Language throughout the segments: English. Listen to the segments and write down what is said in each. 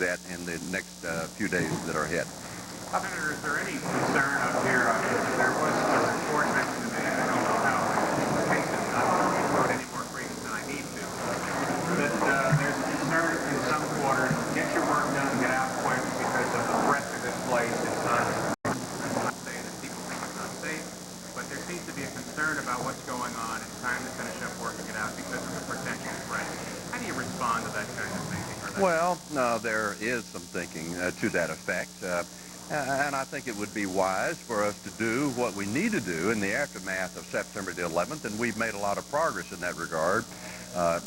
that in the next few days that are ahead. Senator, is there any concern up here? There was a report mentioned today, I don't know how the case is not put any more briefs than I need to, that there's concern in some quarters, get your work done, get out quick because of the breadth of this place. It's not, I'm not saying that people think it's not safe, but there seems to be a concern about what's going on. It's time to finish up work and get out because of the potential threat. How do you respond to that kind of thinking? Well, no, there is some thinking to that effect. And I think it would be wise for us to do what we need to do in the aftermath of September the 11th, and we've made a lot of progress in that regard,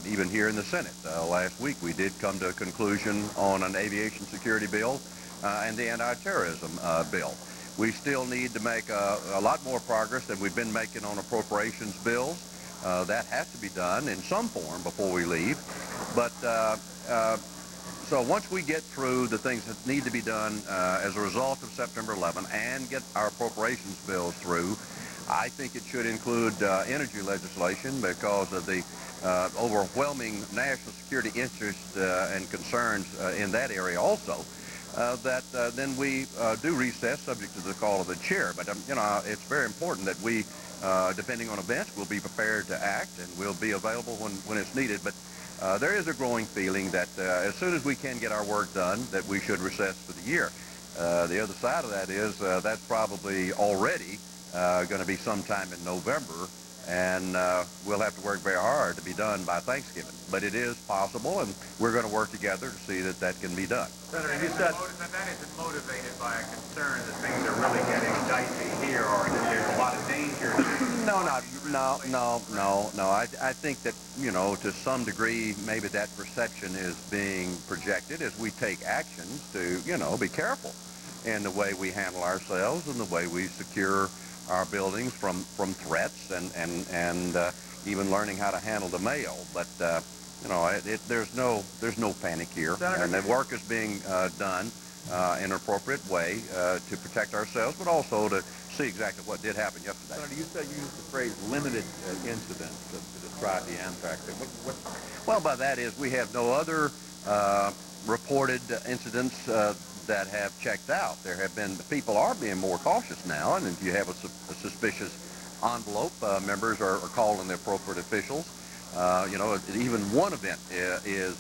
even here in the Senate. Last week we did come to a conclusion on an aviation security bill and the anti-terrorism bill. We still need to make a lot more progress than we've been making on appropriations bills. That has to be done in some form before we leave. But so once we get through the things that need to be done as a result of September 11 and get our appropriations bills through, I think it should include energy legislation because of the overwhelming national security interest and concerns in that area also. Then we do recess subject to the call of the chair. But, you know, it's very important that we, depending on events, will be prepared to act and we'll be available when it's needed. But there is a growing feeling that as soon as we can get our work done, that we should recess for the year. The other side of that is that's probably already going to be sometime in November, and we'll have to work very hard to be done by Thanksgiving. But it is possible, and we're going to work together to see that that can be done. Senator, you said that isn't motivated by a concern that things are really getting dicey here, or that there's a lot of danger. No. I think that, you know, to some degree, maybe that perception is being projected as we take actions to, you know, be careful in the way we handle ourselves and the way we secure our buildings from threats and even learning how to handle the mail. But you know, there's no panic here, Senator, and the work is being done in an appropriate way to protect ourselves, but also to see exactly what did happen yesterday. Senator, you said you used the phrase limited incidents to describe the anthrax. Well, by that is we have no other reported incidents that have checked out. There have been, people are being more cautious now, and if you have a suspicious envelope, members are calling the appropriate officials. You know, even one event is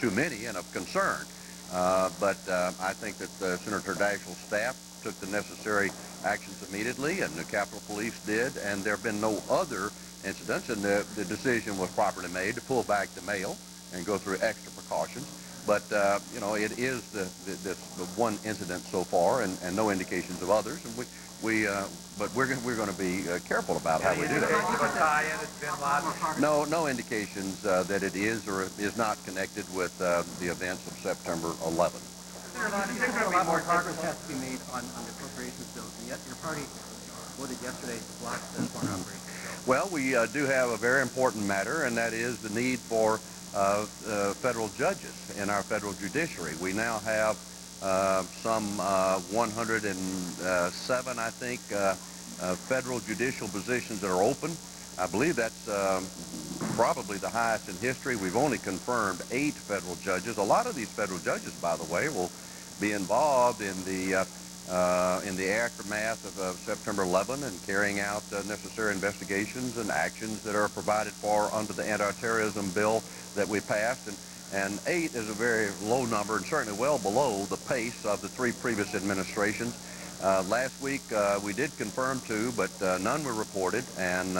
too many and of concern. But I think that Senator Daschle's staff took the necessary actions immediately, and the Capitol Police did, and there have been no other incidents, and the decision was properly made to pull back the mail and go through extra precautions. But, you know, it is the one incident so far, and no indications of others, and but we're going to be careful about how we do that. No indications that it is or is not connected with the events of September 11th. Senator, do you think a lot more progress has to be made on the appropriations bills, and yet your party voted yesterday to block the foreign operations bill? Well, we do have a very important matter, and that is the need for federal judges in our federal judiciary. We now have some 107, I think, federal judicial positions that are open. I believe that's probably the highest in history. We've only confirmed 8 federal judges. A lot of these federal judges, by the way, will be involved in the aftermath of September 11 and carrying out necessary investigations and actions that are provided for under the anti-terrorism bill that we passed. And 8 is a very low number and certainly well below the pace of the 3 previous administrations. Last week we did confirm 2, but none were reported, and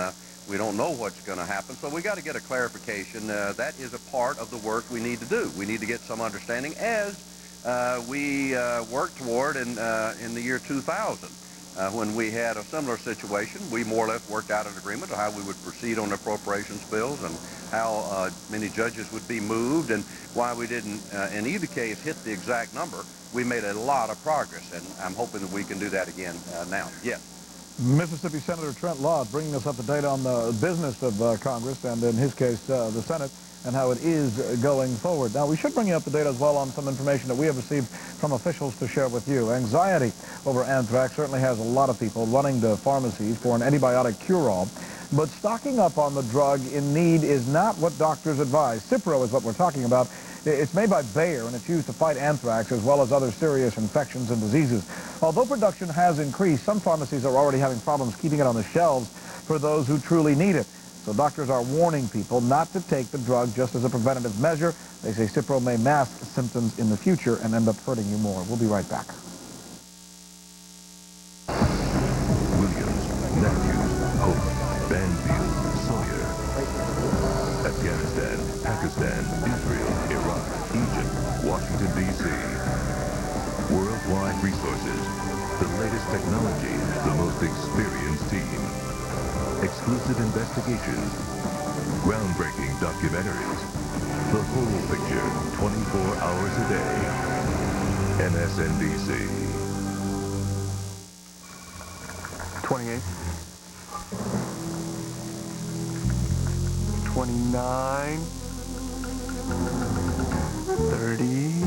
we don't know what's going to happen. So we got to get a clarification. That is a part of the work we need to do. We need to get some understanding as we worked toward in the year 2000. When we had a similar situation, we more or less worked out an agreement on how we would proceed on appropriations bills and how many judges would be moved, and why we didn't, in either case, hit the exact number. We made a lot of progress, and I'm hoping that we can do that again now. Yes. Mississippi Senator Trent Lott bringing us up to date on the business of Congress, and in his case, the Senate, and how it is going forward. Now, we should bring you up to date as well on some information that we have received from officials to share with you. Anxiety over anthrax certainly has a lot of people running to pharmacies for an antibiotic cure-all, but stocking up on the drug in need is not what doctors advise. Cipro is what we're talking about. It's made by Bayer, and it's used to fight anthrax as well as other serious infections and diseases. Although production has increased, some pharmacies are already having problems keeping it on the shelves for those who truly need it. So doctors are warning people not to take the drug just as a preventative measure. They say Cipro may mask symptoms in the future and end up hurting you more. We'll be right back. Williams, Matthews, Hope, Banfield, Sawyer. Afghanistan, Pakistan, Israel, Iraq, Egypt, Washington, D.C. Worldwide resources, the latest technology, the most experienced team. Exclusive investigations, groundbreaking documentaries, the whole picture, 24 hours a day. MSNBC. 28, 29, 30,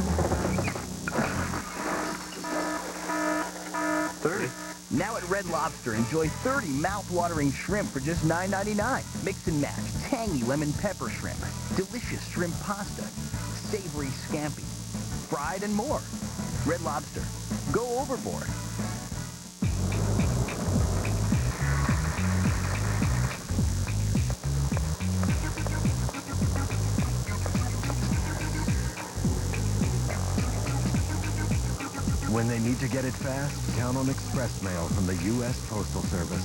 30. Now at Red Lobster, enjoy 30 mouth-watering shrimp for just $9.99. Mix and match tangy lemon pepper shrimp, delicious shrimp pasta, savory scampi, fried and more. Red Lobster. Go overboard. When they need to get it fast, count on express mail from the U.S. Postal Service.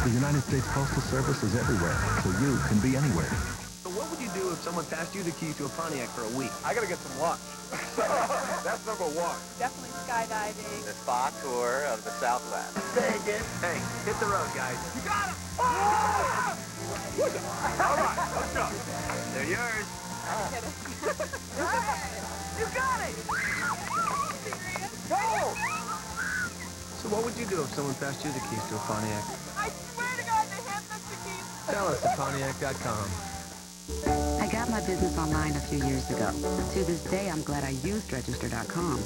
The United States Postal Service is everywhere, so you can be anywhere. So what would you do if someone passed you the keys to a Pontiac for a week? I gotta get some lunch. That's number one. Definitely skydiving. The spa tour of the Southwest. Vegas. Hey, hit the road, guys. You got it! All right, let's go. They're yours. I'm kidding. You got it! Go! So what would you do if someone passed you the keys to a Pontiac? I swear to God, they hand us the keys. Tell us at Pontiac.com. I got my business online a few years ago. To this day, I'm glad I used Register.com.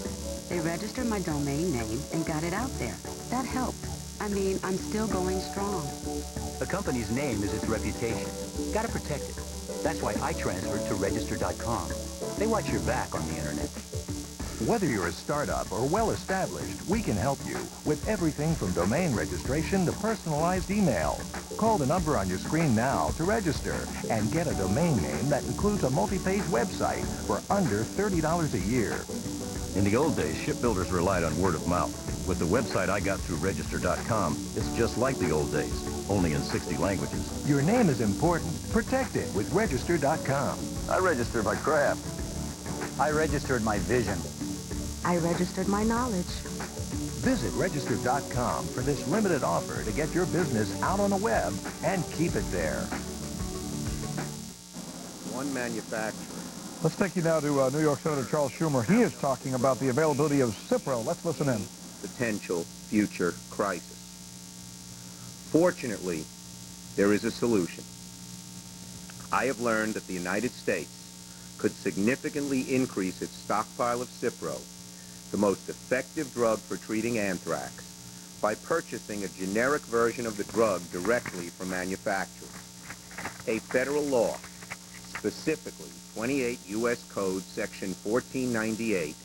They registered my domain name and got it out there. That helped. I mean, I'm still going strong. A company's name is its reputation. Gotta protect it. That's why I transferred to Register.com. They watch your back on the internet. Whether you're a startup or well-established, we can help you with everything from domain registration to personalized email. Call the number on your screen now to register and get a domain name that includes a multi-page website for under $30 a year. In the old days, shipbuilders relied on word of mouth. With the website I got through Register.com, it's just like the old days, only in 60 languages. Your name is important. Protect it with Register.com. I registered my craft. I registered my vision. I registered my knowledge. Visit Register.com for this limited offer to get your business out on the web and keep it there. One manufacturer. Let's take you now to New York Senator Charles Schumer. He is talking about the availability of Cipro. Let's listen in. Potential future crisis. Fortunately, there is a solution. I have learned that the United States could significantly increase its stockpile of Cipro, the most effective drug for treating anthrax, by purchasing a generic version of the drug directly from manufacturers. A federal law, specifically 28 U.S. Code Section 1498,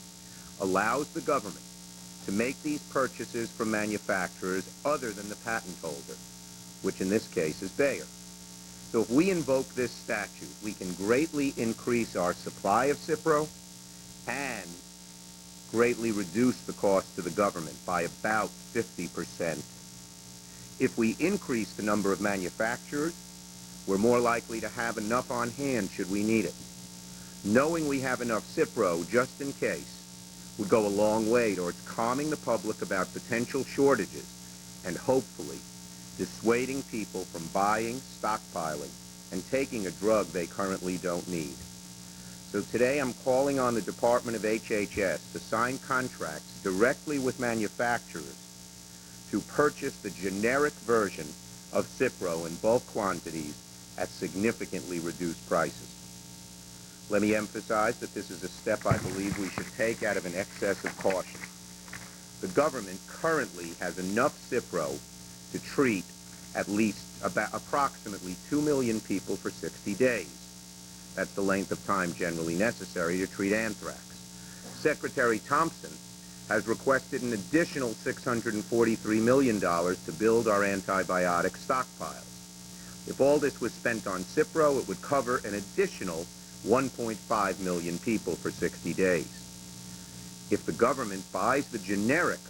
allows the government to make these purchases from manufacturers other than the patent holder, which in this case is Bayer. So if we invoke this statute, we can greatly increase our supply of Cipro and greatly reduce the cost to the government by about 50%. If we increase the number of manufacturers, we're more likely to have enough on hand should we need it. Knowing we have enough Cipro just in case would go a long way towards calming the public about potential shortages and hopefully dissuading people from buying, stockpiling, and taking a drug they currently don't need. So today I'm calling on the Department of HHS to sign contracts directly with manufacturers to purchase the generic version of Cipro in bulk quantities at significantly reduced prices. Let me emphasize that this is a step I believe we should take out of an excess of caution. The government currently has enough Cipro to treat at least approximately 2 million people for 60 days. That's the length of time generally necessary to treat anthrax. Secretary Thompson has requested an additional $643 million to build our antibiotic stockpiles. If all this was spent on Cipro, it would cover an additional 1.5 million people for 60 days. If the government buys the generic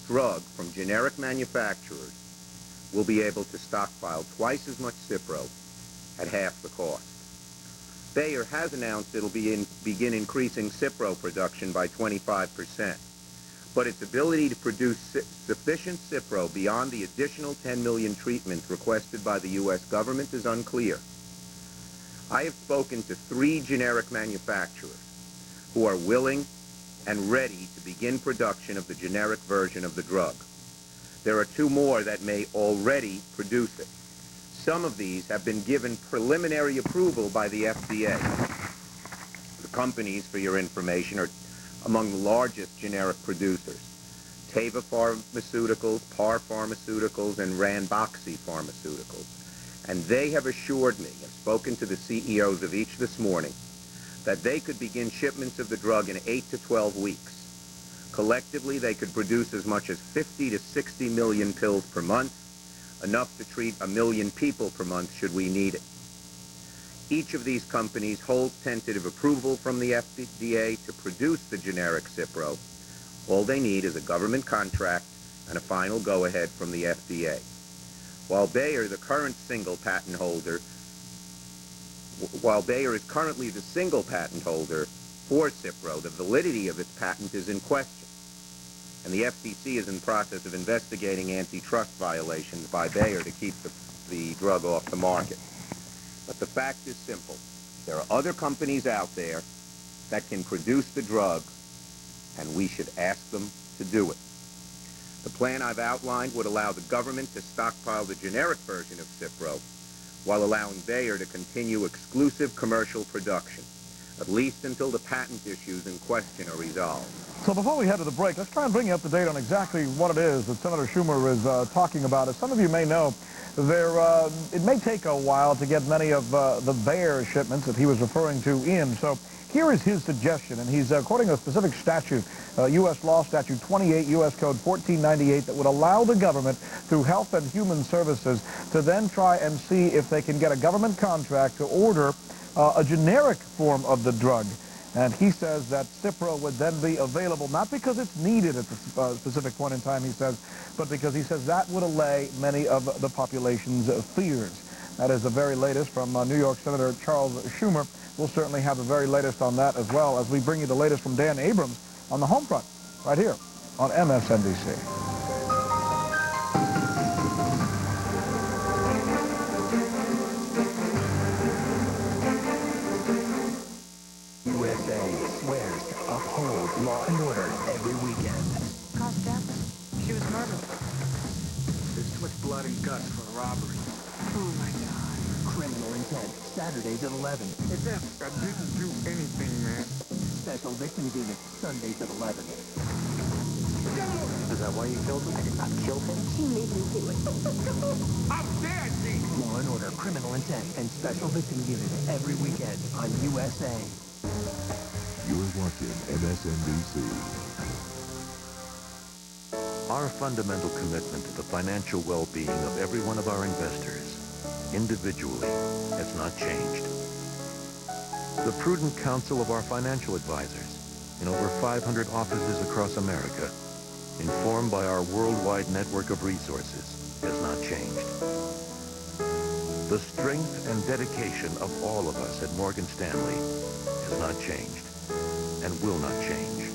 drug from generic manufacturers, we'll be able to stockpile twice as much Cipro at half the cost. Bayer has announced it'll begin increasing Cipro production by 25%, but its ability to produce sufficient Cipro beyond the additional 10 million treatments requested by the U.S. government is unclear. I have spoken to 3 generic manufacturers who are willing and ready to begin production of the generic version of the drug. There are 2 more that may already produce it. Some of these have been given preliminary approval by the FDA. The companies, for your information, are among the largest generic producers: Teva Pharmaceuticals, Par Pharmaceuticals, and Ranbaxy Pharmaceuticals. And they have assured me, I've spoken to the CEOs of each this morning, that they could begin shipments of the drug in 8 to 12 weeks. Collectively, they could produce as much as 50 to 60 million pills per month, enough to treat 1 million people per month should we need it. Each of these companies holds tentative approval from the FDA to produce the generic Cipro. All they need is a government contract and a final go-ahead from the FDA. While Bayer, the current single patent holder, while Bayer is currently the single patent holder for Cipro, the validity of its patent is in question, and the FTC is in the process of investigating antitrust violations by Bayer to keep the drug off the market. But the fact is simple. There are other companies out there that can produce the drug, and we should ask them to do it. The plan I've outlined would allow the government to stockpile the generic version of Cipro while allowing Bayer to continue exclusive commercial production, at least until the patent issues in question are resolved. So before we head to the break, let's try and bring you up to date on exactly what it is that Senator Schumer is talking about. As some of you may know, it may take a while to get many of the Bayer shipments that he was referring to in. So here is his suggestion, and he's quoting a specific statute, U.S. Law Statute 28, U.S. Code 1498, that would allow the government, through Health and Human Services, to then try and see if they can get a government contract to order a generic form of the drug. And he says that Cipro would then be available, not because it's needed at the specific point in time, he says, but because he says that would allay many of the population's fears. That is the very latest from New York Senator Charles Schumer. We'll certainly have the very latest on that, as well as we bring you the latest from Dan Abrams on the home front, right here on MSNBC. Swears to uphold law and order every weekend. Caused death. She was murdered. They switched blood and guts for a robbery. Oh my God. Criminal Intent, Saturdays at 11. It's them. I didn't do anything, man. Special Victims Unit, Sundays at 11. Is that why you killed him? I did not kill him. She made me do it. How dare she! Law and Order, Criminal Intent, and Special Victims Unit every weekend on USA. You're watching MSNBC. Our fundamental commitment to the financial well-being of every one of our investors, individually, has not changed. The prudent counsel of our financial advisors in over 500 offices across America, informed by our worldwide network of resources, has not changed. The strength and dedication of all of us at Morgan Stanley has not changed and will not change.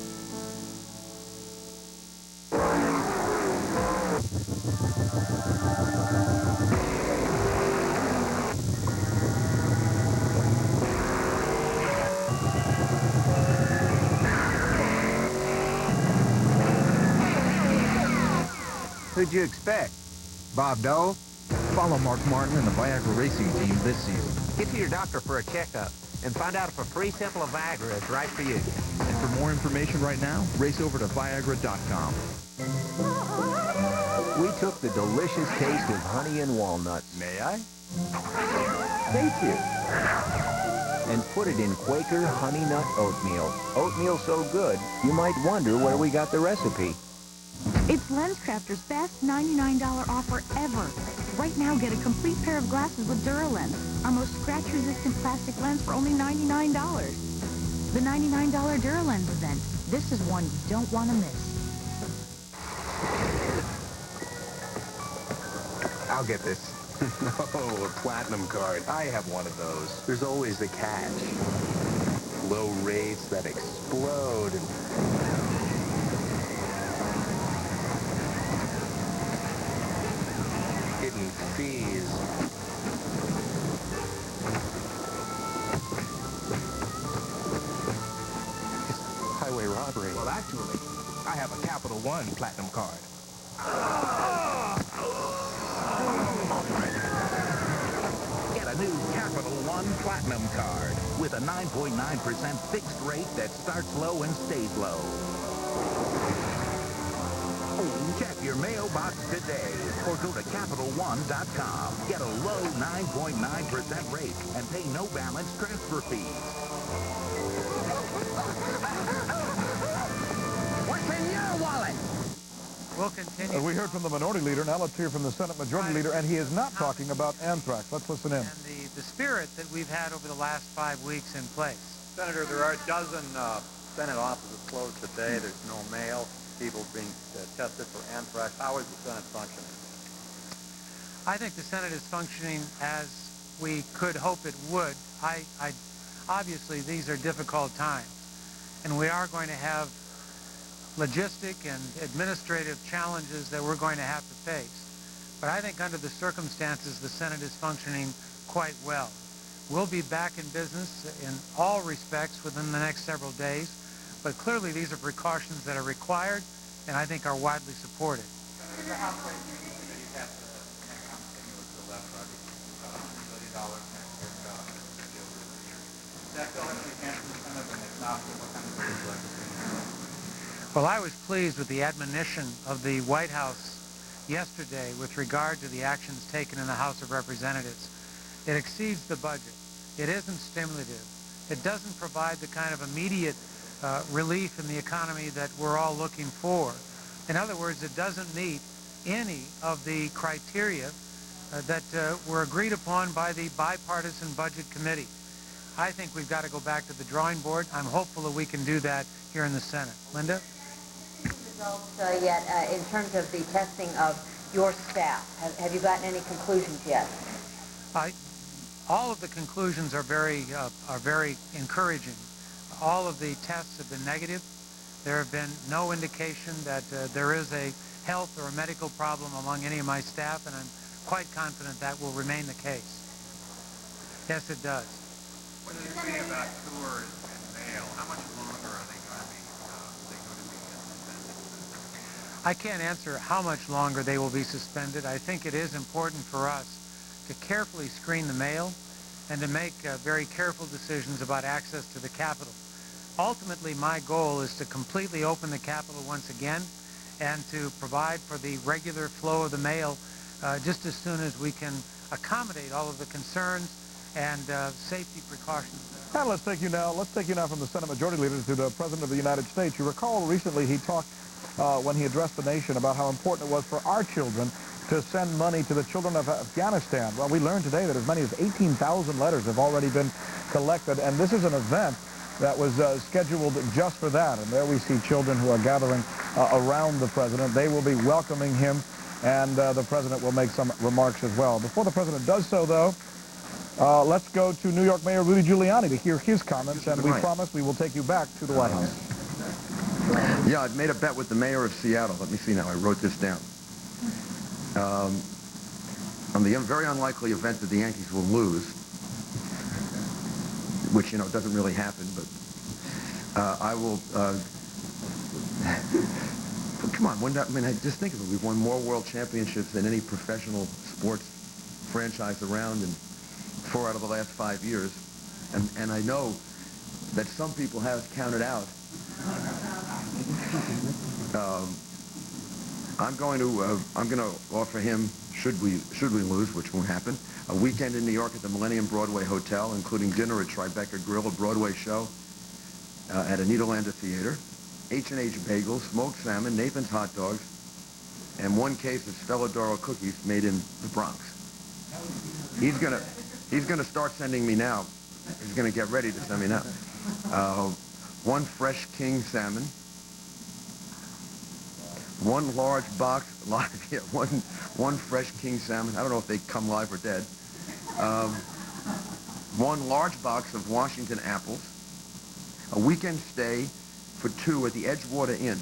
Who'd you expect? Bob Dole? Follow Mark Martin and the Viagra racing team this season. Get to your doctor for a checkup and find out if a free sample of Viagra is right for you. For more information right now, race over to Viagra.com. We took the delicious taste of honey and walnuts. May I? Thank you. And put it in Quaker Honey Nut Oatmeal. Oatmeal so good, you might wonder where we got the recipe. It's LensCrafter's best $99 offer ever. Right now, get a complete pair of glasses with DuraLens, our most scratch-resistant plastic lens for only $99. The $99 DuraLens event. This is one you don't want to miss. I'll get this. Oh, a platinum card. I have one of those. There's always the catch. Low rates that explode and... hidden fees. It's highway robbery. Well, actually, I have a Capital One Platinum card. Get a new Capital One Platinum card with a 9.9% fixed rate that starts low and stays low. Check your mailbox today or go to CapitalOne.com. Get a low 9.9% rate and pay no balance transfer fees. What's in your wallet? We'll continue. We heard from the minority leader. Now let's hear from the Senate majority leader, and he is not talking about anthrax. Let's listen in. And the spirit that we've had over the last 5 weeks in place. Senator, there are a dozen Senate offices closed today. There's no mail. People being tested for anthrax. How is the Senate functioning? I think the Senate is functioning as we could hope it would. Obviously, these are difficult times, and we are going to have logistic and administrative challenges that we're going to have to face. But I think under the circumstances, the Senate is functioning quite well. We'll be back in business in all respects within the next several days, but clearly these are precautions that are required and I think are widely supported. Well, I was pleased with the admonition of the White House yesterday with regard to the actions taken in the House of Representatives. It exceeds the budget. It isn't stimulative. It doesn't provide the kind of immediate relief in the economy that we're all looking for. In other words, it doesn't meet any of the criteria that were agreed upon by the bipartisan budget committee. I think we've got to go back to the drawing board. I'm hopeful that we can do that here in the Senate. Linda? Results yet in terms of the testing of your staff? Have you gotten any conclusions yet? All of the conclusions are very encouraging. All of the tests have been negative. There have been no indication that there is a health or a medical problem among any of my staff, and I'm quite confident that will remain the case. Yes, it does. When you say about tours and mail, how much longer are they going to be suspended? I can't answer how much longer they will be suspended. I think it is important for us to carefully screen the mail and to make very careful decisions about access to the Capitol. Ultimately, my goal is to completely open the Capitol once again and to provide for the regular flow of the mail just as soon as we can accommodate all of the concerns and safety precautions. And let's take you now from the Senate Majority Leader to the President of the United States. You recall recently he talked when he addressed the nation about how important it was for our children to send money to the children of Afghanistan. Well, we learned today that as many as 18,000 letters have already been collected, and this is an event that was scheduled just for that. And there we see children who are gathering around the President. They will be welcoming him, and the President will make some remarks as well. Before the President does so, though, let's go to New York Mayor Rudy Giuliani to hear his comments, and we promise we will take you back to the White House. Yeah, I've made a bet with the mayor of Seattle. Let me see now. I wrote this down. On the very unlikely event that the Yankees will lose, which, you know, doesn't really happen, but I will... come on, just think of it. We've won more world championships than any professional sports franchise around in 4 out of the last 5 years. And I know that some people have counted out I'm going to offer him, should we lose, which won't happen, a weekend in New York at the Millennium Broadway Hotel, including dinner at Tribeca Grill, a Broadway show, at a Nederlander Theater, H&H Bagels, smoked salmon, Nathan's hot dogs, and 1 case of Spelladoro cookies made in the Bronx. He's gonna start sending me now. He's gonna get ready to send me now. 1 fresh king salmon, 1 large box live. Yeah, one fresh king salmon. I don't know if they come live or dead. 1 large box of Washington apples. A weekend stay for 2 at the Edgewater Inn,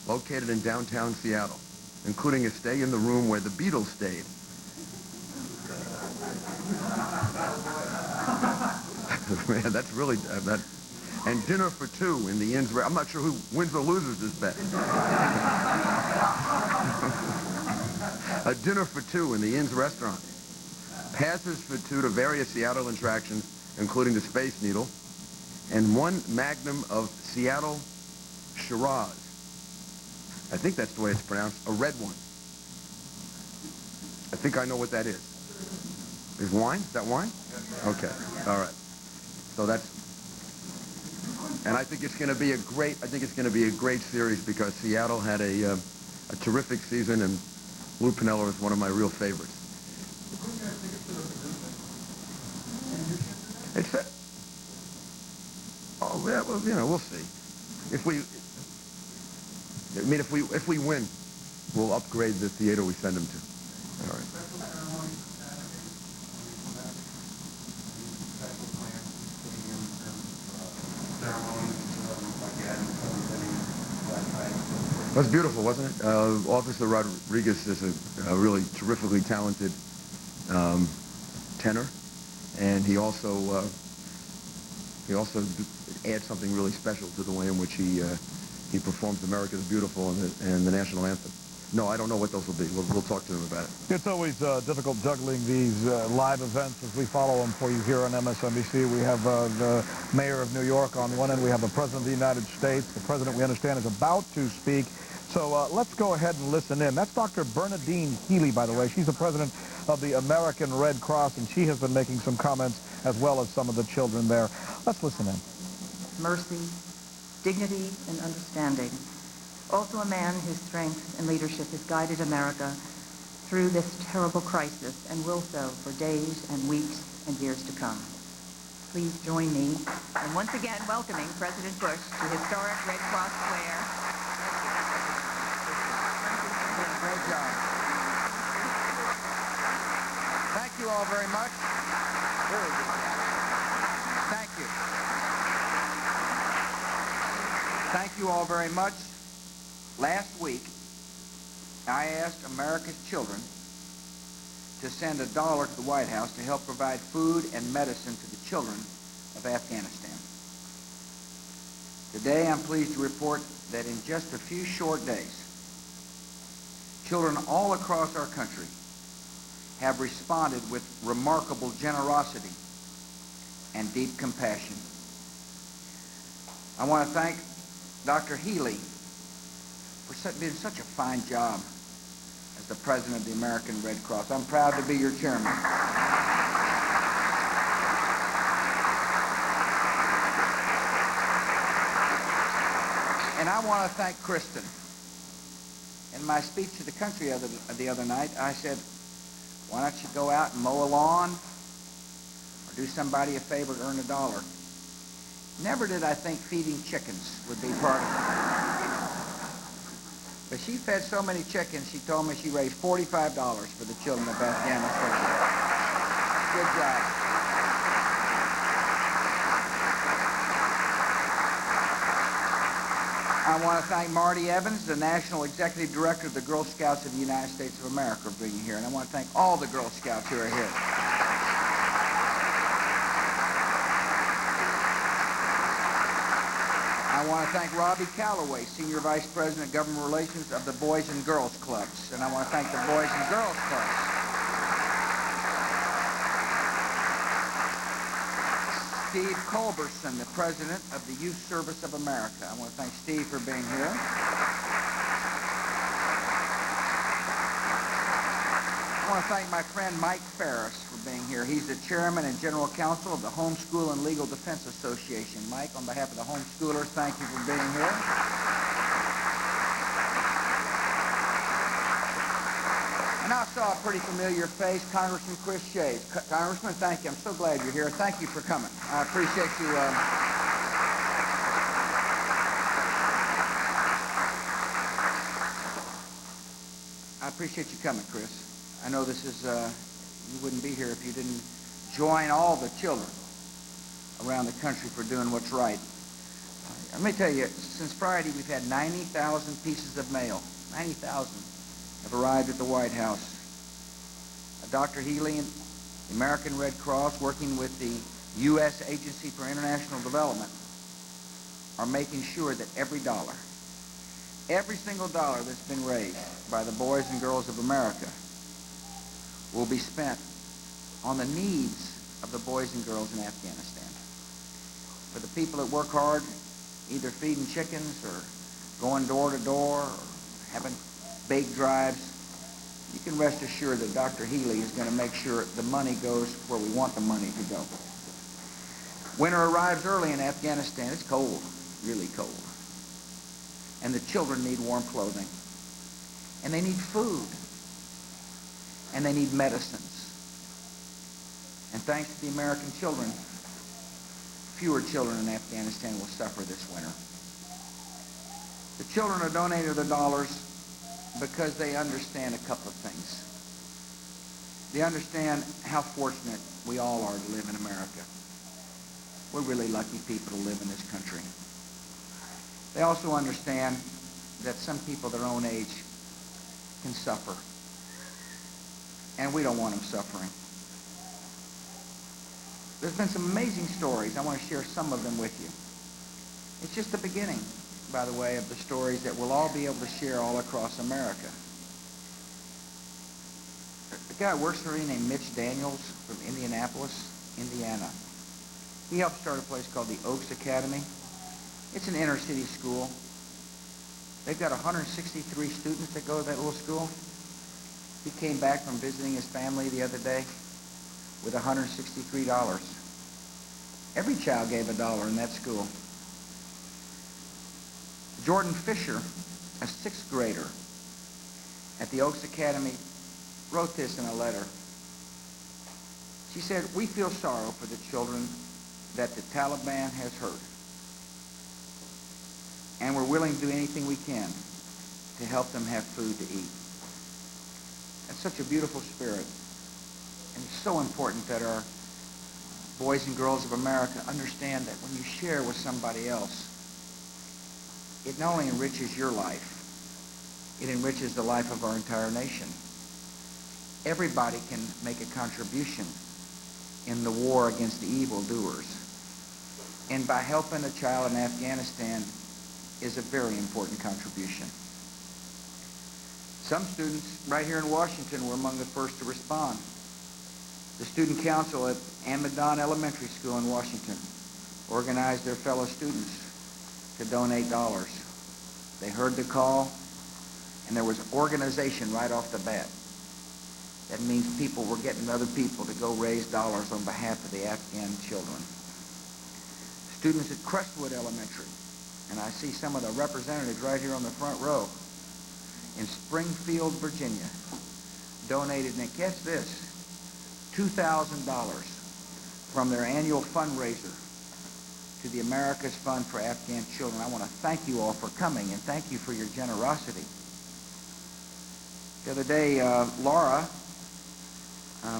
located in downtown Seattle, including a stay in the room where the Beatles stayed. Man, that's really that. And dinner for 2 in the inn's. I'm not sure who wins or loses this bet. A dinner for 2 in the inn's restaurant. Passes for 2 to various Seattle attractions, including the Space Needle, and 1 magnum of Seattle Shiraz. I think that's the way it's pronounced. A red one. I think I know what that is. Is wine? Is that wine? Okay. All right. So that's. And I think it's going to be a great. I think it's going to be a great series because Seattle had a terrific season, and Lou Piniella is one of my real favorites. It's. Oh yeah. Well, you know, we'll see. If we win, we'll upgrade the theater we send them to. All right. That's beautiful, wasn't it? Officer Rodriguez is a really terrifically talented tenor, and he also adds something really special to the way in which he performs "America the Beautiful" and the national anthem. No, I don't know what those will be. We'll talk to them about it. It's always difficult juggling these live events as we follow them for you here on MSNBC. We have the mayor of New York on one end. We have the president of the United States. The president, we understand, is about to speak. So let's go ahead and listen in. That's Dr. Bernadine Healy, by the way. She's the president of the American Red Cross, and she has been making some comments as well as some of the children there. Let's listen in. Mercy, dignity, and understanding. Also a man whose strength and leadership has guided America through this terrible crisis and will so for days and weeks and years to come. Please join me in once again welcoming President Bush to historic Red Cross Square. Great job. Thank you all very much. Very good. Thank you. Thank you all very much. Last week, I asked America's children to send $1 to the White House to help provide food and medicine to the children of Afghanistan. Today, I'm pleased to report that in just a few short days, children all across our country have responded with remarkable generosity and deep compassion. I want to thank Dr. Healy for doing such a fine job as the president of the American Red Cross. I'm proud to be your chairman. And I want to thank Kristen. In my speech to the country the other night, I said, why don't you go out and mow a lawn or do somebody a favor to earn $1? Never did I think feeding chickens would be part of it. But she fed so many chickens, she told me she raised $45 for the children of Afghanistan. Good job. I want to thank Marty Evans, the National Executive Director of the Girl Scouts of the United States of America, for being here. And I want to thank all the Girl Scouts who are here. I want to thank Robbie Calloway, Senior Vice President of Government Relations of the Boys and Girls Clubs. And I want to thank the Boys and Girls Clubs. Steve Culberson, the president of the Youth Service of America. I want to thank Steve for being here. I want to thank my friend Mike Ferris for being here. He's the chairman and general counsel of the Homeschool and Legal Defense Association. Mike, on behalf of the homeschoolers, thank you for being here. And I saw a pretty familiar face, Congressman Chris Shays. Congressman, thank you. I'm so glad you're here. Thank you for coming. I appreciate you. I appreciate you coming, Chris. I know this is, you wouldn't be here if you didn't join all the children around the country for doing what's right. Let me tell you, since Friday, we've had 90,000 pieces of mail. 90,000 have arrived at the White House. Dr. Healy and the American Red Cross, working with the U.S. Agency for International Development, are making sure that every single dollar that's been raised by the boys and girls of America will be spent on the needs of the boys and girls in Afghanistan. For the people that work hard, either feeding chickens or going door to door or having bake drives, you can rest assured that Dr. Healy is going to make sure the money goes where we want the money to go. Winter arrives early in Afghanistan. It's cold, really cold. And the children need warm clothing. And they need food. And they need medicines. And thanks to the American children, fewer children in Afghanistan will suffer this winter. The children are donating their dollars because they understand a couple of things. They understand how fortunate we all are to live in America. We're really lucky people to live in this country. They also understand that some people their own age can suffer. And we don't want them suffering. There's been some amazing stories. I want to share some of them with you. It's just the beginning, by the way, of the stories that we'll all be able to share all across America. A guy who works for me named Mitch Daniels from Indianapolis, Indiana. He helped start a place called the Oaks Academy. It's an inner city school. They've got 163 students that go to that little school. He came back from visiting his family the other day with $163. Every child gave $1 in that school. Jordan Fisher, a 6th grader at the Oaks Academy, wrote this in a letter. She said, "We feel sorrow for the children that the Taliban has hurt. And we're willing to do anything we can to help them have food to eat." That's such a beautiful spirit. And it's so important that our boys and girls of America understand that when you share with somebody else, it not only enriches your life, it enriches the life of our entire nation. Everybody can make a contribution in the war against the evildoers. And by helping a child in Afghanistan is a very important contribution. Some students right here in Washington were among the first to respond. The student council at Amadon Elementary School in Washington organized their fellow students to donate dollars. They heard the call, and there was organization right off the bat. That means people were getting other people to go raise dollars on behalf of the Afghan children. Students at Crestwood Elementary, and I see some of the representatives right here on the front row, in Springfield, Virginia, donated, and catch this, $2,000 from their annual fundraiser to the America's Fund for Afghan Children. I want to thank you all for coming, and thank you for your generosity. The other day, Laura,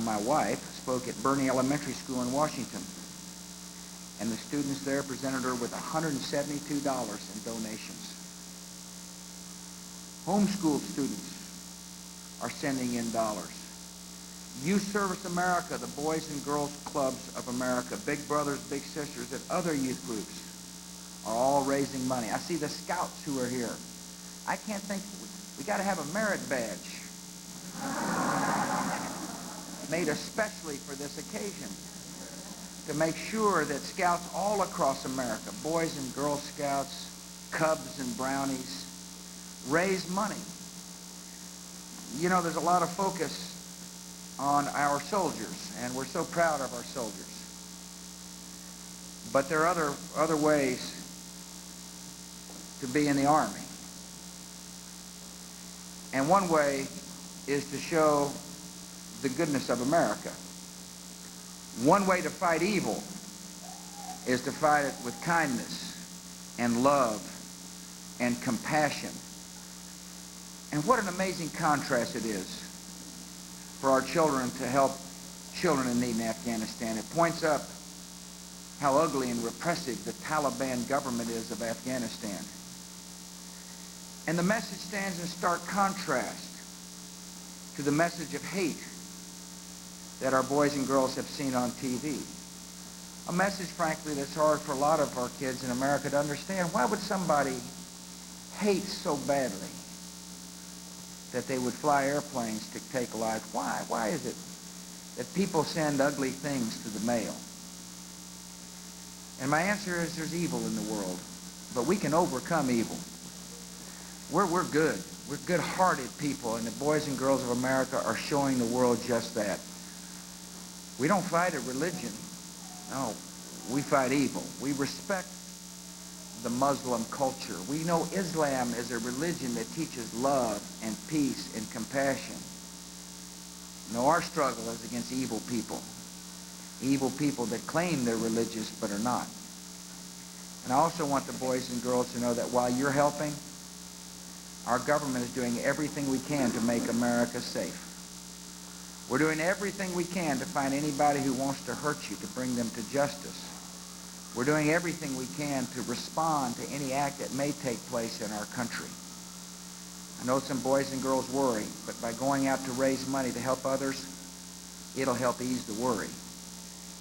my wife, spoke at Bernie Elementary School in Washington, and the students there presented her with $172 in donations. Homeschool students are sending in dollars. Youth Service America, the Boys and Girls Clubs of America, Big Brothers, Big Sisters, and other youth groups are all raising money. I see the Scouts who are here. I can't think, we got to have a merit badge made especially for this occasion. to make sure that scouts all across America, Boys and Girl Scouts, Cubs and Brownies, raise money. You know, there's a lot of focus on our soldiers, and we're so proud of our soldiers. But there are other ways to be in the Army. And one way is to show the goodness of America. One way to fight evil is to fight it with kindness and love and compassion. And what an amazing contrast it is for our children to help children in need in Afghanistan. It points up how ugly and repressive the Taliban government is of Afghanistan. And the message stands in stark contrast to the message of hate that our boys and girls have seen on TV. A message, frankly, that's hard for a lot of our kids in America to understand. Why would somebody hate so badly that they would fly airplanes to take lives? Why? Why is it that people send ugly things to the mail? And my answer is there's evil in the world, but we can overcome evil. We're good. We're good-hearted people, and the boys and girls of America are showing the world just that. We don't fight a religion. No, we fight evil. We respect the Muslim culture. We know Islam is a religion that teaches love and peace and compassion. No, our struggle is against evil people that claim they're religious but are not. And I also want the boys and girls to know that while you're helping, our government is doing everything we can to make America safe. We're doing everything we can to find anybody who wants to hurt you, to bring them to justice. We're doing everything we can to respond to any act that may take place in our country. I know some boys and girls worry, but by going out to raise money to help others, it'll help ease the worry.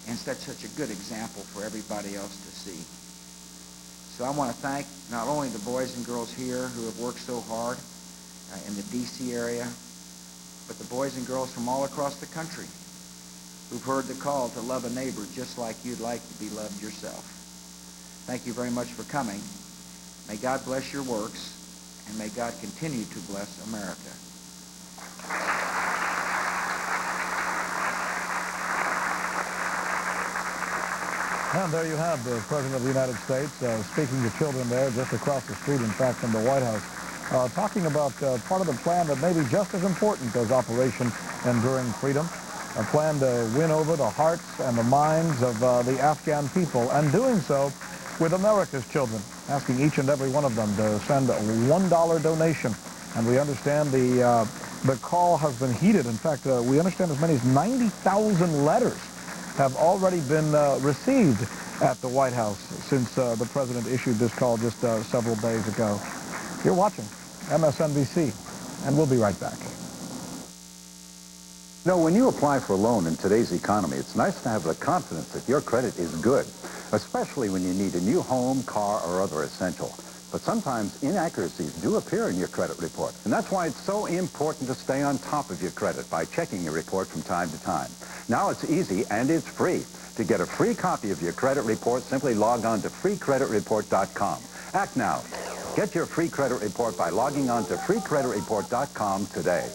And such a good example for everybody else to see. So I want to thank not only the boys and girls here who have worked so hard in the D.C. area, but the boys and girls from all across the country who've heard the call to love a neighbor just like you'd like to be loved yourself. Thank you very much for coming. May God bless your works, and may God continue to bless America. And there you have the President of the United States speaking to children there just across the street, in fact, from the White House, talking about part of the plan that may be just as important as Operation Enduring Freedom, a plan to win over the hearts and the minds of the Afghan people, and doing so with America's children, asking each and every one of them to send a $1 donation. And we understand the call has been heeded. In fact, we understand as many as 90,000 letters have already been received at the White House since the President issued this call just several days ago. You're watching MSNBC, and we'll be right back. You know, when you apply for a loan in today's economy, it's nice to have the confidence that your credit is good, especially when you need a new home, car, or other essential. But sometimes inaccuracies do appear in your credit report, and that's why it's so important to stay on top of your credit by checking your report from time to time. Now it's easy and it's free. To get a free copy of your credit report, simply log on to freecreditreport.com. Act now. Get your free credit report by logging on to freecreditreport.com today.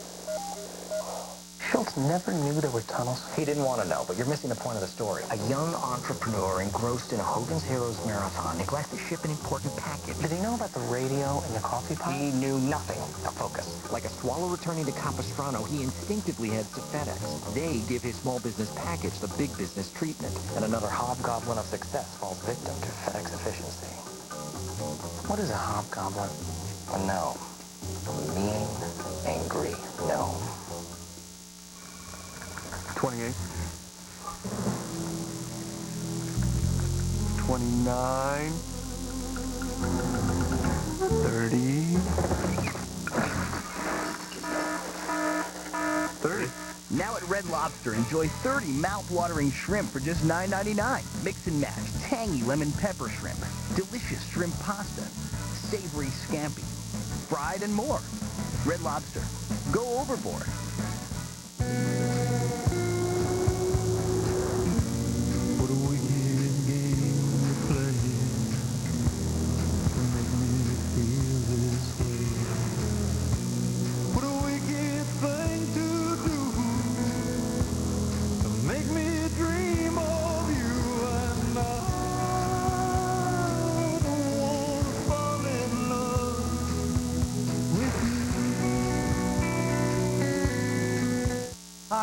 Schultz never knew there were tunnels. He didn't want to know, but you're missing the point of the story. A young entrepreneur engrossed in a Hogan's Heroes marathon neglects to ship an important package. Did he know about the radio and the coffee pot? He knew nothing. Now focus. Like a swallow returning to Capistrano, he instinctively heads to FedEx. They give his small business package the big business treatment. And another hobgoblin of success falls victim to FedEx efficiency. What is a hobgoblin? A gnome. A mean, angry gnome. 28, 29, 30, 30. Now at Red Lobster, enjoy 30 mouth-watering shrimp for just $9.99. Mix and match tangy lemon pepper shrimp, delicious shrimp pasta, savory scampi, fried and more. Red Lobster, go overboard. What do we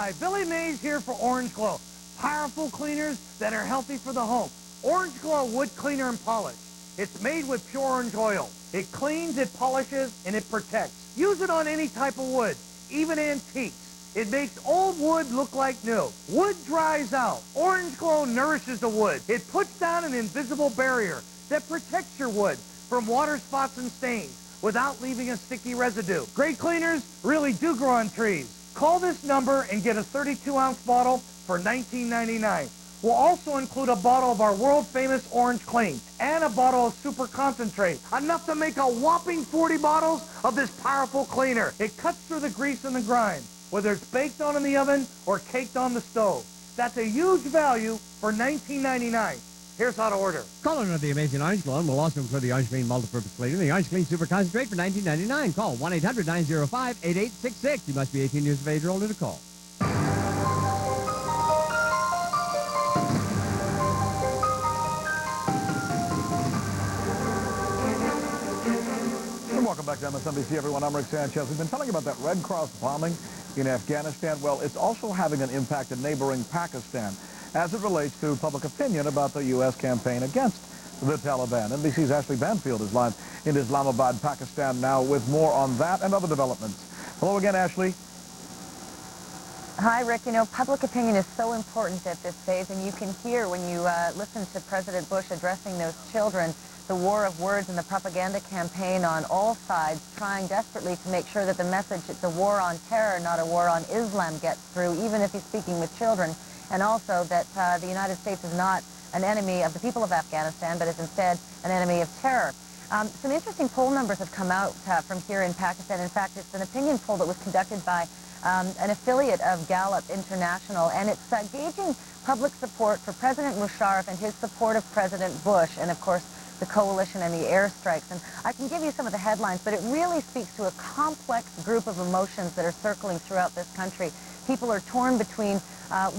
Hi, Billy Mays here for Orange Glow. Powerful cleaners that are healthy for the home. Orange Glow Wood Cleaner and Polish. It's made with pure orange oil. It cleans, it polishes, and it protects. Use it on any type of wood, even antiques. It makes old wood look like new. Wood dries out. Orange Glow nourishes the wood. It puts down an invisible barrier that protects your wood from water spots and stains without leaving a sticky residue. Great cleaners really do grow on trees. Call this number and get a 32-ounce bottle for $19.99. We'll also include a bottle of our world-famous Orange Clean and a bottle of Super Concentrate, enough to make a whopping 40 bottles of this powerful cleaner. It cuts through the grease and the grime, whether it's baked on in the oven or caked on the stove. That's a huge value for $19.99. Here's how to order. Call under the Amazing Orange Glow, and we'll also include the Orange Clean Multipurpose Cleaner, the Orange Clean Super Concentrate for $19.99. Call 1-800-905-8866. You must be 18 years of age or older to call. Welcome back to MSNBC, everyone. I'm Rick Sanchez. We've been telling you about that Red Cross bombing in Afghanistan. Well, it's also having an impact in neighboring Pakistan as it relates to public opinion about the U.S. campaign against the Taliban. NBC's Ashley Banfield is live in Islamabad, Pakistan now with more on that and other developments. Hello again, Ashley. Hi, Rick. You know, public opinion is so important at this phase, and you can hear when you listen to President Bush addressing those children, the war of words and the propaganda campaign on all sides, trying desperately to make sure that the message, it's a war on terror, not a war on Islam, gets through, even if he's speaking with children, and also that the United States is not an enemy of the people of Afghanistan, but is instead an enemy of terror. Some interesting poll numbers have come out from here in Pakistan. In fact, it's an opinion poll that was conducted by an affiliate of Gallup International, and it's gauging public support for President Musharraf and his support of President Bush, and of course the coalition and the airstrikes. And I can give you some of the headlines, but it really speaks to a complex group of emotions that are circling throughout this country. People are torn between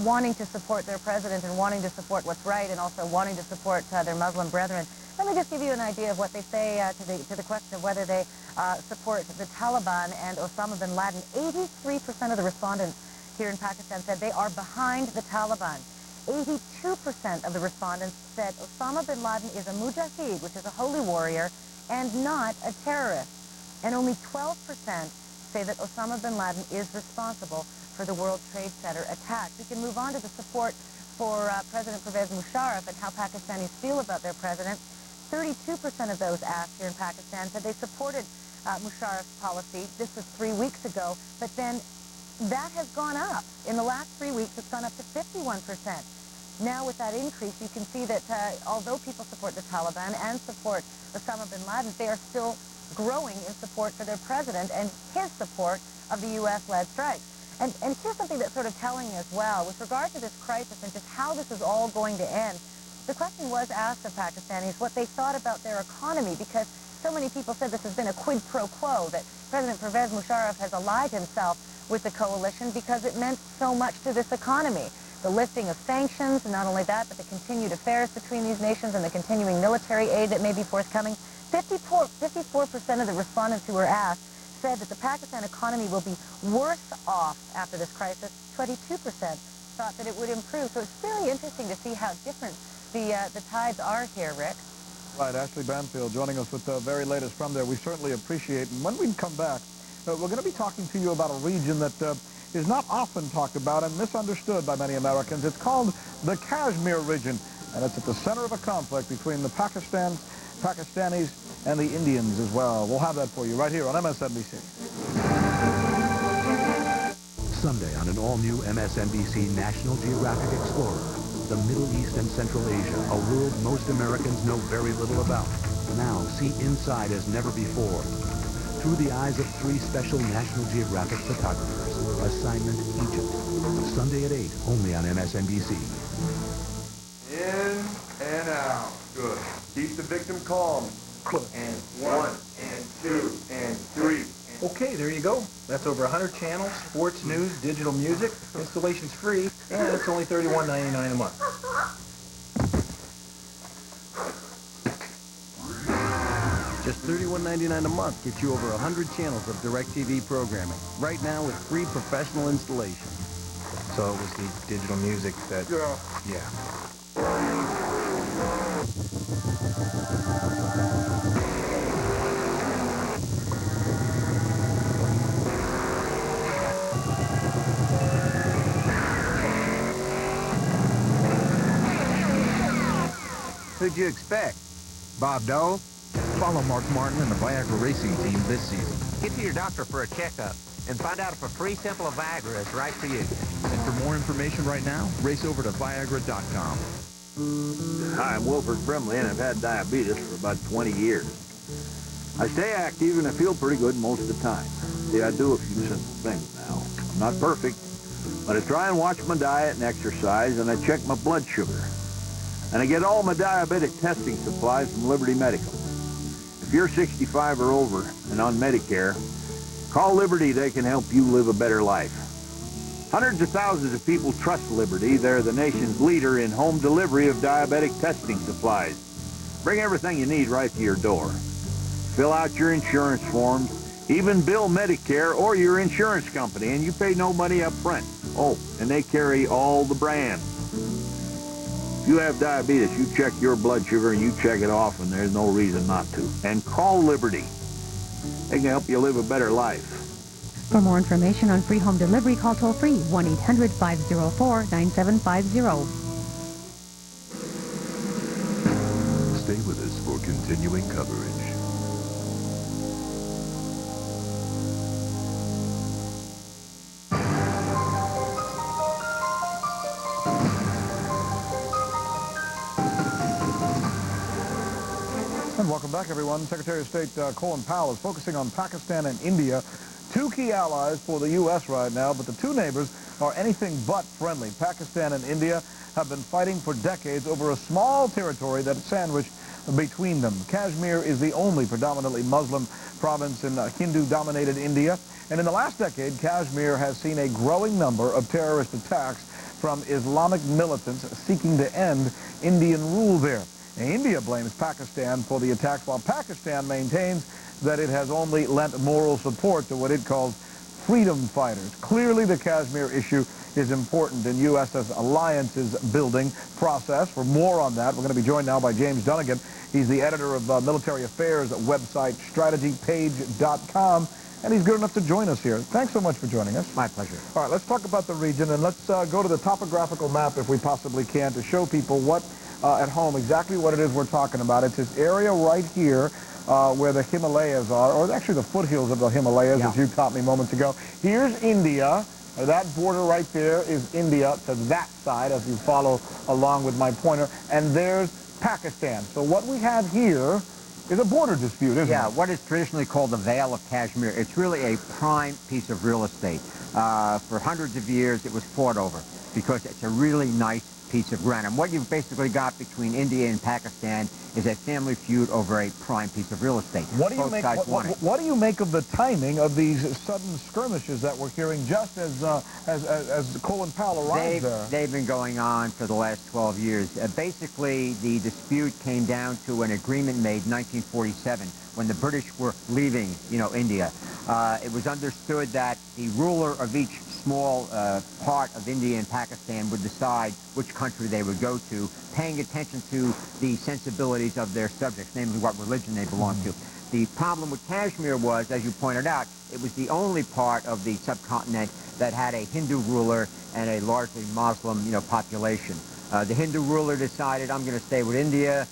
wanting to support their president and wanting to support what's right, and also wanting to support their Muslim brethren. Let me just give you an idea of what they say to the question of whether they support the Taliban and Osama bin Laden. 83% of the respondents here in Pakistan said they are behind the Taliban. 82% of the respondents said Osama bin Laden is a mujahid, which is a holy warrior, and not a terrorist. And only 12% say that Osama bin Laden is responsible for the World Trade Center attack. We can move on to the support for President Pervez Musharraf and how Pakistanis feel about their president. 32% of those asked here in Pakistan said they supported Musharraf's policy. This was 3 weeks ago, but then that has gone up. In the last 3 weeks, it's gone up to 51%. Now with that increase, you can see that although people support the Taliban and support Osama bin Laden, they are still growing in support for their president and his support of the U.S.-led strikes. And here's something that's sort of telling as well. With regard to this crisis and just how this is all going to end, the question was asked of Pakistanis what they thought about their economy, because so many people said this has been a quid pro quo, that President Pervez Musharraf has allied himself with the coalition because it meant so much to this economy. The lifting of sanctions, and not only that, but the continued affairs between these nations and the continuing military aid that may be forthcoming. 54% of the respondents who were asked said that the Pakistan economy will be worse off after this crisis. 22% thought that it would improve. So it's really interesting to see how different the tides are here, Rick. Right, Ashley Banfield joining us with the very latest from there. We certainly appreciate it. And when we come back, we're going to be talking to you about a region that is not often talked about and misunderstood by many Americans. It's called the Kashmir region, and it's at the center of a conflict between the Pakistanis and the Indians as well. We'll have that for you right here on MSNBC. Sunday on an all-new MSNBC National Geographic Explorer, the Middle East and Central Asia, a world most Americans know very little about. Now see inside as never before, through the eyes of 3 special National Geographic photographers. Assignment Egypt. Sunday at 8, only on MSNBC. In and out. Good. Keep the victim calm. And 1, and 2, and 3. Okay, there you go. That's over 100 channels, sports, news, digital music. Installation's free, and it's only $31.99 a month. Just $31.99 a month gets you over 100 channels of DirecTV programming. Right now with free professional installation. So it was the digital music that... Yeah. Who'd you expect? Bob Dole? Follow Mark Martin and the Viagra racing team this season. Get to your doctor for a checkup and find out if a free sample of Viagra is right for you. And for more information right now, race over to Viagra.com. Hi, I'm Wilford Brimley, and I've had diabetes for about 20 years. I stay active and I feel pretty good most of the time. See, I do a few simple things now. I'm not perfect, but I try and watch my diet and exercise, and I check my blood sugar. And I get all my diabetic testing supplies from Liberty Medical. If you're 65 or over and on Medicare, call Liberty. They can help you live a better life. Hundreds of thousands of people trust Liberty. They're the nation's leader in home delivery of diabetic testing supplies. Bring everything you need right to your door. Fill out your insurance forms, even bill Medicare or your insurance company, and you pay no money up front. Oh, and they carry all the brands. If you have diabetes, you check your blood sugar and you check it off, and there's no reason not to. And call Liberty. They can help you live a better life. For more information on free home delivery, call toll-free 1-800-504-9750. Stay with us for continuing coverage. And welcome back, everyone. Secretary of State Colin Powell is focusing on Pakistan and India, two key allies for the U.S. right now, but the two neighbors are anything but friendly. Pakistan and India have been fighting for decades over a small territory that's sandwiched between them. Kashmir is the only predominantly Muslim province in Hindu-dominated India, and in the last decade, Kashmir has seen a growing number of terrorist attacks from Islamic militants seeking to end Indian rule there. India blames Pakistan for the attacks, while Pakistan maintains that it has only lent moral support to what it calls freedom fighters. Clearly, the Kashmir issue is important in U.S.'s alliances building process. For more on that, we're going to be joined now by James Dunnigan. He's the editor of military affairs website strategypage.com, and he's good enough to join us here. Thanks so much for joining us. My pleasure. All right, let's talk about the region, and let's go to the topographical map, if we possibly can, to show people what at home exactly what it is we're talking about. It's this area right here where the Himalayas are, or actually the foothills of the Himalayas, as you taught me moments ago. Here's India. That border right there is India to that side, as you follow along with my pointer. And there's Pakistan. So what we have here is a border dispute, isn't it? Yeah, what is traditionally called the Vale of Kashmir. It's really a prime piece of real estate. For hundreds of years, it was fought over because it's a really nice piece of ground. And what you've basically got between India and Pakistan is a family feud over a prime piece of real estate. What do you make? What do you make of the timing of these sudden skirmishes that we're hearing just as Colin Powell arrived there? They've been going on for the last 12 years. Basically, the dispute came down to an agreement made in 1947 when the British were leaving, India. It was understood that the ruler of each small part of India and Pakistan would decide which country they would go to, paying attention to the sensibilities of their subjects, namely what religion they belonged to. The problem with Kashmir was, as you pointed out, it was the only part of the subcontinent that had a Hindu ruler and a largely Muslim, population. The Hindu ruler decided, I'm going to stay with India.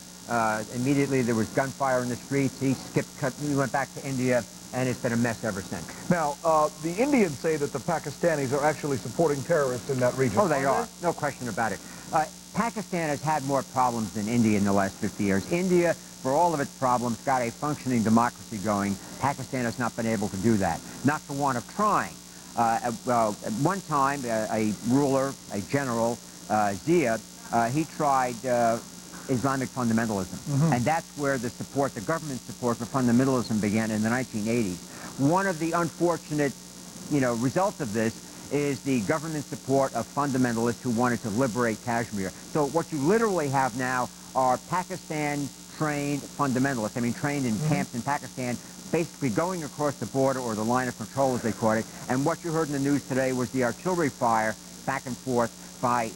Immediately there was gunfire in the streets. He went back to India, and it's been a mess ever since. Now, the Indians say that the Pakistanis are actually supporting terrorists in that region. Oh, they are. No question about it. Pakistan has had more problems than India in the last 50 years. India, for all of its problems, got a functioning democracy going. Pakistan has not been able to do that, not for want of trying. At one time, a ruler, a general, Zia, he tried Islamic fundamentalism. And that's where the government support for fundamentalism began in the 1980s. One of the unfortunate, results of this is the government support of fundamentalists who wanted to liberate Kashmir. So what you literally have now are Pakistan-trained fundamentalists, trained in camps in Pakistan, basically going across the border, or the line of control as they call it. And what you heard in the news today was the artillery fire back and forth by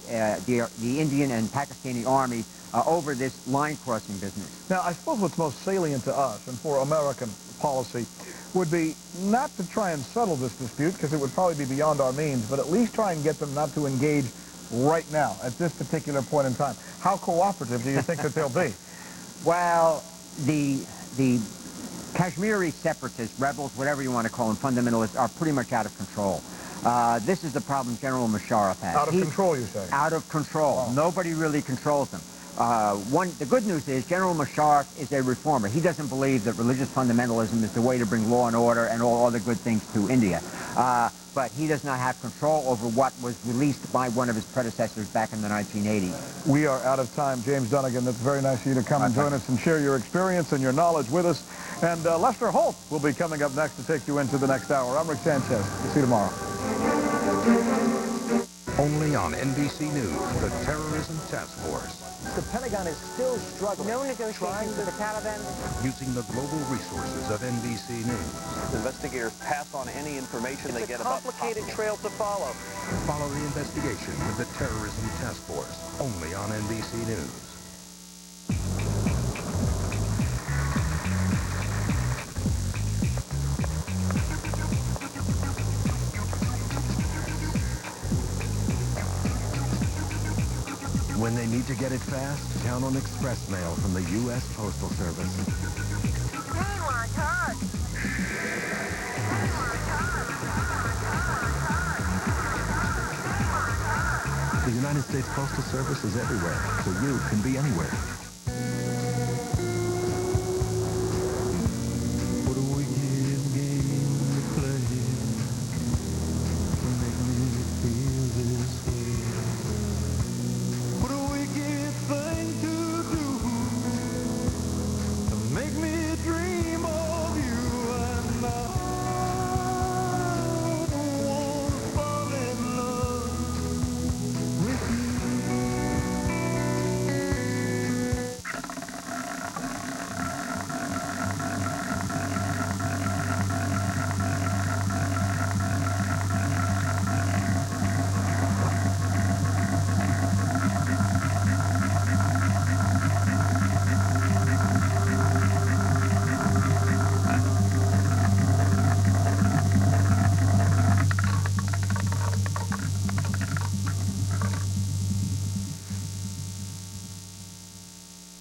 the Indian and Pakistani army over this line-crossing business. Now, I suppose what's most salient to us and for American policy would be not to try and settle this dispute, because it would probably be beyond our means, but at least try and get them not to engage right now, at this particular point in time. How cooperative do you think that they'll be? Well, the Kashmiri separatists, rebels, whatever you want to call them, fundamentalists, are pretty much out of control. This is the problem General Musharraf has. Out of control, you say? Out of control. Oh. Nobody really controls them. The good news is General Musharraf is a reformer. He doesn't believe that religious fundamentalism is the way to bring law and order and all other good things to India. But he does not have control over what was released by one of his predecessors back in the 1980s. We are out of time. James Dunnigan, that's very nice of you to come and join us and share your experience and your knowledge with us. And Lester Holt will be coming up next to take you into the next hour. I'm Rick Sanchez. We'll see you tomorrow. Only on NBC News, the Terrorism Task Force. The Pentagon is still struggling. No negotiations with the Taliban. Using the global resources of NBC News. Investigators pass on any information they get about... It's a complicated trail to follow. Follow the investigation with the Terrorism Task Force. Only on NBC News. When they need to get it fast, count on express mail from the U.S. Postal Service. Hey, want a hug? The United States Postal Service is everywhere, so you can be anywhere. What a wicked game to play to make me feel this way. What a wicked thing to do to make me dream of you, and I don't want to fall in love with you.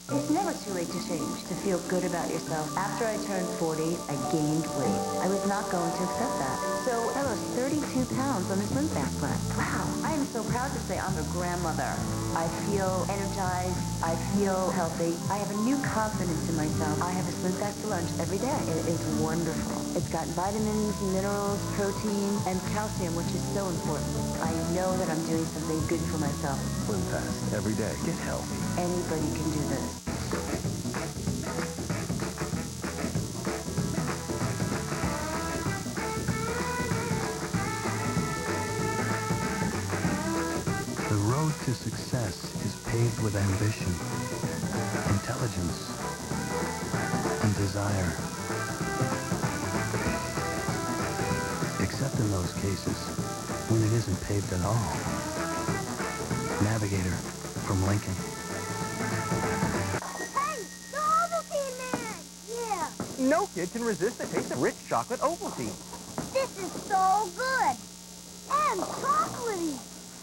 It's never too late to change, to feel good about yourself. After I turned 40, I gained weight. I was not going to accept that. So I lost 32 pounds on this Slim Fast plan. Wow, I am so proud to say I'm a grandmother. I feel energized. I feel healthy. I have a new confidence in myself. I have a Slim Fast for lunch every day. It is wonderful. It's got vitamins, minerals, protein, and calcium, which is so important. I know that I'm doing something good for myself. Slim Fast, every day. Get healthy. Anybody can do this. The road to success is paved with ambition, intelligence, and desire. Except in those cases when it isn't paved at all. Navigator from Lincoln. Hey, the Ovaltine man! Yeah. No kid can resist the taste of rich chocolate Ovaltine. This is so good. And chocolatey.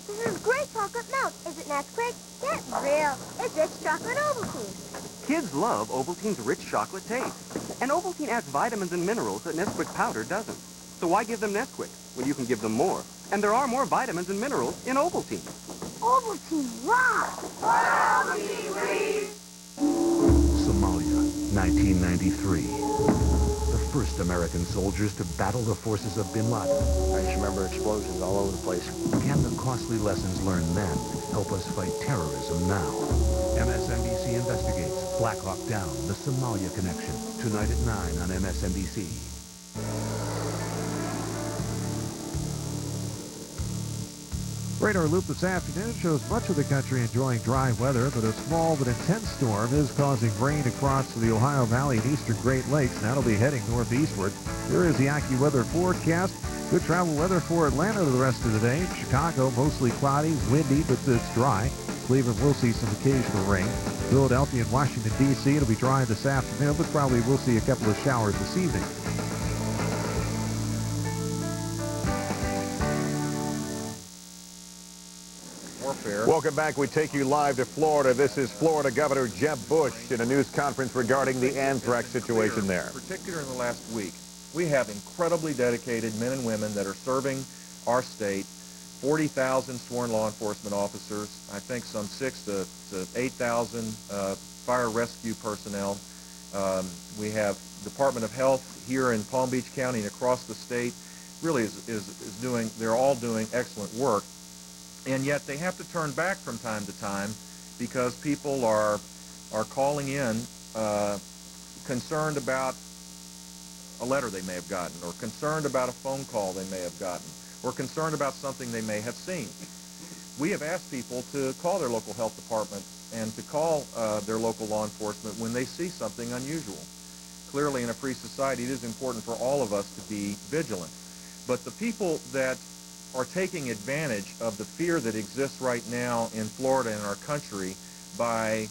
This is great chocolate milk. Is it Nesquik? Get real. It's rich chocolate Ovaltine. Kids love Ovaltine's rich chocolate taste. And Ovaltine adds vitamins and minerals that Nesquik powder doesn't. So why give them Nesquik when you can give them more? And there are more vitamins and minerals in Ovaltine. Ovaltine rock. Ovaltine, please. Somalia, 1993. The first American soldiers to battle the forces of bin Laden. I just remember explosions all over the place. Can the costly lessons learned then help us fight terrorism now? MSNBC investigates Black Hawk Down, the Somalia Connection. Tonight at 9 on MSNBC. Radar Loop this afternoon shows much of the country enjoying dry weather, but a small but intense storm is causing rain across the Ohio Valley and eastern Great Lakes. Now it'll be heading northeastward. Here is the AccuWeather forecast. Good travel weather for Atlanta the rest of the day. Chicago, mostly cloudy, windy, but it's dry. Cleveland will see some occasional rain. Philadelphia and Washington, D.C., it'll be dry this afternoon, but probably we'll see a couple of showers this evening. Welcome back. We take you live to Florida. This is Florida Governor Jeb Bush in a news conference regarding the anthrax situation there. Particularly in the last week, we have incredibly dedicated men and women that are serving our state. 40,000 sworn law enforcement officers, I think some 6,000 to 8,000 fire rescue personnel. We have Department of Health here in Palm Beach County and across the state. Really they're all doing excellent work. And yet they have to turn back from time to time because people are calling in concerned about a letter they may have gotten, or concerned about a phone call they may have gotten, or concerned about something they may have seen. We have asked people to call their local health department and to call their local law enforcement when they see something unusual. Clearly, in a free society, it is important for all of us to be vigilant. But the people that are taking advantage of the fear that exists right now in Florida and our country by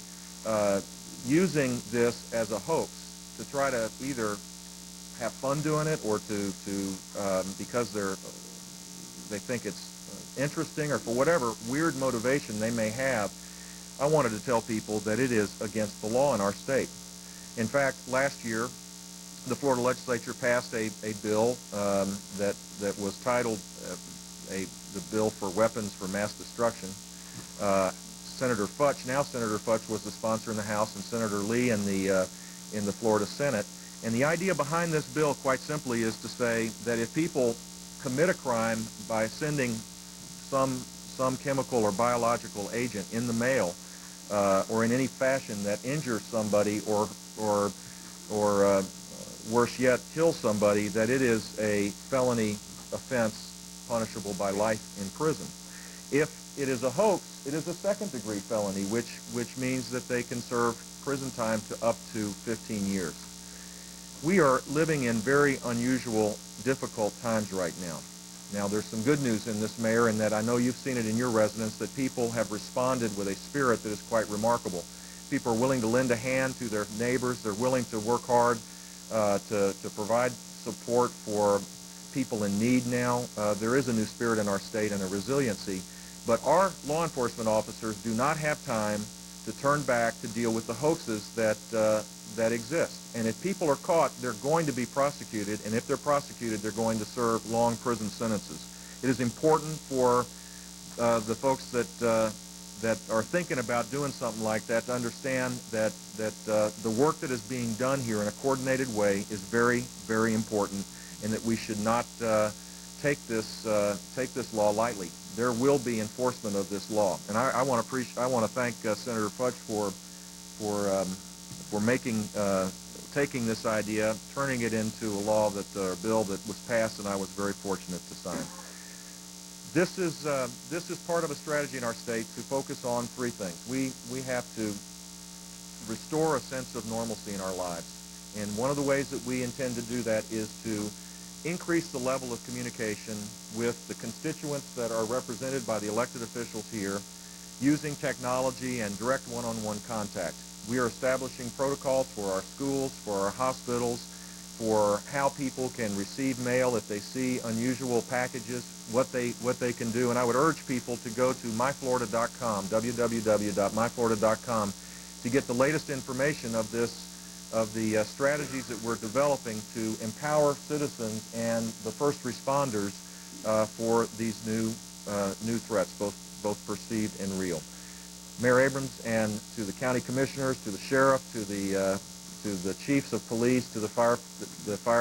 using this as a hoax to try to either have fun doing it or because they think it's interesting, or for whatever weird motivation they may have. I wanted to tell people that it is against the law in our state. In fact, last year, the Florida legislature passed a bill that was titled the bill for weapons for mass destruction. Senator Futch, now Senator Futch, was the sponsor in the House, and Senator Lee in the Florida Senate. And the idea behind this bill, quite simply, is to say that if people commit a crime by sending some chemical or biological agent in the mail, or in any fashion that injures somebody, or worse yet, kills somebody, that it is a felony offense punishable by life in prison. If it is a hoax, it is a second-degree felony, which means that they can serve prison time to up to 15 years. We are living in very unusual, difficult times right now. Now, there's some good news in this, Mayor, in that I know you've seen it in your residence, that people have responded with a spirit that is quite remarkable. People are willing to lend a hand to their neighbors. They're willing to work hard to provide support for people in need now. There is a new spirit in our state and a resiliency, but our law enforcement officers do not have time to turn back to deal with the hoaxes that exist. And if people are caught, they're going to be prosecuted, and if they're prosecuted, they're going to serve long prison sentences. It is important for the folks that are thinking about doing something like that to understand that the work that is being done here in a coordinated way is very, very important, and that we should not take this law lightly. There will be enforcement of this law, and I want to thank Senator Futch for taking this idea, turning it into a law, a bill that was passed, and I was very fortunate to sign. This is part of a strategy in our state to focus on three things. We have to restore a sense of normalcy in our lives, and one of the ways that we intend to do that is to increase the level of communication with the constituents that are represented by the elected officials here, using technology and direct one-on-one contact. We are establishing protocols for our schools, for our hospitals, for how people can receive mail if they see unusual packages, what they can do. And I would urge people to go to myflorida.com, www.myflorida.com, to get the latest information of the strategies that we're developing to empower citizens and the first responders for these new threats, both perceived and real. Mayor Abrams, and to the county commissioners, to the sheriff, to the chiefs of police, to the fire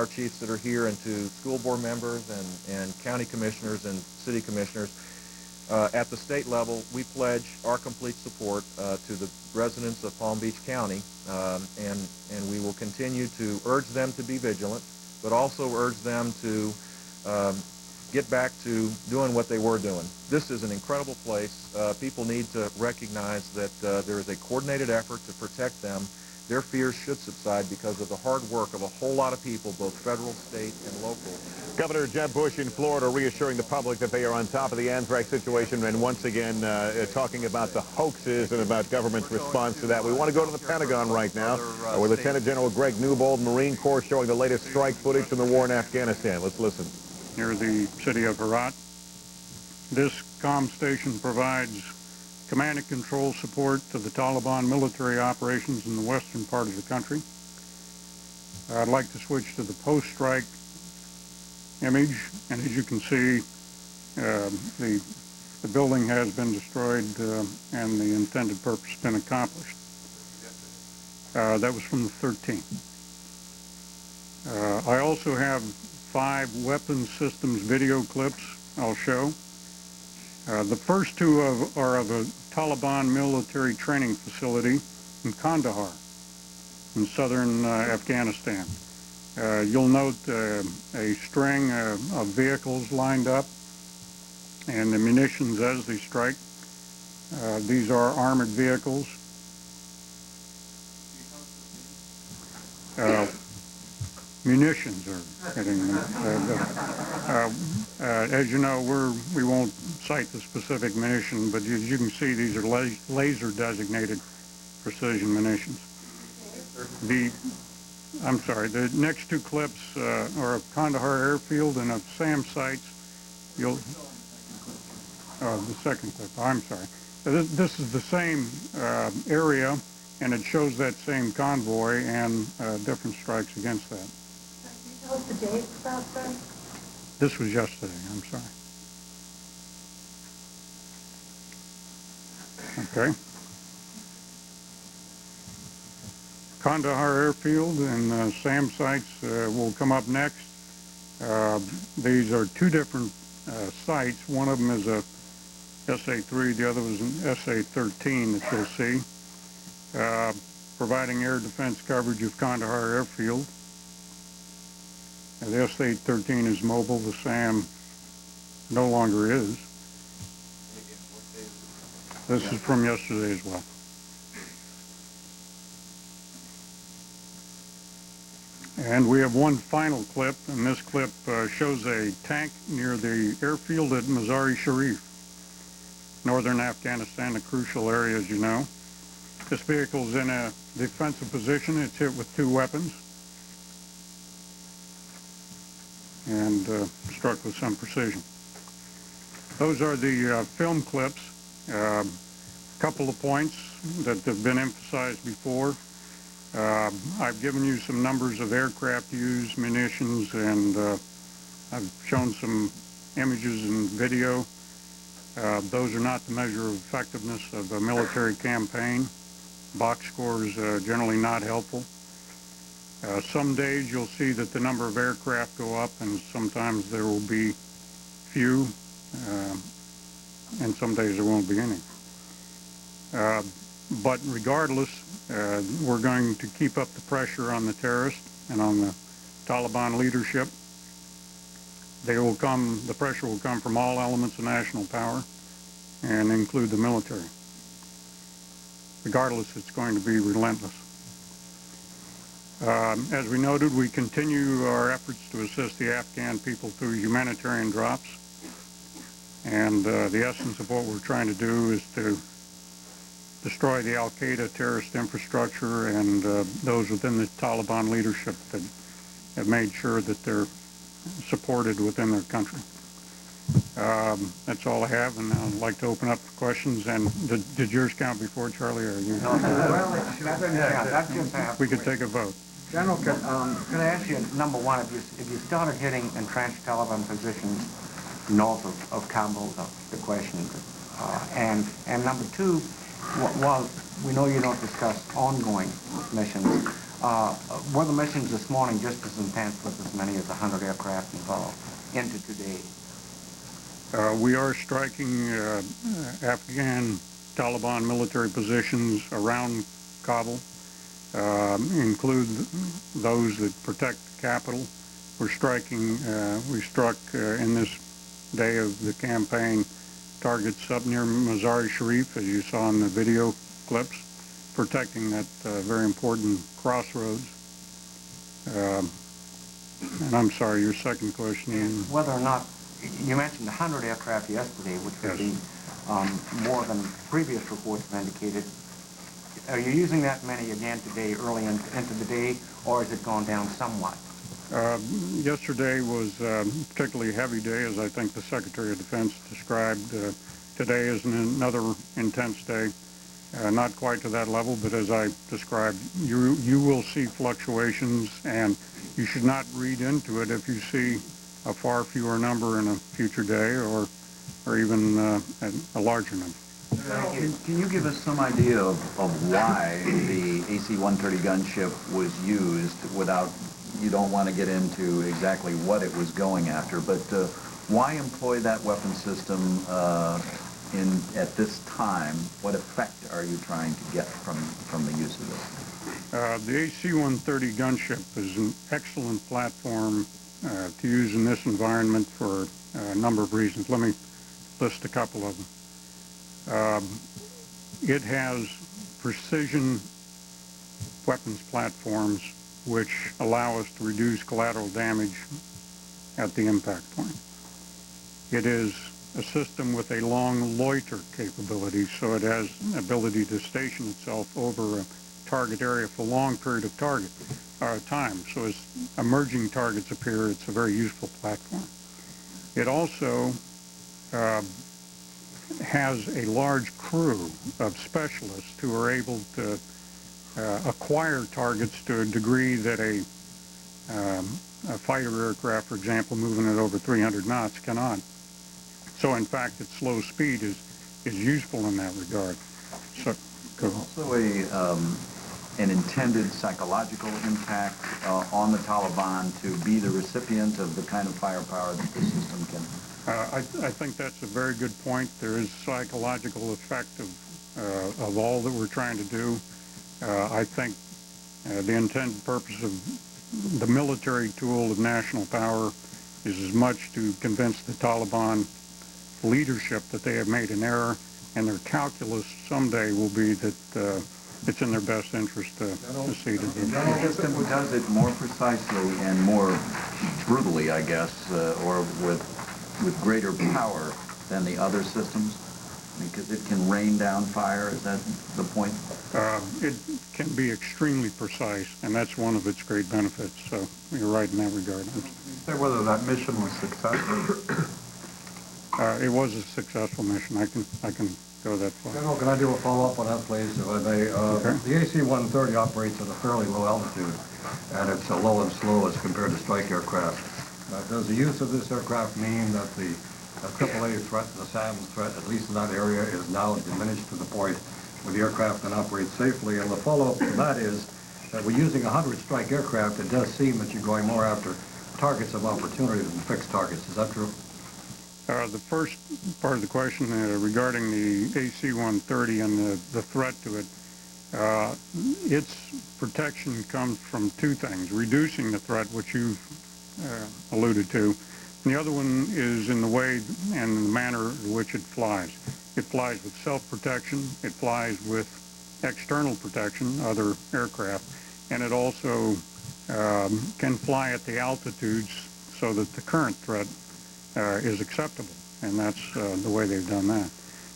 chiefs that are here, and to school board members and county commissioners and city commissioners, at the state level, we pledge our complete support to the residents of Palm Beach County, and we will continue to urge them to be vigilant, but also urge them to get back to doing what they were doing. This is an incredible place. People need to recognize that there is a coordinated effort to protect them. their fears should subside because of the hard work of a whole lot of people, both federal, state, and local. Governor Jeb Bush in Florida reassuring the public that they are on top of the anthrax situation, and once again talking about the hoaxes and about government's response to that. We want to go to the Pentagon right now, where Lieutenant General Greg Newbold, Marine Corps, showing the latest strike footage from the war in Afghanistan. Let's listen. Near the city of Herat. This comm station provides command and control support to the Taliban military operations in the western part of the country. I'd like to switch to the post-strike image, and as you can see, the building has been destroyed and the intended purpose has been accomplished. That was from the 13th. I also have 5 weapons systems video clips I'll show. The first 2 are of a Taliban military training facility in Kandahar in southern Afghanistan. You'll note a string of vehicles lined up and the munitions as they strike. These are armored vehicles. Munitions are hitting them. As you know, we won't cite the specific munition, but as you can see, these are laser designated precision munitions. The next 2 clips are of Kandahar Airfield and of SAM sites. The second clip, I'm sorry. This is the same area, and it shows that same convoy and different strikes against that. Can you tell us the date about that? This was yesterday, I'm sorry. Okay. Kandahar Airfield and SAM sites will come up next. These are 2 different sites. One of them is a SA-3, the other was an SA-13 that you'll see, providing air defense coverage of Kandahar Airfield. The SA-13 is mobile, the SAM no longer is. This is from yesterday as well. And we have one final clip, and this clip shows a tank near the airfield at Mazar-e-Sharif, northern Afghanistan, a crucial area, as you know. This vehicle is in a defensive position. It's hit with 2 weapons and struck with some precision. Those are the film clips. A couple of points that have been emphasized before. I've given you some numbers of aircraft used, munitions, and I've shown some images and video. Those are not the measure of effectiveness of a military campaign. Box scores generally not helpful. Some days you'll see that the number of aircraft go up, and sometimes there will be few, and some days there won't be any. But regardless, we're going to keep up the pressure on the terrorists and on the Taliban leadership. The pressure will come from all elements of national power and include the military. Regardless, it's going to be relentless. As we noted, we continue our efforts to assist the Afghan people through humanitarian drops. And the essence of what we're trying to do is to destroy the al-Qaeda terrorist infrastructure and those within the Taliban leadership that have made sure that they're supported within their country. That's all I have, and I'd like to open up for questions. And did yours count before, Charlie? Or you? No, well, we could take a vote. General, could I ask you, number one, if you started hitting entrenched Taliban positions north of Kabul, the question, and number two, while we know you don't discuss ongoing missions, were the missions this morning just as intense with as many as 100 aircraft involved into today? We are striking Afghan Taliban military positions around Kabul, include those that protect the capital. We're striking, we struck in this day of the campaign targets up near Mazar-e-Sharif, as you saw in the video clips, protecting that very important crossroads. And I'm sorry, your second question is? Whether or not, you mentioned 100 aircraft yesterday, which would be more than previous reports have indicated. Are you using that many again today, early into the day, or has it gone down somewhat? Yesterday was a particularly heavy day, as I think the Secretary of Defense described. Today is another intense day. Not quite to that level, but as I described, you will see fluctuations, and you should not read into it if you see a far fewer number in a future day or even a larger number. Can you give us some idea of why the AC-130 gunship was used without, you don't want to get into exactly what it was going after, but why employ that weapon system at this time? What effect are you trying to get from the use of it? The AC-130 gunship is an excellent platform to use in this environment for a number of reasons. Let me list a couple of them. It has precision weapons platforms which allow us to reduce collateral damage at the impact point. It is a system with a long loiter capability, so it has an ability to station itself over a target area for a long period of time. So as emerging targets appear, it's a very useful platform. It also has a large crew of specialists who are able to acquire targets to a degree that a fighter aircraft, for example, moving at over 300 knots cannot. So in fact, its slow speed is useful in that regard. So, also an intended psychological impact on the Taliban to be the recipient of the kind of firepower that the system can. I think that's a very good point. There is psychological effect of all that we're trying to do. I think the intended purpose of the military tool of national power is as much to convince the Taliban leadership that they have made an error, and their calculus someday will be that it's in their best interest to see to do. The system does it more precisely and more brutally, I guess, or with greater power than the other systems, because it can rain down fire. Is that the point? It can be extremely precise, and that's one of its great benefits. So you're right in that regard. Can you say whether that mission was successful? It was a successful mission. I can go that far. General, can I do a follow-up on that, please, if I may? Okay. The AC-130 operates at a fairly low altitude, and it's low and slow as compared to strike aircraft. Does the use of this aircraft mean that the AAA threat, the SAM threat, at least in that area, is now diminished to the point where the aircraft can operate safely? And the follow-up to that is that we're using 100 strike aircraft. It does seem that you're going more after targets of opportunity than fixed targets. Is that true? The first part of the question regarding the AC-130 and the threat to it, its protection comes from two things: reducing the threat, which you've alluded to, and the other one is in the way and the manner in which it flies. It flies with self-protection, it flies with external protection, other aircraft, and it also can fly at the altitudes so that the current threat is acceptable, and that's the way they've done that.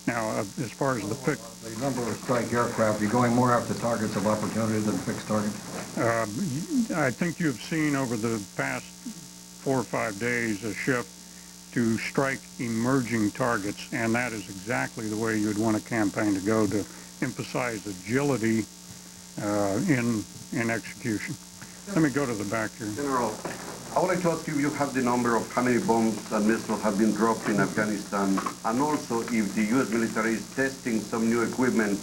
Now, as far as the number of strike aircraft, you're going more after targets of opportunity than fixed targets? I think you've seen over the past 4 or 5 days a shift to strike emerging targets, and that is exactly the way you would want a campaign to go, to emphasize agility in execution. Let me go to the back here. General, I would like to ask you if you have the number of how many bombs and missiles have been dropped in Afghanistan, and also if the U.S. military is testing some new equipment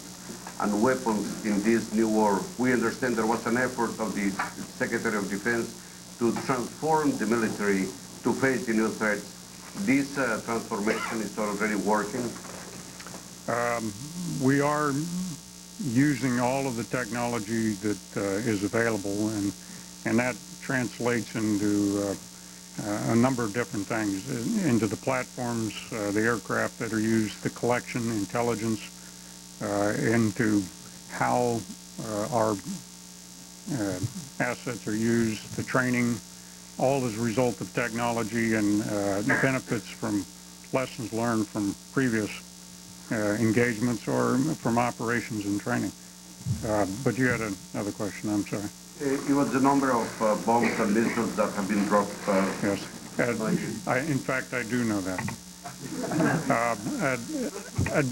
and weapons in this new war. We understand there was an effort of the Secretary of Defense to transform the military to face the new threats. This transformation is already working? We are using all of the technology that is available, and that translates into a number of different things, into the platforms, the aircraft that are used, the collection, intelligence, into how our assets are used, the training, all as a result of technology and benefits from lessons learned from previous engagements or from operations and training. But you had another question, I'm sorry. It was the number of bombs and missiles that have been dropped. Yes. In fact, I do know that.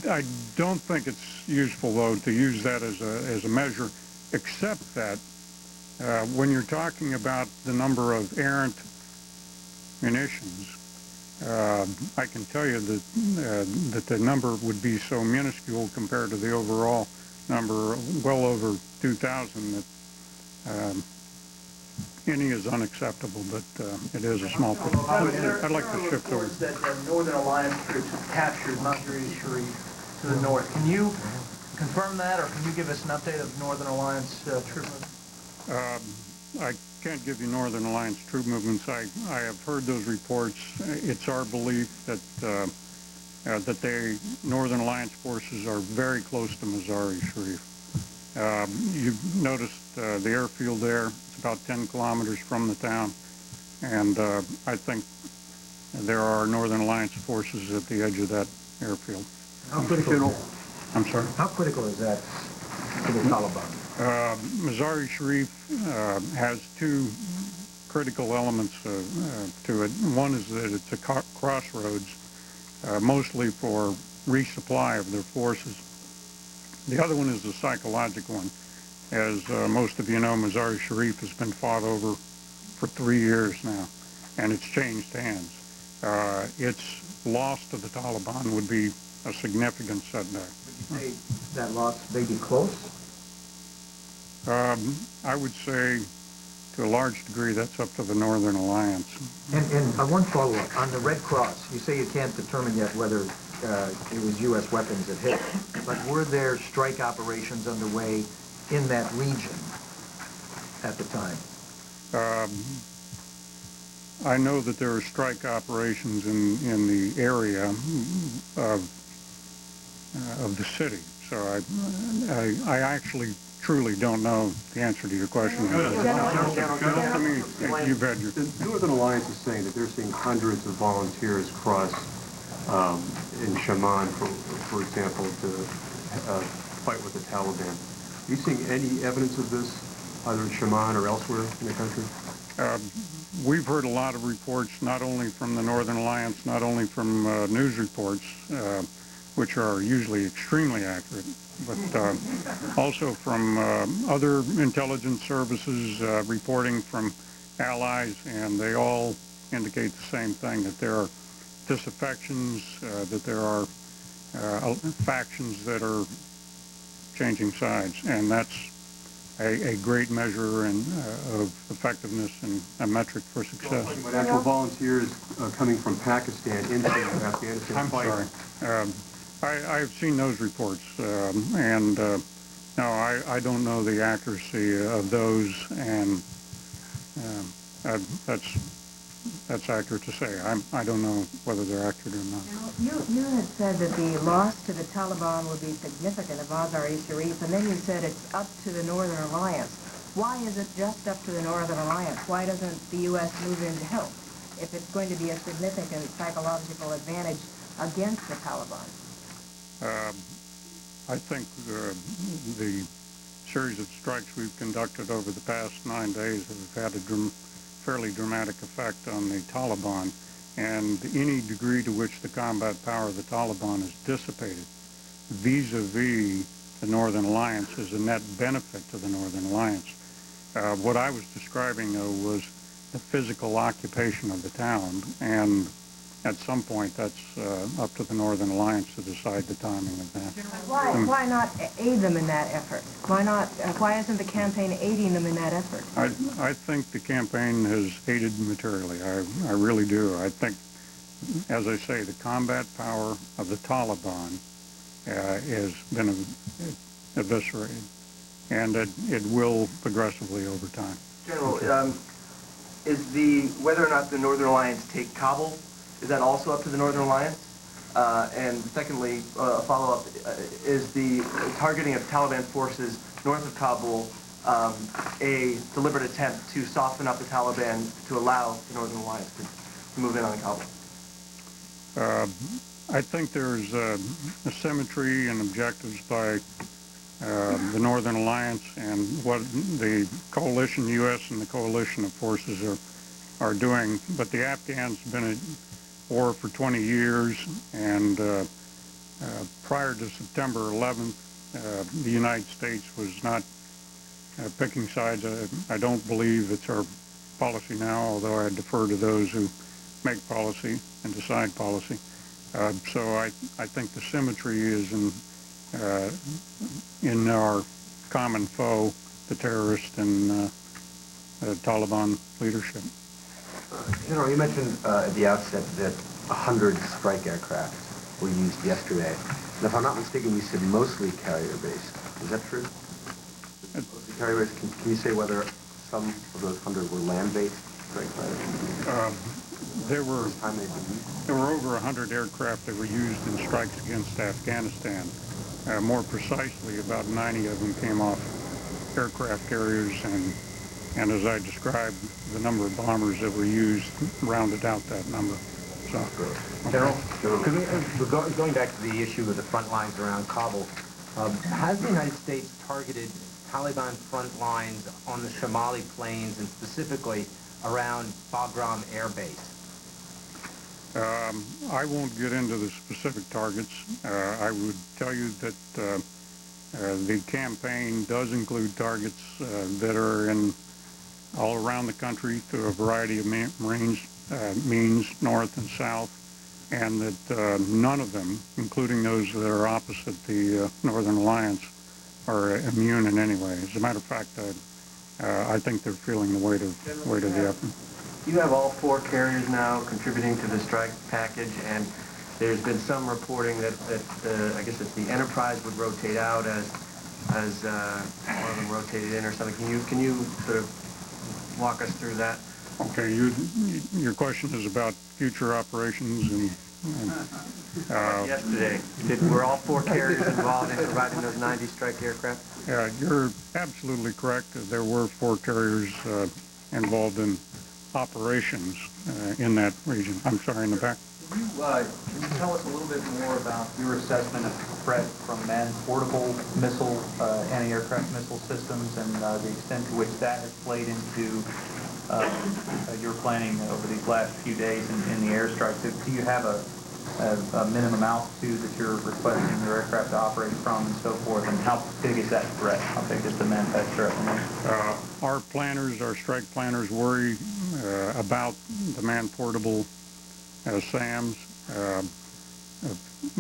I don't think it's useful, though, to use that as a measure, except that when you're talking about the number of errant munitions, I can tell you that the number would be so minuscule compared to the overall number, well over 2,000, that any is unacceptable, but it is a small percentage. I'd like to shift over. That Northern Alliance troops have captured Mazar-e-Sharif to the north. Can you confirm that, or can you give us an update of Northern Alliance troop movements? I can't give you Northern Alliance troop movements. I have heard those reports. It's our belief that Northern Alliance forces are very close to Mazar-e-Sharif. You've noticed the airfield there. It's about 10 kilometers from the town, and I think there are Northern Alliance forces at the edge of that airfield. How critical? I'm sorry? How critical is that to the Taliban? Mazar-e-Sharif has two critical elements to it. One is that it's a crossroads, mostly for resupply of their forces. The other one is the psychological one. As most of you know, Mazar-e-Sharif has been fought over for 3 years now, and it's changed hands. Its loss to the Taliban would be a significant setback. Would you say that loss may be close? I would say, to a large degree, that's up to the Northern Alliance. And one follow-up. On the Red Cross, you say you can't determine yet whether it was U.S. weapons that hit, but were there strike operations underway in that region at the time? I know that there are strike operations in the area of the city, so I actually truly don't know the answer to your question. You've had your... The Northern Alliance is saying that they're seeing hundreds of volunteers cross in Shaman, for example, to fight with the Taliban. Are you seeing any evidence of this, either in Shaman or elsewhere in the country? We've heard a lot of reports, not only from the Northern Alliance, not only from news reports, which are usually extremely accurate, but also from other intelligence services reporting from allies, and they all indicate the same thing, that there are disaffections, that there are factions that are changing sides, and that's a great measure of effectiveness and a metric for success. But actual volunteers coming from Pakistan into Afghanistan. I'm sorry. I've seen those reports, and no, I don't know the accuracy of those, and that's accurate to say. I don't know whether they're accurate or not. You had said that the loss to the Taliban would be significant of Mazar-e-Sharif, and then you said it's up to the Northern Alliance. Why is it just up to the Northern Alliance? Why doesn't the U.S. move in to help if it's going to be a significant psychological advantage against the Taliban? I think the series of strikes we've conducted over the past 9 days have had a fairly dramatic effect on the Taliban, and any degree to which the combat power of the Taliban is dissipated vis-a-vis the Northern Alliance is a net benefit to the Northern Alliance. What I was describing, though, was the physical occupation of the town, and at some point that's up to the Northern Alliance to decide the timing of that. Why not aid them in that effort? Why isn't the campaign aiding them in that effort? I think the campaign has aided materially. I really do. I think, as I say, the combat power of the Taliban has been eviscerated, and it will progressively over time. General, is whether or not the Northern Alliance take Kabul, is that also up to the Northern Alliance? And secondly, a follow-up, is the targeting of Taliban forces north of Kabul a deliberate attempt to soften up the Taliban to allow the Northern Alliance to move in on Kabul? I think there's a symmetry and objectives by the Northern Alliance and what the coalition, U.S. and the coalition of forces are doing. But the Afghans have been at war for 20 years, and prior to September 11th, the United States was not picking sides. I don't believe it's our policy now, although I defer to those who make policy and decide policy. So I think the symmetry is in our common foe, the terrorist and the Taliban leadership. General, you mentioned at the outset that 100 strike aircraft were used yesterday. And if I'm not mistaken, you said mostly carrier-based. Is that true? Mostly carrier-based. Can you say whether some of those 100 were land-based strike fighters? There were over 100 aircraft that were used in strikes against Afghanistan. More precisely, about 90 of them came off aircraft carriers, and as I described, the number of bombers that were used rounded out that number. So, General, going back to the issue of the front lines around Kabul, has the United States targeted Taliban front lines on the Shamali plains and specifically around Bagram Air Base? I won't get into the specific targets. I would tell you that the campaign does include targets that are in all around the country through a variety of means, north and south, and that none of them, including those that are opposite the Northern Alliance, are immune in any way. As a matter of fact, I think they're feeling the weight of the effort. You have all 4 carriers now contributing to the strike package, and there's been some reporting that I guess it's the Enterprise would rotate out as one of them rotated in or something. Can you sort of walk us through that? Okay, your question is about future operations and yesterday. Were all 4 carriers involved in providing those 90 strike aircraft? Yeah, you're absolutely correct. There were 4 carriers involved in operations in that region. I'm sorry, in the back. Can you tell us a little bit more about your assessment of threat from man-portable missile, anti-aircraft missile systems, and the extent to which that has played into your planning over these last few days in the airstrikes? Do you have a minimum altitude that you're requesting your aircraft to operate from and so forth, and how big is that threat? How big is the manifest threat? Our planners, our strike planners, worry about the man-portable SAMs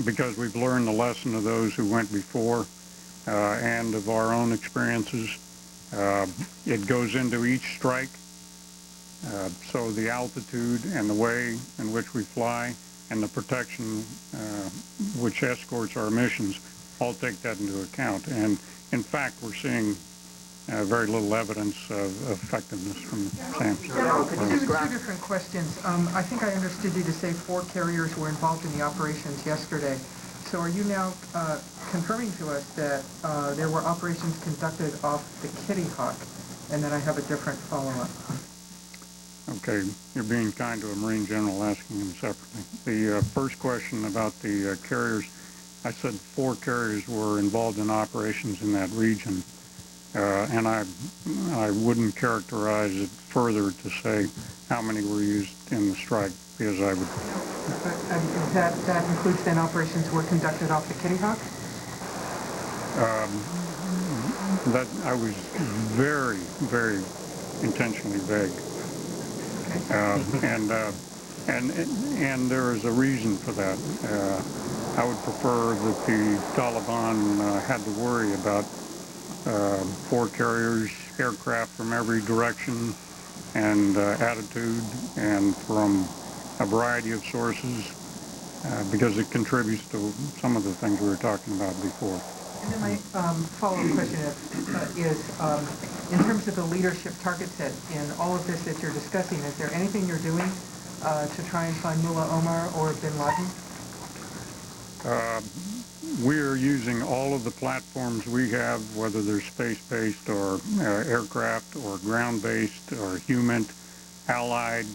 because we've learned the lesson of those who went before and of our own experiences. It goes into each strike, so the altitude and the way in which we fly and the protection which escorts our missions all take that into account. And in fact, we're seeing very little evidence of effectiveness from the SAMs. General, two different questions. I think I understood you to say 4 carriers were involved in the operations yesterday. So are you now confirming to us that there were operations conducted off the Kitty Hawk? And then I have a different follow-up. Okay, you're being kind to a Marine General asking him separately. The first question about the carriers, I said 4 carriers were involved in operations in that region. And I wouldn't characterize it further to say how many were used in the strike, because I would... That includes then operations were conducted off the Kitty Hawk? That I was very, very intentionally vague. And there is a reason for that. I would prefer that the Taliban had to worry about 4 carriers, aircraft from every direction and attitude and from a variety of sources because it contributes to some of the things we were talking about before. And then my follow-up question is in terms of the leadership target set in all of this that you're discussing, is there anything you're doing to try and find Mullah Omar or bin Laden? We're using all of the platforms we have, whether they're space-based or aircraft or ground-based or human, allied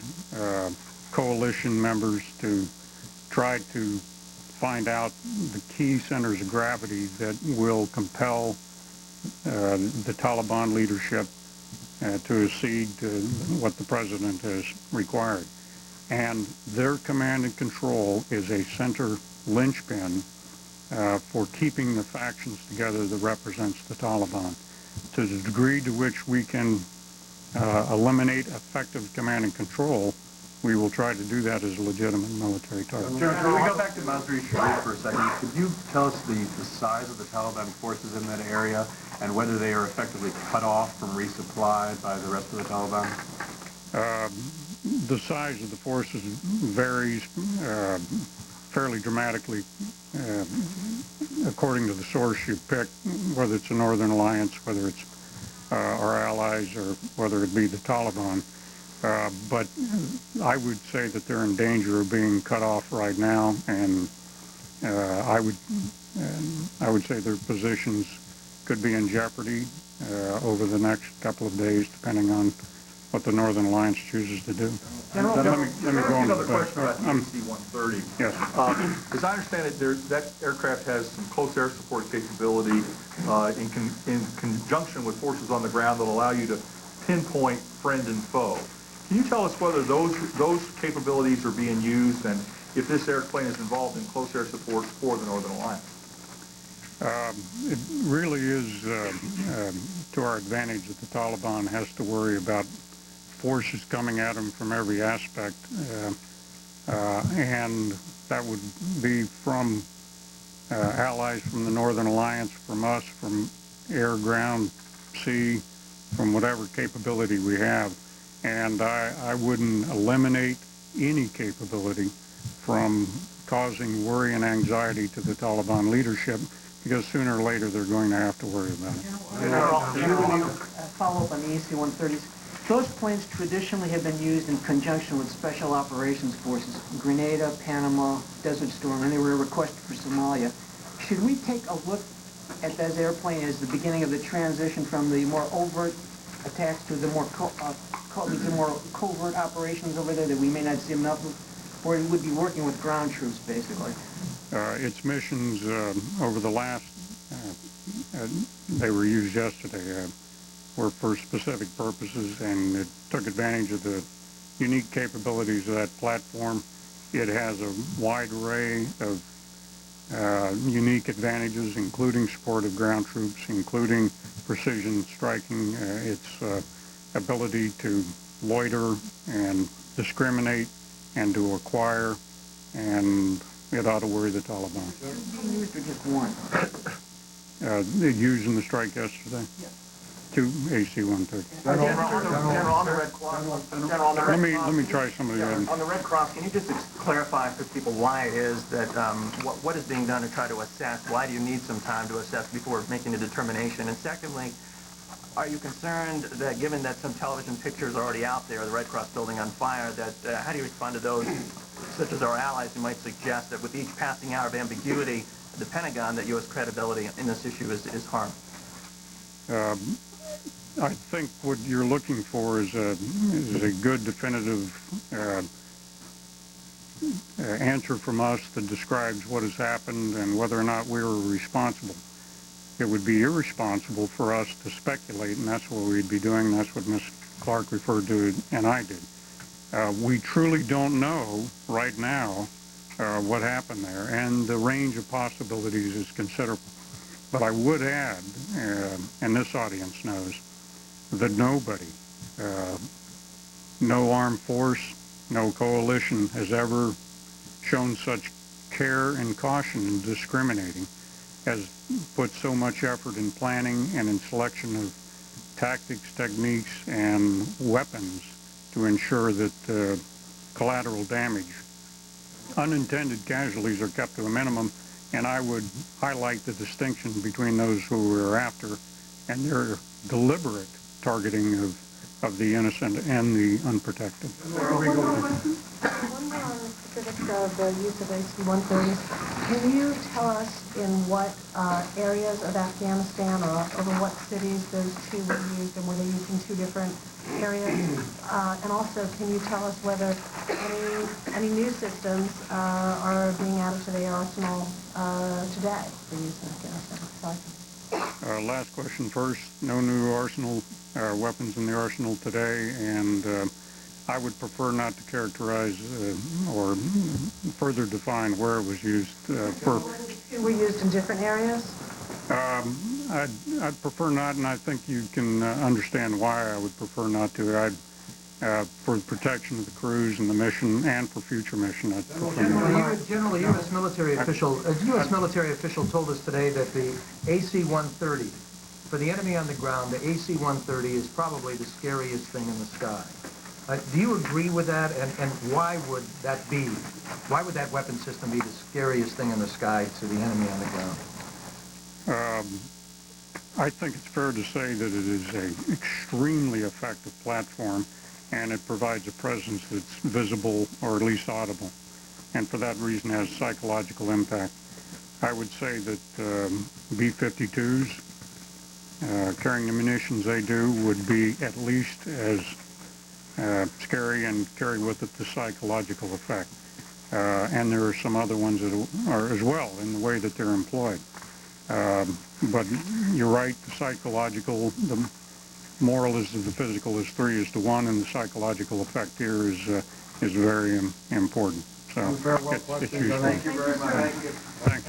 coalition members, to try to find out the key centers of gravity that will compel the Taliban leadership to accede to what the president has required. And their command and control is a center linchpin for keeping the factions together that represents the Taliban. To the degree to which we can eliminate effective command and control, we will try to do that as a legitimate military target. General, can we go back to Mazar-i-Sharif for a second? Could you tell us the size of the Taliban forces in that area and whether they are effectively cut off from resupply by the rest of the Taliban? The size of the forces varies fairly dramatically according to the source you pick, whether it's the Northern Alliance, whether it's our allies, or whether it be the Taliban. But I would say that they're in danger of being cut off right now, and I would say their positions could be in jeopardy over the next couple of days, depending on what the Northern Alliance chooses to do. General, let me go on. Another question about the AC-130. Yes. As I understand it, that aircraft has some close air support capability in conjunction with forces on the ground that allow you to pinpoint friend and foe. Can you tell us whether those capabilities are being used, and if this airplane is involved in close air support for the Northern Alliance? It really is to our advantage that the Taliban has to worry about forces coming at them from every aspect, and that would be from allies from the Northern Alliance, from us, from air, ground, sea, from whatever capability we have. And I wouldn't eliminate any capability from causing worry and anxiety to the Taliban leadership, because sooner or later they're going to have to worry about it. General, follow up on the AC-130s. Those planes traditionally have been used in conjunction with Special Operations Forces, Grenada, Panama, Desert Storm, and they were requested for Somalia. Should we take a look at those airplanes as the beginning of the transition from the more overt attacks to the more covert operations over there that we may not see enough of, or it would be working with ground troops, basically? Its missions over the last, they were used yesterday, were for specific purposes, and it took advantage of the unique capabilities of that platform. It has a wide array of unique advantages, including support of ground troops, including precision striking, its ability to loiter and discriminate and to acquire, and it ought to worry the Taliban. Being used or just one? They used in the strike yesterday. Yes. 2 AC-130. General, on the Red Cross. Let me try somebody else. On the Red Cross, can you just clarify for people why it is that what is being done to try to assess? Why do you need some time to assess before making a determination? And secondly, are you concerned that, given that some television pictures are already out there, the Red Cross building on fire, that how do you respond to those, such as our allies, who might suggest that with each passing hour of ambiguity, the Pentagon, that U.S. credibility in this issue is harmed? I think what you're looking for is a good definitive answer from us that describes what has happened and whether or not we were responsible. It would be irresponsible for us to speculate, and that's what we'd be doing. That's what Ms. Clark referred to, and I did. We truly don't know right now what happened there, and the range of possibilities is considerable. But I would add, and this audience knows, that nobody, no armed force, no coalition has ever shown such care and caution in discriminating, has put so much effort in planning and in selection of tactics, techniques, and weapons to ensure that collateral damage, unintended casualties, are kept to a minimum. And I would highlight the distinction between those who we're after and their deliberate targeting of the innocent and the unprotected. One more on Mr. subject of the use of AC-130s, can you tell us in what areas of Afghanistan or over what cities those two were used, and were they used in two different areas? And also, can you tell us whether any new systems are being added to the arsenal today for use in Afghanistan? Last question first. No new arsenal weapons in the arsenal today, and I would prefer not to characterize or further define where it was used. Two were used in different areas? I'd prefer not, and I think you can understand why I would prefer not to. For the protection of the crews and the mission, and for future mission, I'd prefer not. Generally, a U.S. military official told us today that the AC-130, for the enemy on the ground, the AC-130 is probably the scariest thing in the sky. Do you agree with that, and why would that be? Why would that weapon system be the scariest thing in the sky to the enemy on the ground? I think it's fair to say that it is an extremely effective platform, and it provides a presence that's visible or at least audible, and for that reason has psychological impact. I would say that B-52s, carrying the munitions they do, would be at least as scary and carry with it the psychological effect. And there are some other ones that are as well in the way that they're employed. But you're right, the psychological, the moral is to the physical is 3 is to 1, and the psychological effect here is very important. So it's useful. Thank you very much. Thanks.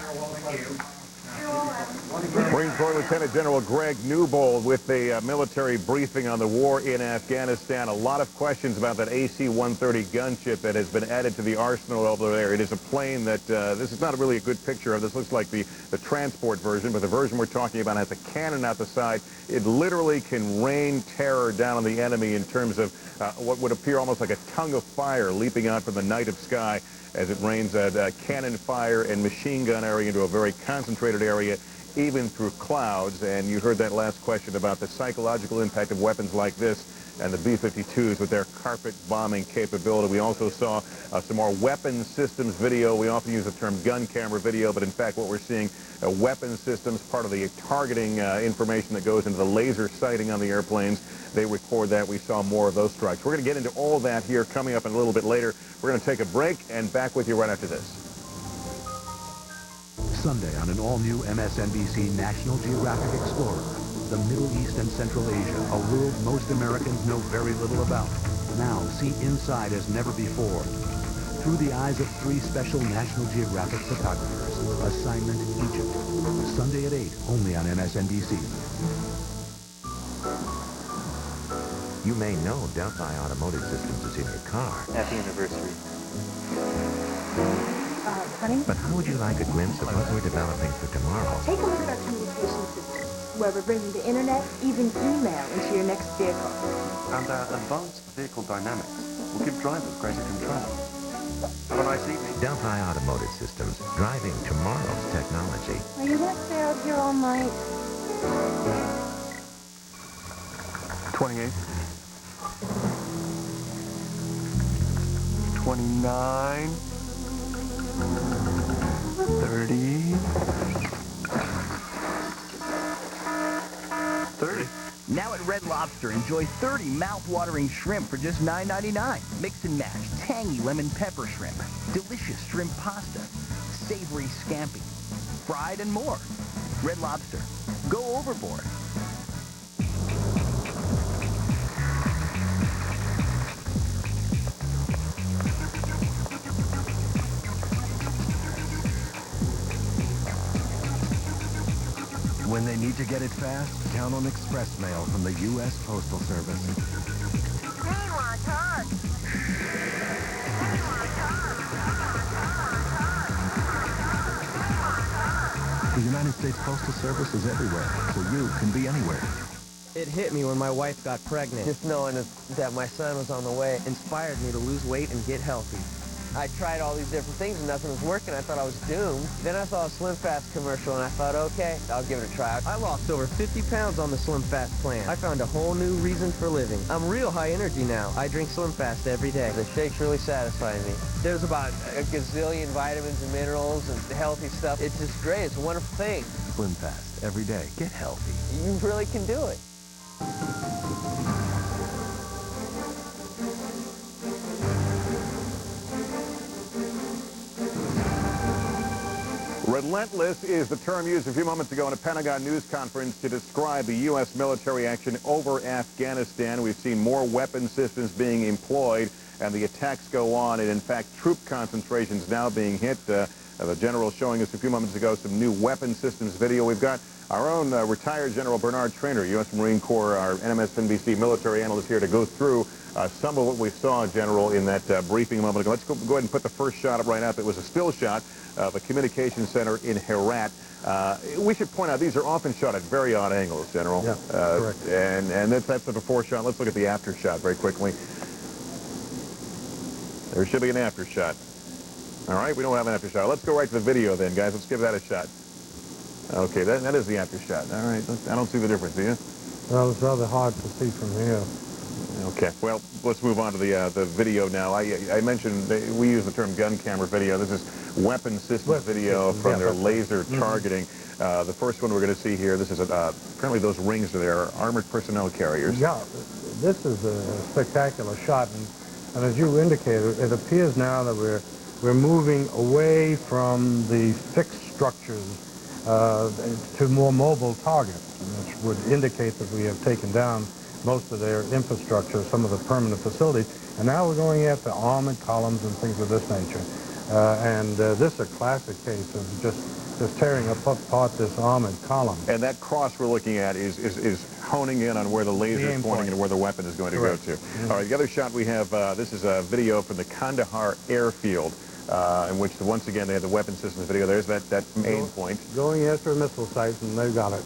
Marine Corps Lieutenant General Greg Newbold with a military briefing on the war in Afghanistan. A lot of questions about that AC-130 gunship that has been added to the arsenal over there. It is a plane that, this is not really a good picture of. This looks like the transport version, but the version we're talking about has a cannon out the side. It literally can rain terror down on the enemy in terms of what would appear almost like a tongue of fire leaping out from the night of sky as it rains cannon fire and machine gun area into a very concentrated area, even through clouds. And you heard that last question about the psychological impact of weapons like this and the B-52s with their carpet bombing capability. We also saw some more weapon systems video. We often use the term gun camera video, but in fact what we're seeing, weapon systems, part of the targeting information that goes into the laser sighting on the airplanes. They record that. We saw more of those strikes. We're going to get into all that here coming up in a little bit later. We're going to take a break and back with you right after this. Sunday on an all-new MSNBC National Geographic Explorer, the Middle East and Central Asia, a world most Americans know very little about. Now see inside as never before, through the eyes of 3 special National Geographic photographers. Assignment Egypt. Sunday at 8, only on MSNBC. You may know Delphi Automotive Systems is in your car. Happy anniversary. Honey? But how would you like a glimpse of what we're developing for tomorrow? Take a look at our communication systems, where we're bringing the internet, even email, into your next vehicle. And our advanced vehicle dynamics will give drivers greater control. Have a nice evening. Delphi Automotive Systems, driving tomorrow's technology. Are you going to stay out here all night? 28. 29. 30. 30. Now at Red Lobster, enjoy 30 mouth-watering shrimp for just $9.99. Mix and match tangy lemon pepper shrimp, delicious shrimp pasta, savory scampi, fried and more. Red Lobster. Go overboard. When they need to get it fast, count on express mail from the U.S. Postal Service. The United States Postal Service is everywhere, so you can be anywhere. It hit me when my wife got pregnant. Just knowing that my son was on the way inspired me to lose weight and get healthy. I tried all these different things and nothing was working. I thought I was doomed. Then I saw a Slim Fast commercial and I thought, okay, I'll give it a try. I lost over 50 pounds on the Slim Fast plan. I found a whole new reason for living. I'm real high energy now. I drink Slim Fast every day. The shakes really satisfy me. There's about a gazillion vitamins and minerals and healthy stuff. It's just great. It's a wonderful thing. Slim Fast, every day. Get healthy. You really can do it. Relentless is the term used a few moments ago in a Pentagon news conference to describe the U.S. military action over Afghanistan. We've seen more weapon systems being employed, and the attacks go on, and in fact, troop concentrations now being hit. The general showing us a few moments ago some new weapon systems video. We've got our own retired General Bernard Traynor, U.S. Marine Corps, our MSNBC military analyst here to go through some of what we saw, General, in that briefing a moment ago. Let's go ahead and put the first shot up right now. It was a still shot of a communications center in Herat. We should point out these are often shot at very odd angles, General. Yeah, correct. And that's the before shot. Let's look at the after shot very quickly. There should be an after shot. All right, we don't have an after shot. Let's go right to the video then, guys. Let's give that a shot. Okay, that is the after shot. All right, I don't see the difference, do you? Well, it's rather hard to see from here. Okay, well, let's move on to the video now. I mentioned we use the term gun camera video. This is weapon system video from their laser targeting. The first one we're going to see here, this is apparently those rings are there, armored personnel carriers. Yeah, this is a spectacular shot, and as you indicated, it appears now that we're moving away from the fixed structures to more mobile targets, which would indicate that we have taken down most of their infrastructure, some of the permanent facilities, and now we're going after armored columns and things of this nature. This is a classic case of just tearing apart this armored column. And that cross we're looking at is honing in on where the laser is pointing and where the weapon is going to go to. All right, the other shot we have, this is a video from the Kandahar airfield, in which, once again, they have the weapon systems video. There's that main point. Going after a missile site, and they've got it.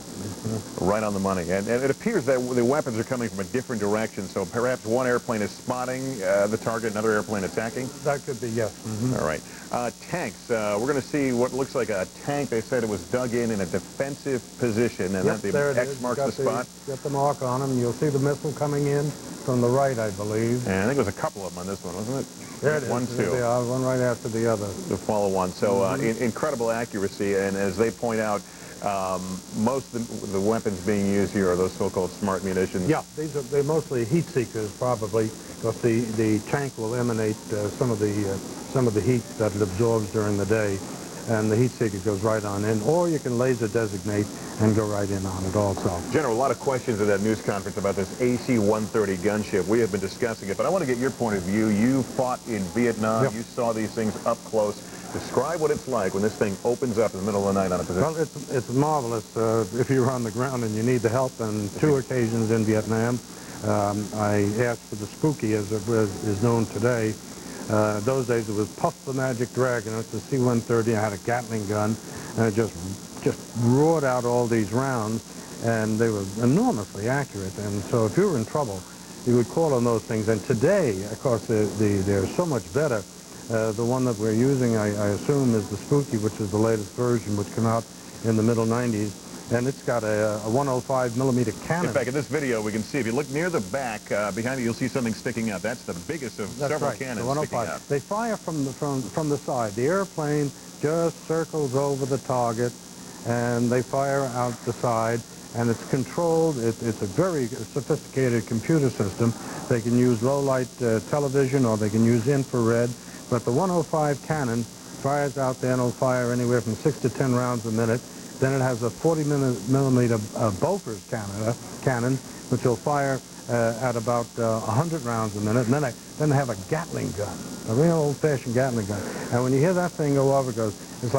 Right on the money. And it appears that the weapons are coming from a different direction, so perhaps one airplane is spotting the target, another airplane attacking? That could be, yes. All right. Tanks. We're going to see what looks like a tank. They said it was dug in a defensive position, and yep, that the X marks the spot. Got the mark on them. You'll see the missile coming in from the right, I believe. And I think it was a couple of them on this one, wasn't it? There it is. One, two. One right after the other. The follow one. So incredible accuracy, and as they point out, most of the weapons being used here are those so-called smart munitions. Yeah, they're mostly heat seekers, probably, because the tank will emanate some of the heat that it absorbs during the day, and the heat seeker goes right on in, or you can laser designate and go right in on it also. General, a lot of questions at that news conference about this AC-130 gunship. We have been discussing it, but I want to get your point of view. You fought in Vietnam. Yep. You saw these things up close. Describe what it's like when this thing opens up in the middle of the night on a position. Well, it's marvelous if you're on the ground and you need the help. On 2 occasions in Vietnam, I asked for the spooky, as it is known today. Those days it was Puff the Magic Dragon. It's a C-130. I had a Gatling gun, and it just roared out all these rounds, and they were enormously accurate. And so if you were in trouble, you would call on those things. And today, of course, they're so much better. The one that we're using, I assume, is the Spooky, which is the latest version, which came out in the middle 90s. And it's got a 105 millimeter cannon. In fact, in this video, we can see, if you look near the back, behind you, you'll see something sticking out. That's the biggest of several cannons sticking out. They fire from the side. The airplane just circles over the target, and they fire out the side, and it's controlled. It's a very sophisticated computer system. They can use low-light television, or they can use infrared. But the 105 cannon fires out there, and it'll fire anywhere from 6 to 10 rounds a minute. Then it has a 40 millimeter Bofors cannon, which will fire at about 100 rounds a minute. And then they have a Gatling gun, a real old-fashioned Gatling gun. And when you hear that thing go over, it's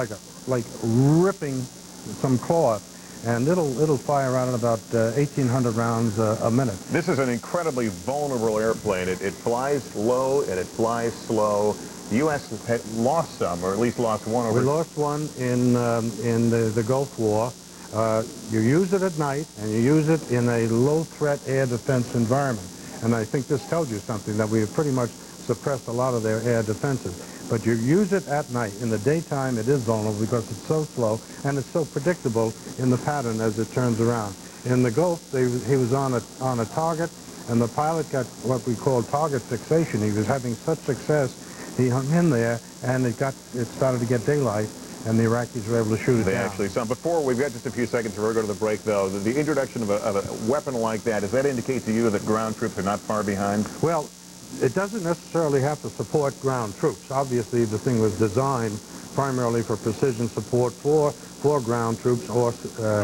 like ripping some cloth. And it'll fire out at about 1,800 rounds a minute. This is an incredibly vulnerable airplane. It flies low and it flies slow. The U.S. had lost some, or at least lost one over... We lost one in the Gulf War. You use it at night, and you use it in a low-threat air defense environment. And I think this tells you something, that we have pretty much suppressed a lot of their air defenses. But you use it at night. In the daytime, it is vulnerable because it's so slow and it's so predictable in the pattern as it turns around. In the Gulf, he was on a target, and the pilot got what we call target fixation. He was having such success, he hung in there, and it started to get daylight, and the Iraqis were able to shoot it They down. actually saw. Before, we've got just a few seconds before we go to the break, though. The introduction of a weapon like that, does that indicate to you that ground troops are not far behind? Well, it doesn't necessarily have to support ground troops. Obviously, the thing was designed primarily for precision support for ground troops or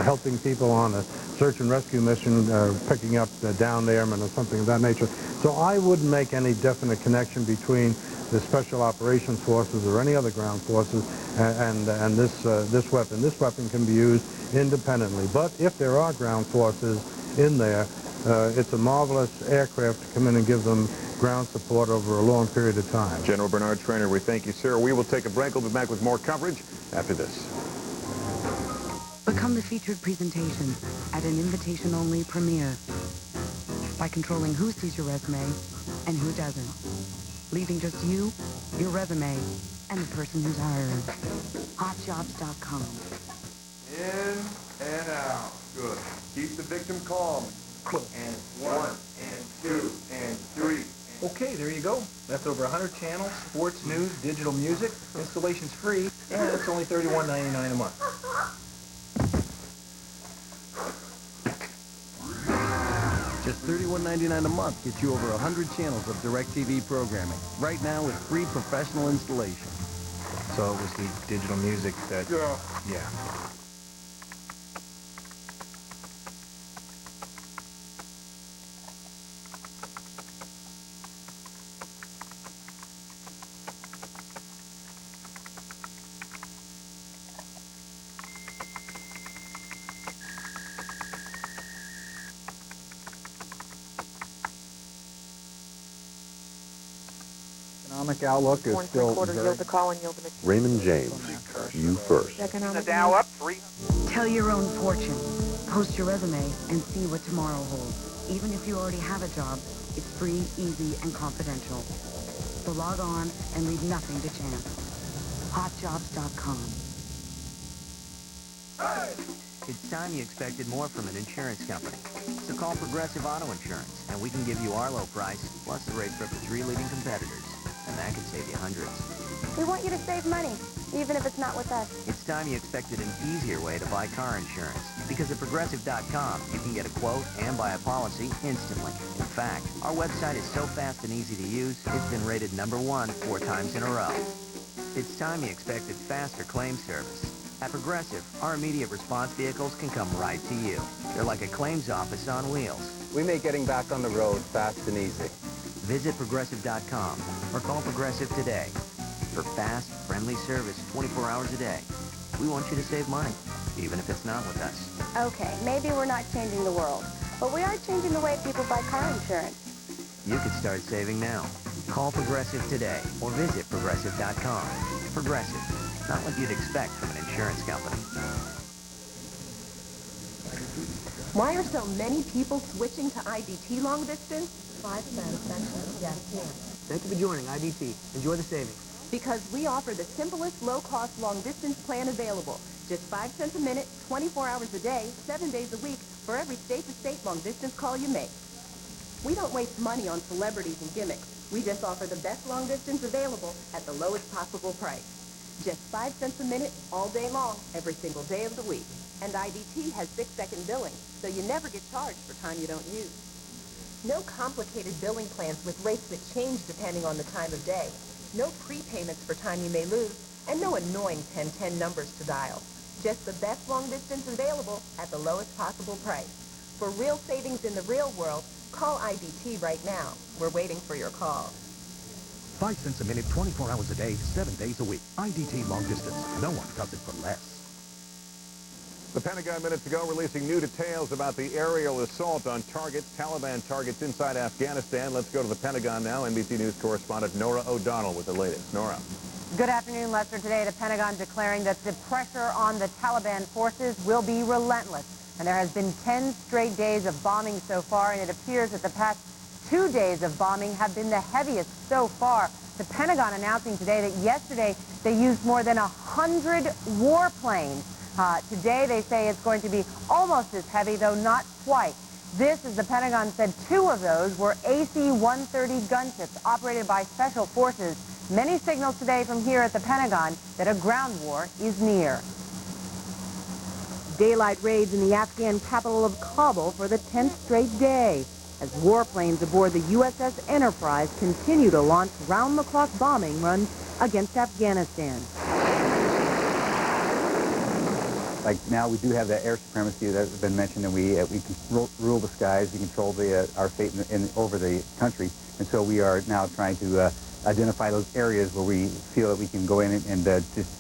helping people on a search and rescue mission, picking up downed airmen or something of that nature. So I wouldn't make any definite connection between the Special Operations Forces or any other ground forces and this weapon. This weapon can be used independently. But if there are ground forces in there, it's a marvelous aircraft to come in and give them ground support over a long period of time. General Bernard Trainer, we thank you, sir. We will take a break. We'll be back with more coverage after this. Become the featured presentation at an invitation-only premiere by controlling who sees your resume and who doesn't, leaving just you, your resume, and the person who's hiring. Hotjobs.com. In and out. Good. Keep the victim calm. And 1, and 2, and 3. Okay, there you go. That's over 100 channels, sports, news, digital music. Installation's free, and it's only $31.99 a month. Just $31.99 a month gets you over 100 channels of DirecTV programming. Right now with free professional installation. So it was the digital music that... Yeah. Economic outlook is still very... Raymond James, you first. The Dow up 3. Tell your own fortune. Post your resume and see what tomorrow holds. Even if you already have a job, it's free, easy, and confidential. So log on and leave nothing to chance. Hotjobs.com. It's time you expected more from an insurance company. So call Progressive Auto Insurance, and we can give you our low price, plus the rates for up to 3 leading competitors. And that could save you hundreds. We want you to save money, even if it's not with us. It's time you expected an easier way to buy car insurance. Because at Progressive.com, you can get a quote and buy a policy instantly. In fact, our website is so fast and easy to use, it's been rated #1 4 times in a row. It's time you expected faster claim service. At Progressive, our immediate response vehicles can come right to you. They're like a claims office on wheels. We make getting back on the road fast and easy. Visit Progressive.com or call Progressive today. For fast, friendly service 24 hours a day. We want you to save money, even if it's not with us. Okay, maybe we're not changing the world, but we are changing the way people buy car insurance. You could start saving now. Call Progressive today or visit Progressive.com. Progressive, not what you'd expect from an insurance company. Why are so many people switching to IDT long distance? 5 satisfaction. Yes, ma'am. Thank you for joining IDT. Enjoy the savings. Because we offer the simplest low-cost long-distance plan available. Just 5 cents a minute, 24 hours a day, 7 days a week, for every state-to-state long-distance call you make. We don't waste money on celebrities and gimmicks. We just offer the best long-distance available at the lowest possible price. Just 5 cents a minute, all day long, every single day of the week. And IDT has 6-second billing, so you never get charged for time you don't use. No complicated billing plans with rates that change depending on the time of day. No prepayments for time you may lose, and no annoying 1010 numbers to dial. Just the best long distance available at the lowest possible price. For real savings in the real world, call IDT right now. We're waiting for your call. 5 cents a minute, 24 hours a day, 7 days a week. IDT long distance. No one does it for less. The Pentagon minutes ago releasing new details about the aerial assault on targets, Taliban targets inside Afghanistan. Let's go to the Pentagon now. NBC News correspondent Nora O'Donnell with the latest. Nora. Good afternoon, Lester. Today, the Pentagon declaring that the pressure on the Taliban forces will be relentless. And there has been 10 straight days of bombing so far, and it appears that the past 2 days of bombing have been the heaviest so far. The Pentagon announcing today that yesterday they used more than 100 warplanes. Today they say it's going to be almost as heavy, though not quite. This, as the Pentagon said, 2 of those were AC-130 gunships operated by special forces. Many signals today from here at the Pentagon that a ground war is near. Daylight raids in the Afghan capital of Kabul for the 10th straight day, as warplanes aboard the USS Enterprise continue to launch round-the-clock bombing runs against Afghanistan. Like now, we do have that air supremacy that's been mentioned, and we can rule the skies, we control our fate over the country, and so we are now trying to identify those areas where we feel that we can go in and just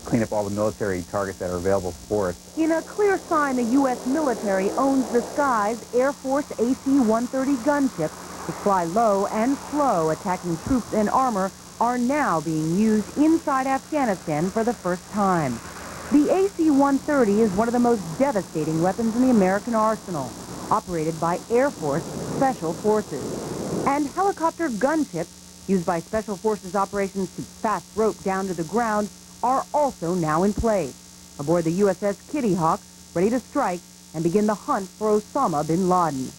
clean up all the military targets that are available for us. In a clear sign the U.S. military owns the skies, Air Force AC-130 gunships, which fly low and slow, attacking troops and armor, are now being used inside Afghanistan for the first time. The AC-130 is one of the most devastating weapons in the American arsenal, operated by Air Force Special Forces. And helicopter gunships, used by Special Forces operations to fast rope down to the ground, are also now in place, aboard the USS Kitty Hawk, ready to strike and begin the hunt for Osama bin Laden.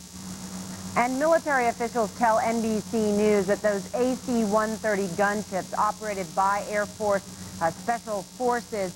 And military officials tell NBC News that those AC-130 gunships operated by Air Force Special Forces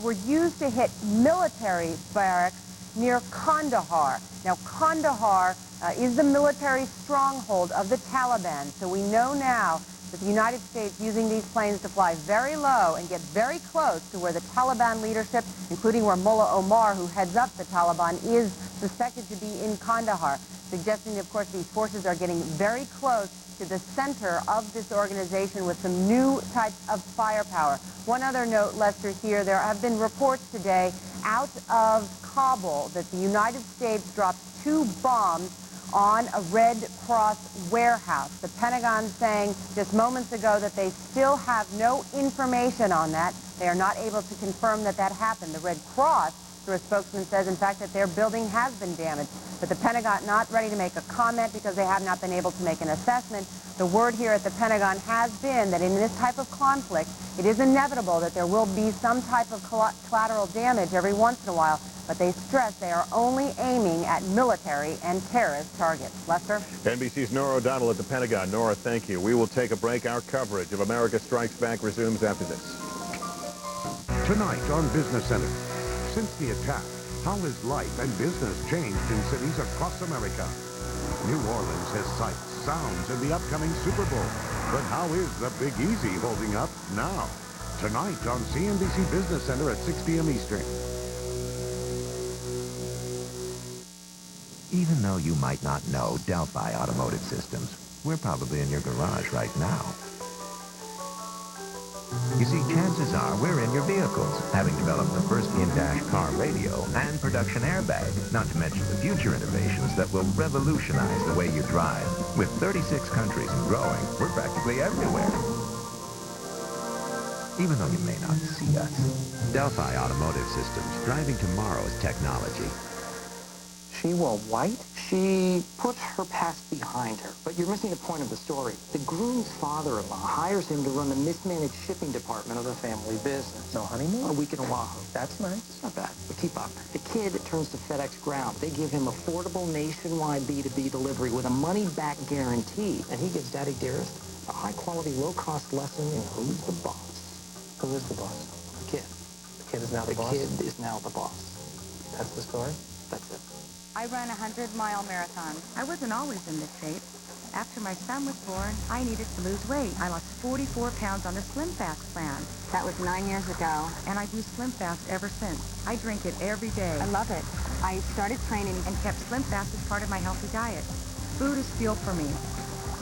were used to hit military barracks near Kandahar. Now, Kandahar is the military stronghold of the Taliban, so we know now that the United States using these planes to fly very low and get very close to where the Taliban leadership, including where Mullah Omar, who heads up the Taliban, is suspected to be in Kandahar, suggesting, of course, these forces are getting very close to the center of this organization with some new types of firepower. One other note, Lester, here, there have been reports today out of Kabul that the United States dropped 2 bombs on a Red Cross warehouse. The Pentagon saying just moments ago that they still have no information on that. They are not able to confirm that that happened. The Red Cross, through a spokesman, says, in fact, that their building has been damaged. But the Pentagon not ready to make a comment because they have not been able to make an assessment. The word here at the Pentagon has been that in this type of conflict, it is inevitable that there will be some type of collateral damage every once in a while, but they stress they are only aiming at military and terrorist targets. Lester? NBC's Nora O'Donnell at the Pentagon. Nora, thank you. We will take a break. Our coverage of America Strikes Back resumes after this. Tonight on Business Center, since the attack, how has life and business changed in cities across America? New Orleans has sights, sounds in the upcoming Super Bowl. But how is the Big Easy holding up now? Tonight on CNBC Business Center at 6 p.m. Eastern. Even though you might not know Delphi Automotive Systems, we're probably in your garage right now. You see, chances are we're in your vehicles, having developed the first in-dash car radio and production airbag, not to mention the future innovations that will revolutionize the way you drive. With 36 countries and growing, we're practically everywhere. Even though you may not see us. Delphi Automotive Systems, driving tomorrow's technology. She wore white? She put her past behind her. But you're missing the point of the story. The groom's father-in-law hires him to run the mismanaged shipping department of the family business. No honeymoon? A week in Oahu. That's nice. It's not bad, but keep up. The kid turns to FedEx Ground. They give him affordable nationwide B2B delivery with a money-back guarantee. And he gives Daddy Dearest a high-quality, low-cost lesson in who's the boss. Who is the boss? The kid. The kid is now the boss? The kid is now the boss. That's the story? That's it. I run a 100-mile marathon. I wasn't always in this shape. After my son was born, I needed to lose weight. I lost 44 pounds on the Slim Fast plan. That was 9 years ago. And I do Slim Fast ever since. I drink it every day. I love it. I started training and kept Slim Fast as part of my healthy diet. Food is fuel for me.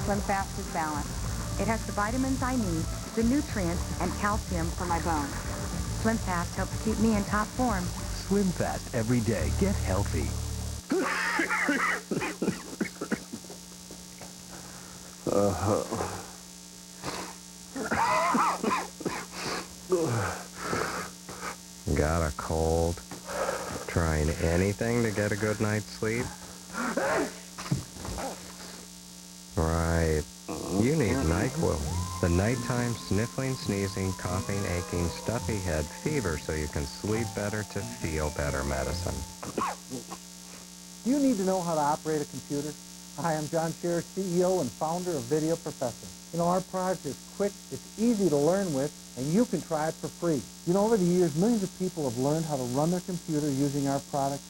Slim Fast is balanced. It has the vitamins I need, the nutrients, and calcium for my bones. Slim Fast helps keep me in top form. Slim Fast every day. Get healthy. Got a cold? Trying anything to get a good night's sleep? Right. You need NyQuil. The nighttime sniffling, sneezing, coughing, aching, stuffy head, fever so you can sleep better to feel better medicine. Do you need to know how to operate a computer? Hi, I'm John Scherer, CEO and founder of Video Professor. You know, our product is quick, it's easy to learn with, and you can try it for free. You know, over the years, millions of people have learned how to run their computer using our product.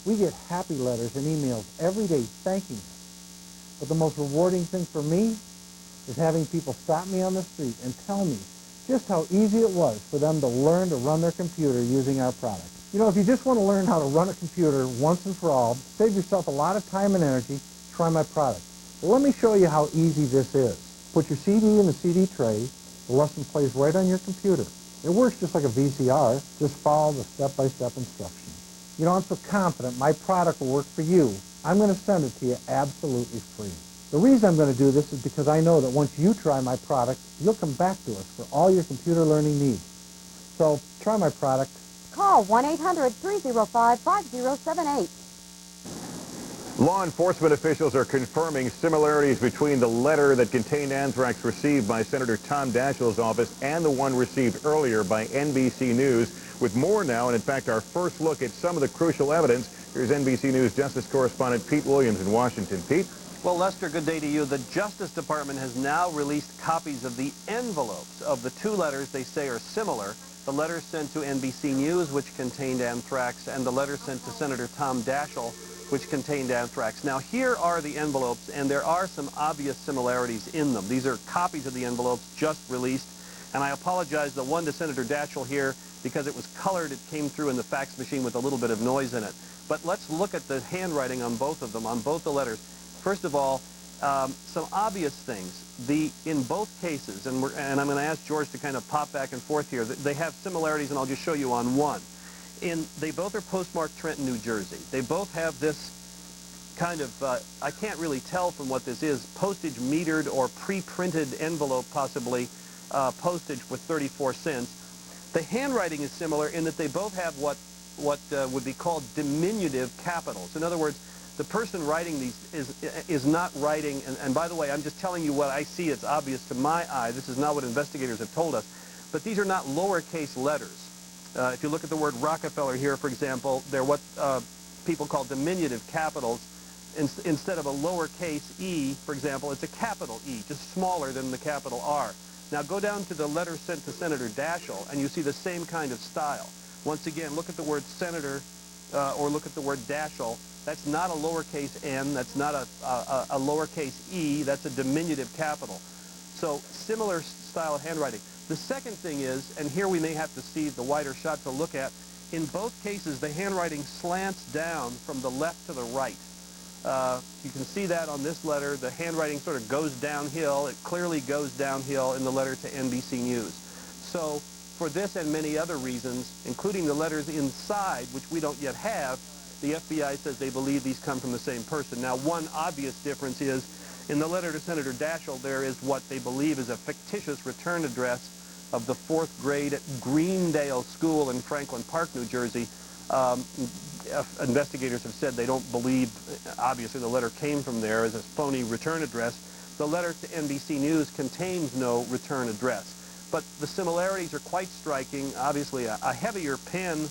We get happy letters and emails every day thanking us. But the most rewarding thing for me is having people stop me on the street and tell me just how easy it was for them to learn to run their computer using our product. You know, if you just want to learn how to run a computer once and for all, save yourself a lot of time and energy, try my product. Well, let me show you how easy this is. Put your CD in the CD tray. The lesson plays right on your computer. It works just like a VCR. Just follow the step-by-step instructions. You know, I'm so confident my product will work for you, I'm going to send it to you absolutely free. The reason I'm going to do this is because I know that once you try my product, you'll come back to us for all your computer learning needs. So, try my product. Call 1-800-305-5078. Law enforcement officials are confirming similarities between the letter that contained anthrax received by Senator Tom Daschle's office and the one received earlier by NBC News. With more now, and in fact our first look at some of the crucial evidence, here's NBC News Justice correspondent Pete Williams in Washington. Pete? Well, Lester, good day to you. The Justice Department has now released copies of the envelopes of the two letters they say are similar. The letter sent to NBC News, which contained anthrax, and the letter sent to Senator Tom Daschle, which contained anthrax. Now, here are the envelopes, and there are some obvious similarities in them. These are copies of the envelopes just released, and I apologize, the one to Senator Daschle here, because it was colored, it came through in the fax machine with a little bit of noise in it. But let's look at the handwriting on both of them, on both the letters. First of all, some obvious things. In both cases, and I'm going to ask George to kind of pop back and forth here, they have similarities, and I'll just show you on one. They both are postmarked Trenton, New Jersey. They both have this kind of, I can't really tell from what this is, postage metered or pre-printed envelope, possibly postage with 34 cents. The handwriting is similar in that they both have what would be called diminutive capitals. In other words, the person writing these is not writing, and by the way, I'm just telling you what I see. It's obvious to my eye. This is not what investigators have told us. But these are not lowercase letters. If you look at the word Rockefeller here, for example, they're what people call diminutive capitals. Instead of a lowercase e, for example, it's a capital E, just smaller than the capital R. Now go down to the letter sent to Senator Daschle, and you see the same kind of style. Once again, look at the word Senator, or look at the word Daschle. That's not a lowercase n, that's not a lowercase e, that's a diminutive capital. So similar style of handwriting. The second thing is, and here we may have to see the wider shot to look at, in both cases the handwriting slants down from the left to the right. You can see that on this letter. The handwriting sort of goes downhill. It clearly goes downhill in the letter to NBC News. So for this and many other reasons, including the letters inside, which we don't yet have, the FBI says they believe these come from the same person. Now, one obvious difference is, in the letter to Senator Daschle, there is what they believe is a fictitious return address of the 4th grade at Greendale School in Franklin Park, New Jersey. Investigators have said they don't believe, obviously, the letter came from there as a phony return address. The letter to NBC News contains no return address. But the similarities are quite striking. Obviously, a heavier pen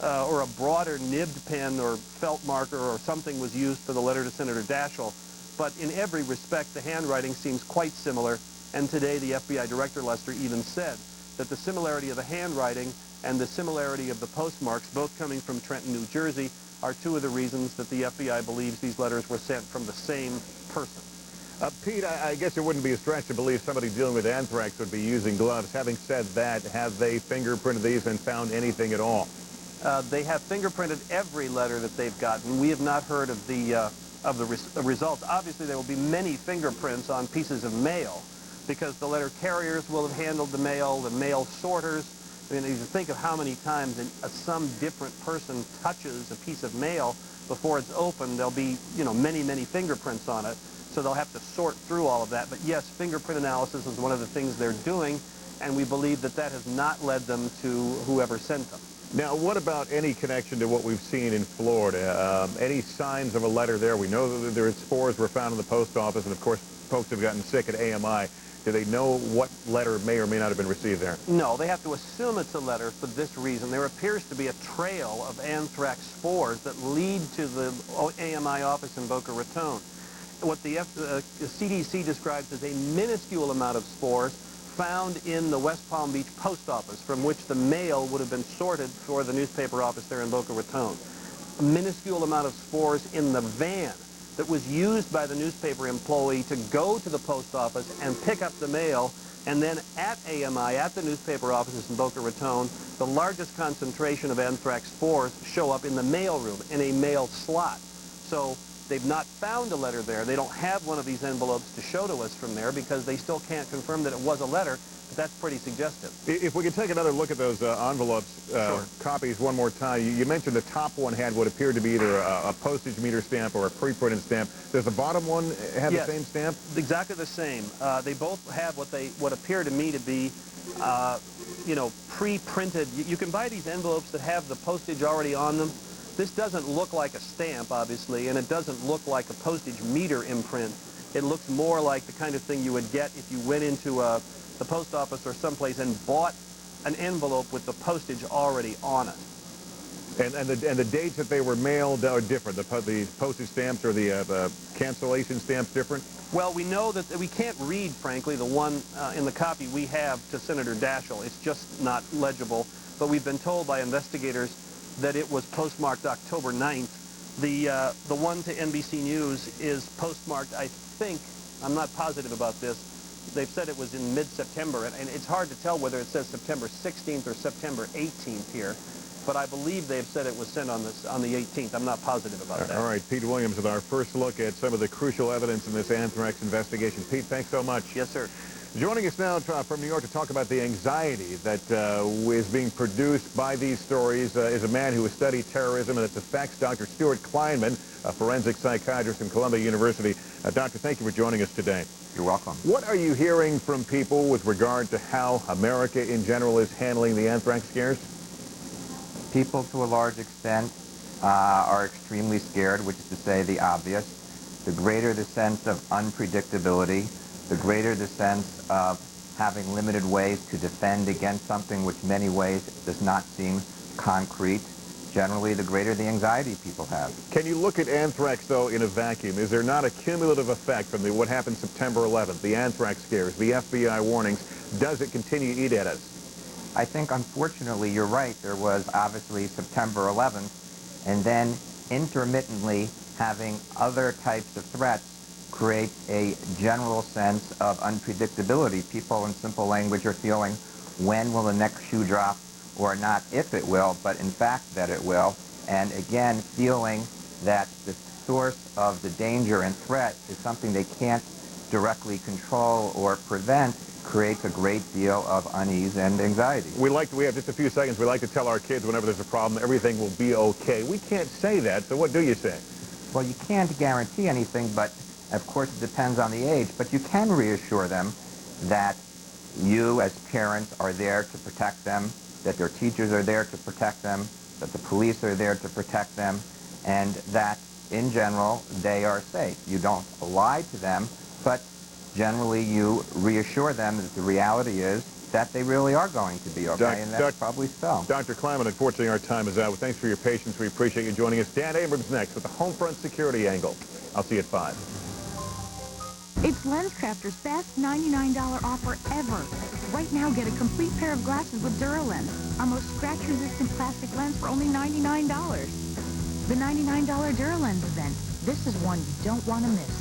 or a broader nibbed pen or felt marker or something was used for the letter to Senator Daschle. But in every respect, the handwriting seems quite similar. And today, the FBI Director, Lester, even said that the similarity of the handwriting and the similarity of the postmarks, both coming from Trenton, New Jersey, are two of the reasons that the FBI believes these letters were sent from the same person. Pete, I guess it wouldn't be a stretch to believe somebody dealing with anthrax would be using gloves. Having said that, have they fingerprinted these and found anything at all? They have fingerprinted every letter that they've gotten. We have not heard of the results. Obviously, there will be many fingerprints on pieces of mail because the letter carriers will have handled the mail sorters. I mean, if you think of how many times some different person touches a piece of mail before it's opened, there'll be, many, many fingerprints on it. So they'll have to sort through all of that. But yes, fingerprint analysis is one of the things they're doing, and we believe that that has not led them to whoever sent them. Now, what about any connection to what we've seen in Florida? Any signs of a letter there? We know that spores were found in the post office, and of course, folks have gotten sick at AMI. Do they know what letter may or may not have been received there? No, they have to assume it's a letter for this reason. There appears to be a trail of anthrax spores that lead to the AMI office in Boca Raton. What the CDC describes as a minuscule amount of spores found in the West Palm Beach post office, from which the mail would have been sorted for the newspaper office there in Boca Raton. A minuscule amount of spores in the van that was used by the newspaper employee to go to the post office and pick up the mail, and then at AMI, at the newspaper offices in Boca Raton, the largest concentration of anthrax spores show up in the mail room, in a mail slot. So they've not found a letter there. They don't have one of these envelopes to show to us from there because they still can't confirm that it was a letter, but that's pretty suggestive. If we could take another look at those envelopes, Sure. copies one more time. You mentioned the top one had what appeared to be either a postage meter stamp or a pre-printed stamp. Does the bottom one have Yes, the same stamp? Exactly the same. They both have what appear to me to be, you know, pre-printed. You can buy these envelopes that have the postage already on them. This doesn't look like a stamp, obviously, and it doesn't look like a postage meter imprint. It looks more like the kind of thing you would get if you went into the post office or someplace and bought an envelope with the postage already on it. And the dates that they were mailed are different. The postage stamps or the cancellation stamps different? Well, we know that we can't read, frankly, the one in the copy we have to Senator Daschle. It's just not legible. But we've been told by investigators that it was postmarked October 9th. The one to NBC News is postmarked, I think, I'm not positive about this, they've said it was in mid-September, and it's hard to tell whether it says September 16th or September 18th here, but I believe they've said it was sent on the 18th. I'm not positive about that. All right, Pete Williams with our first look at some of the crucial evidence in this anthrax investigation. Pete, thanks so much. Yes, sir. Joining us now from New York to talk about the anxiety that is being produced by these stories is a man who has studied terrorism and its effects, Dr. Stuart Kleinman, a forensic psychiatrist from Columbia University. Doctor, thank you for joining us today. You're welcome. What are you hearing from people with regard to how America in general is handling the anthrax scares? People, to a large extent, are extremely scared, which is to say the obvious. The greater the sense of unpredictability, the greater the sense of having limited ways to defend against something which many ways does not seem concrete, generally the greater the anxiety people have. Can you look at anthrax, though, in a vacuum? Is there not a cumulative effect from what happened September 11th, the anthrax scares, the FBI warnings? Does it continue to eat at us? I think, unfortunately, you're right. There was obviously September 11th, and then intermittently having other types of threats create a general sense of unpredictability. People, in simple language, are feeling, when will the next shoe drop? Or not if it will, but in fact that it will. And again, feeling that the source of the danger and threat is something they can't directly control or prevent creates a great deal of unease and anxiety. We have just a few seconds. We like to tell our kids whenever there's a problem, everything will be okay. We can't say that, so what do you say? Well, you can't guarantee anything, but of course it depends on the age. But you can reassure them that you as parents are there to protect them, that their teachers are there to protect them, that the police are there to protect them, and that in general they are safe. You don't lie to them, but generally you reassure them that the reality is that they really are going to be okay, and that's probably so. Dr. Kleinman, unfortunately our time is out. Thanks for your patience. We appreciate you joining us. Dan Abrams next with the Homefront Security Angle. I'll see you at 5. It's LensCrafters' best $99 offer ever. Right now, get a complete pair of glasses with DuraLens, our most scratch-resistant plastic lens for only $99. The $99 DuraLens event. This is one you don't want to miss.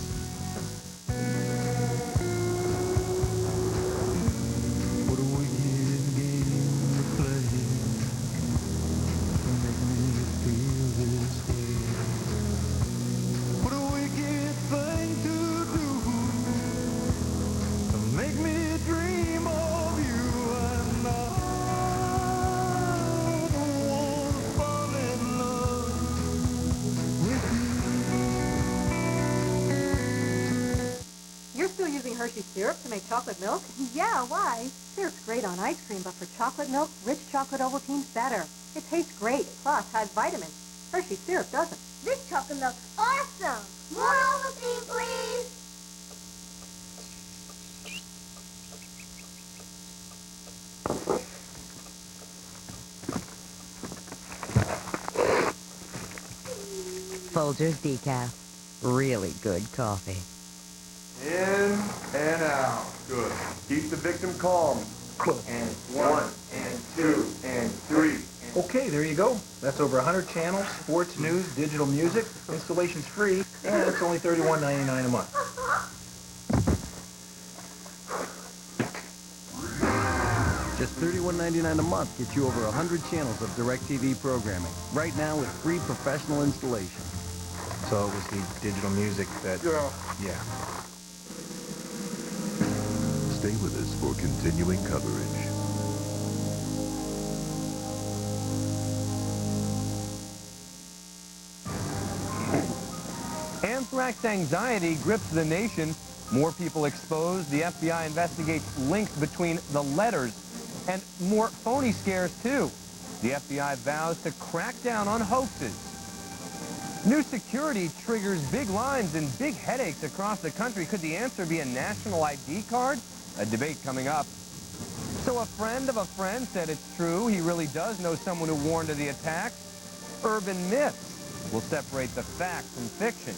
Hershey syrup to make chocolate milk? Yeah, why? Syrup's great on ice cream, but for chocolate milk, rich chocolate Ovaltine's better. It tastes great, plus has vitamins. Hershey syrup doesn't. This chocolate milk's awesome! More Ovaltine, please! Folgers Decaf. Really good coffee. In and out. Good. Keep the victim calm. And 1, and 2, and 3. Okay, there you go. That's over 100 channels, sports, news, digital music. Installation's free, and it's only $31.99 a month. Just $31.99 a month gets you over 100 channels of DirecTV programming. Right now with free professional installation. So it was the digital music that... Yeah. Stay with us for continuing coverage. Anthrax anxiety grips the nation. More people exposed. The FBI investigates links between the letters and more phony scares, too. The FBI vows to crack down on hoaxes. New security triggers big lines and big headaches across the country. Could the answer be a national ID card? A debate coming up. So a friend of a friend said it's true. He really does know someone who warned of the attacks. Urban myths will separate the fact from fiction.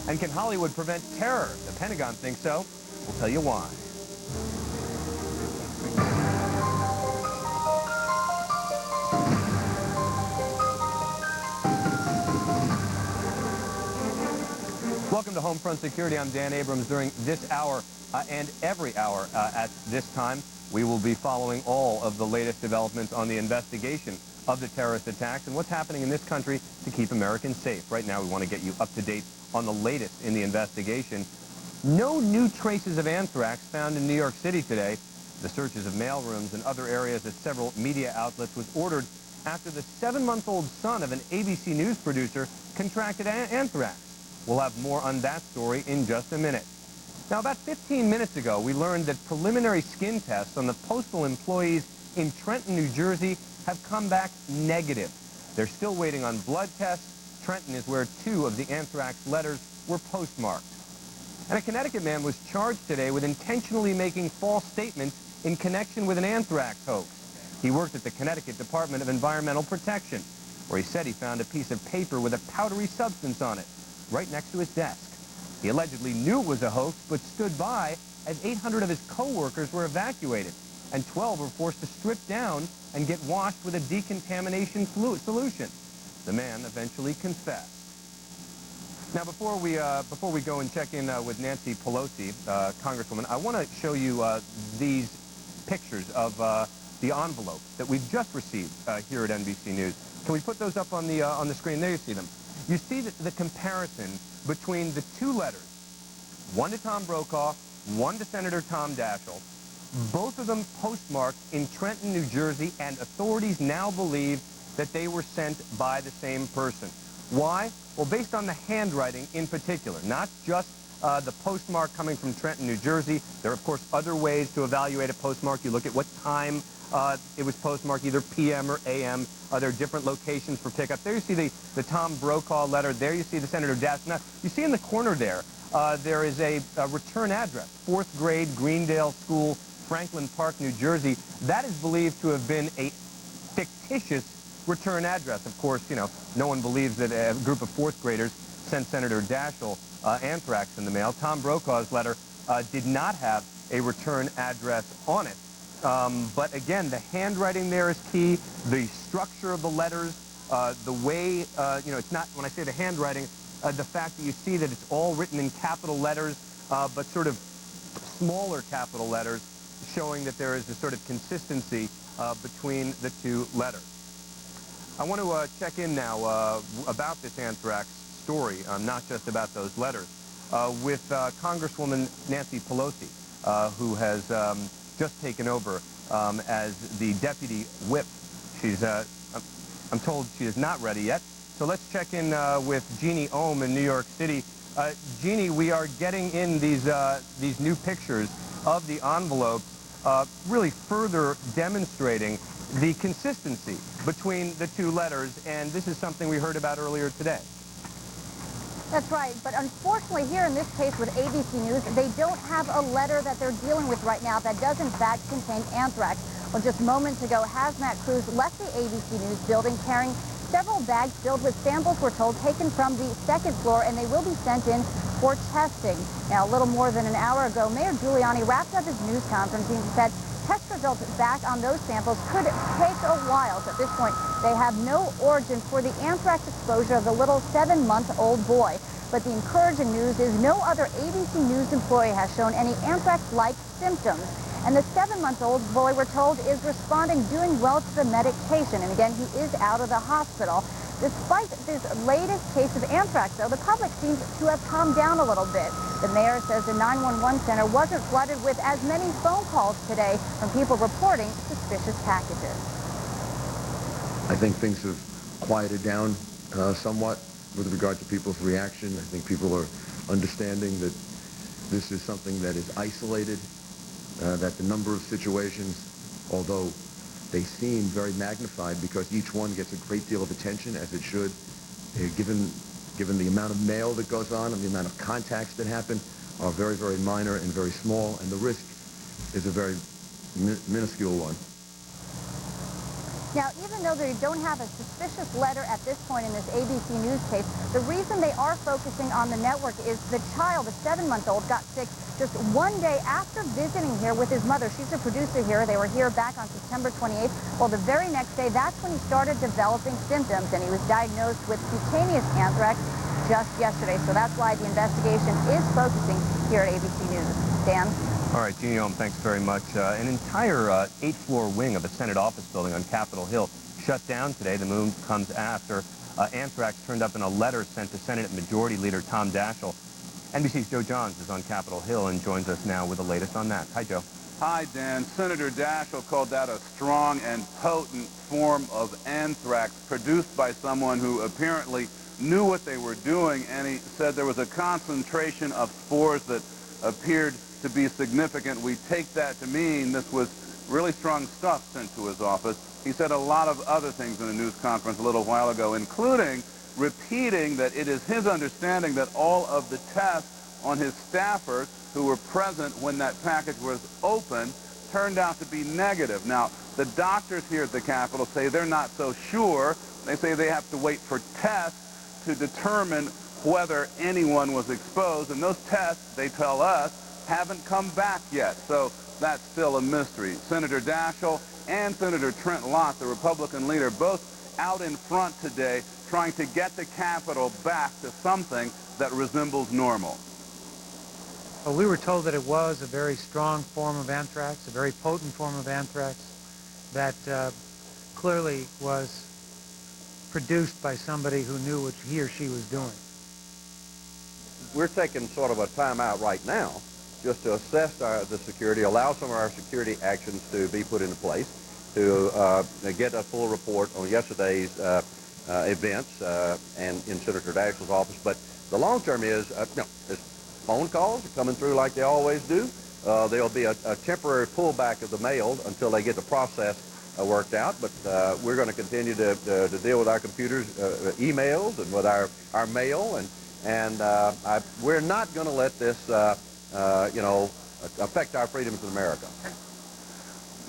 And can Hollywood prevent terror? The Pentagon thinks so. We'll tell you why. Welcome to Homefront Security. I'm Dan Abrams. During this hour and every hour at this time, we will be following all of the latest developments on the investigation of the terrorist attacks and what's happening in this country to keep Americans safe. Right now, we want to get you up to date on the latest in the investigation. No new traces of anthrax found in New York City today. The searches of mailrooms and other areas at several media outlets was ordered after the 7-month-old son of an ABC News producer contracted anthrax. We'll have more on that story in just a minute. Now, about 15 minutes ago, we learned that preliminary skin tests on the postal employees in Trenton, New Jersey, have come back negative. They're still waiting on blood tests. Trenton is where 2 of the anthrax letters were postmarked. And a Connecticut man was charged today with intentionally making false statements in connection with an anthrax hoax. He worked at the Connecticut Department of Environmental Protection, where he said he found a piece of paper with a powdery substance on it right next to his desk. He allegedly knew it was a hoax, but stood by as 800 of his co-workers were evacuated, and 12 were forced to strip down and get washed with a decontamination solution. The man eventually confessed. Now, before we go and check in with Nancy Pelosi, Congresswoman, I want to show you these pictures of the envelopes that we've just received here at NBC News. Can we put those up on the screen? There you see them. You see the comparison between the 2 letters, one to Tom Brokaw, one to Senator Tom Daschle, both of them postmarked in Trenton, New Jersey, and authorities now believe that they were sent by the same person. Why? Well, based on the handwriting in particular, not just the postmark coming from Trenton, New Jersey. There are, of course, other ways to evaluate a postmark. You look at what time it was postmarked, either PM or AM. There are different locations for pickup. There you see the Tom Brokaw letter. There you see the Senator Daschle. Now, you see in the corner there, there is a return address, 4th grade, Greendale School, Franklin Park, New Jersey. That is believed to have been a fictitious return address. Of course, you know, no one believes that a group of 4th graders sent Senator Daschle anthrax in the mail. Tom Brokaw's letter did not have a return address on it. But again, the handwriting there is key, the structure of the letters, the way, you know, it's not, when I say the handwriting, the fact that you see that it's all written in capital letters, but sort of smaller capital letters, showing that there is a sort of consistency between the 2 letters. I want to check in now about this anthrax story, not just about those letters, with Congresswoman Nancy Pelosi, who has just taken over as the deputy whip. She's, I'm told she is not ready yet. So let's check in with Jeannie Ohm in New York City. Jeannie, we are getting in these new pictures of the envelopes, really further demonstrating the consistency between the 2 letters, and this is something we heard about earlier today. That's right, but unfortunately here in this case with ABC News, they don't have a letter that they're dealing with right now that does in fact contain anthrax. Well, just moments ago, hazmat crews left the ABC News building carrying Several bags filled with samples, we're told, taken from the second floor, and they will be sent in for testing. Now, a little more than an hour ago, Mayor Giuliani wrapped up his news conference and said test results back on those samples could take a while. So at this point, they have no origin for the anthrax exposure of the little 7-month-old boy. But the encouraging news is no other ABC News employee has shown any anthrax-like symptoms. And the 7-month-old boy, we're told, is responding, doing well to the medication. And again, he is out of the hospital. Despite this latest case of anthrax, though, the public seems to have calmed down a little bit. The mayor says the 911 center wasn't flooded with as many phone calls today from people reporting suspicious packages. I think things have quieted down somewhat with regard to people's reaction. I think people are understanding that this is something that is isolated, that the number of situations, although they seem very magnified because each one gets a great deal of attention, as it should, given the amount of mail that goes on and the amount of contacts that happen, are very, very minor and very small, and the risk is a very minuscule one. Now, even though they don't have a suspicious letter at this point in this ABC News case, the reason they are focusing on the network is the child, the 7-month-old, got sick just one day after visiting here with his mother. She's a producer here. They were here back on September 28th. Well, the very next day, that's when he started developing symptoms, and he was diagnosed with cutaneous anthrax just yesterday. So that's why the investigation is focusing here at ABC News. Dan? All right, Jeannie Ohm, thanks very much. An entire 8th-floor wing of a Senate office building on Capitol Hill shut down today. The move comes after anthrax turned up in a letter sent to Senate Majority Leader Tom Daschle. NBC's Joe Johns is on Capitol Hill and joins us now with the latest on that. Hi, Joe. Hi, Dan. Senator Daschle called that a strong and potent form of anthrax produced by someone who apparently knew what they were doing, and he said there was a concentration of spores that appeared to be significant. We take that to mean this was really strong stuff sent to his office. He said a lot of other things in a news conference a little while ago, including repeating that it is his understanding that all of the tests on his staffers who were present when that package was opened turned out to be negative. Now, the doctors here at the Capitol say they're not so sure. They say they have to wait for tests to determine whether anyone was exposed, and those tests, they tell us, haven't come back yet. So that's still a mystery. Senator Daschle and Senator Trent Lott, the Republican leader, both out in front today trying to get the Capitol back to something that resembles normal. Well, we were told that it was a very strong form of anthrax, a very potent form of anthrax that clearly was produced by somebody who knew what he or she was doing. We're taking sort of a time out right now just to assess the security, allow some of our security actions to be put into place, to get a full report on yesterday's events and in Senator Daschle's office. But the long term is, there's phone calls are coming through like they always do. There'll be a temporary pullback of the mail until they get the process worked out. But we're going to continue to deal with our computers, emails, and with our mail, and we're not going to let this affect our freedoms in America.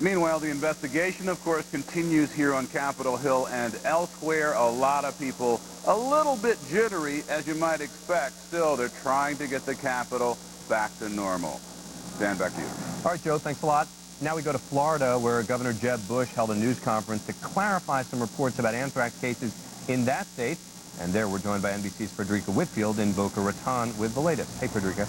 Meanwhile, the investigation, of course, continues here on Capitol Hill and elsewhere. A lot of people a little bit jittery, as you might expect. Still, they're trying to get the Capitol back to normal. Dan, back to you. All right, Joe, thanks a lot. Now we go to Florida, where Governor Jeb Bush held a news conference to clarify some reports about anthrax cases in that state. And there we're joined by NBC's Frederica Whitfield in Boca Raton with the latest. Hey, Frederica.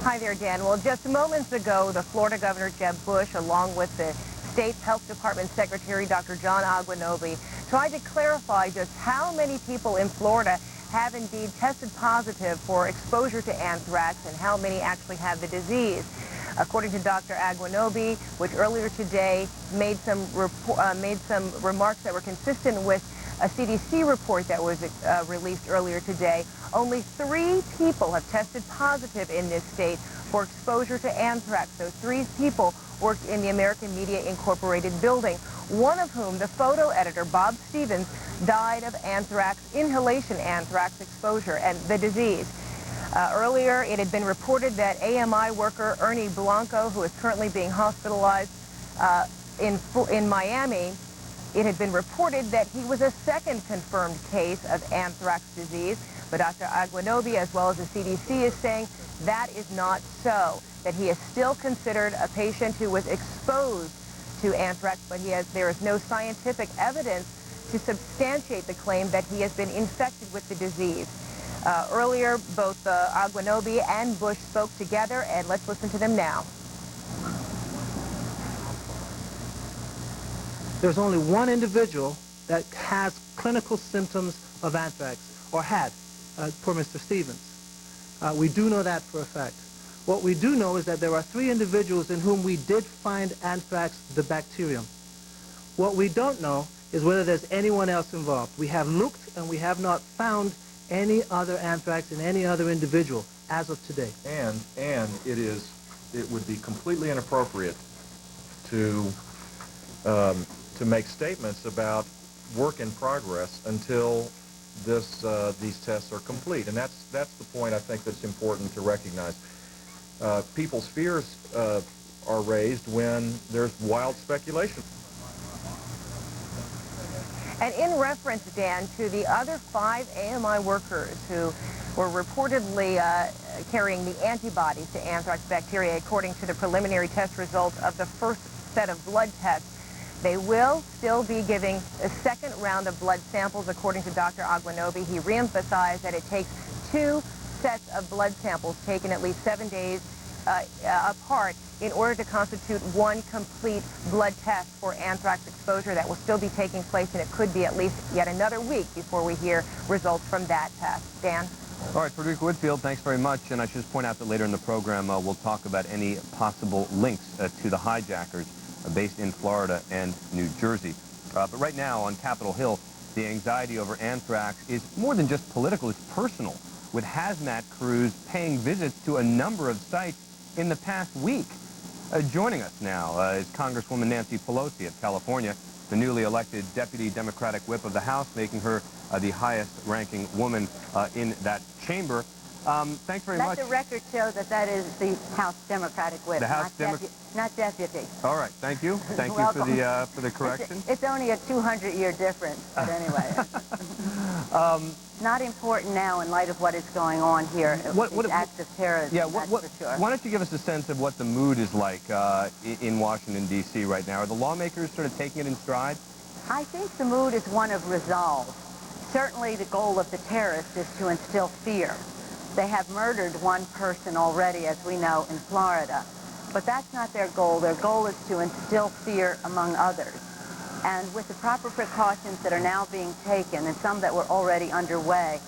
Hi there, Dan. Well, just moments ago, the Florida Governor Jeb Bush, along with the state's Health Department Secretary, Dr. John Agwanobi, tried to clarify just how many people in Florida have indeed tested positive for exposure to anthrax and how many actually have the disease. According to Dr. Agwanobi, which earlier today made some remarks that were consistent with a CDC report that was released earlier today, only 3 people have tested positive in this state for exposure to anthrax. Those 3 people worked in the American Media Incorporated building, one of whom, the photo editor, Bob Stevens, died of inhalation anthrax exposure and the disease. Earlier, it had been reported that AMI worker Ernie Blanco, who is currently being hospitalized in Miami, It had been reported that he was a second confirmed case of anthrax disease, but Dr. Aguinobi, as well as the CDC, is saying that is not so, that he is still considered a patient who was exposed to anthrax, but there is no scientific evidence to substantiate the claim that he has been infected with the disease. Earlier, both Aguinobi and Bush spoke together, and let's listen to them now. There's only one individual that has clinical symptoms of anthrax, or had, poor Mr. Stevens. We do know that for a fact. What we do know is that there are 3 individuals in whom we did find anthrax, the bacterium. What we don't know is whether there's anyone else involved. We have looked and we have not found any other anthrax in any other individual as of today. And it would be completely inappropriate to make statements about work in progress until these tests are complete. And that's the point I think that's important to recognize. People's fears are raised when there's wild speculation. And in reference, Dan, to the other 5 AMI workers who were reportedly carrying the antibodies to anthrax bacteria, according to the preliminary test results of the first set of blood tests, they will still be giving a second round of blood samples, according to Dr. Aguinobi. He reemphasized that it takes 2 sets of blood samples taken at least 7 days apart in order to constitute one complete blood test for anthrax exposure. That will still be taking place, and it could be at least yet another week before we hear results from that test. Dan? All right, Frederica Whitfield, thanks very much. And I should just point out that later in the program, we'll talk about any possible links to the hijackers based in Florida and New Jersey. But right now on Capitol Hill, the anxiety over anthrax is more than just political, it's personal, with hazmat crews paying visits to a number of sites in the past week. Joining us now is Congresswoman Nancy Pelosi of California, the newly elected Deputy Democratic Whip of the House, making her the highest-ranking woman in that chamber. Thanks very much. Let the record show that that is the House Democratic Whip, the House not deputy. All right, thank you. Thank you for the correction. It's only a 200-year difference, but anyway. Not important now in light of what is going on here, these acts of terrorism, that's for sure. Why don't you give us a sense of what the mood is like in Washington, D.C. right now? Are the lawmakers sort of taking it in stride? I think the mood is one of resolve. Certainly the goal of the terrorists is to instill fear. They have murdered one person already, as we know, in Florida. But that's not their goal. Their goal is to instill fear among others. And with the proper precautions that are now being taken, and some that were already underway,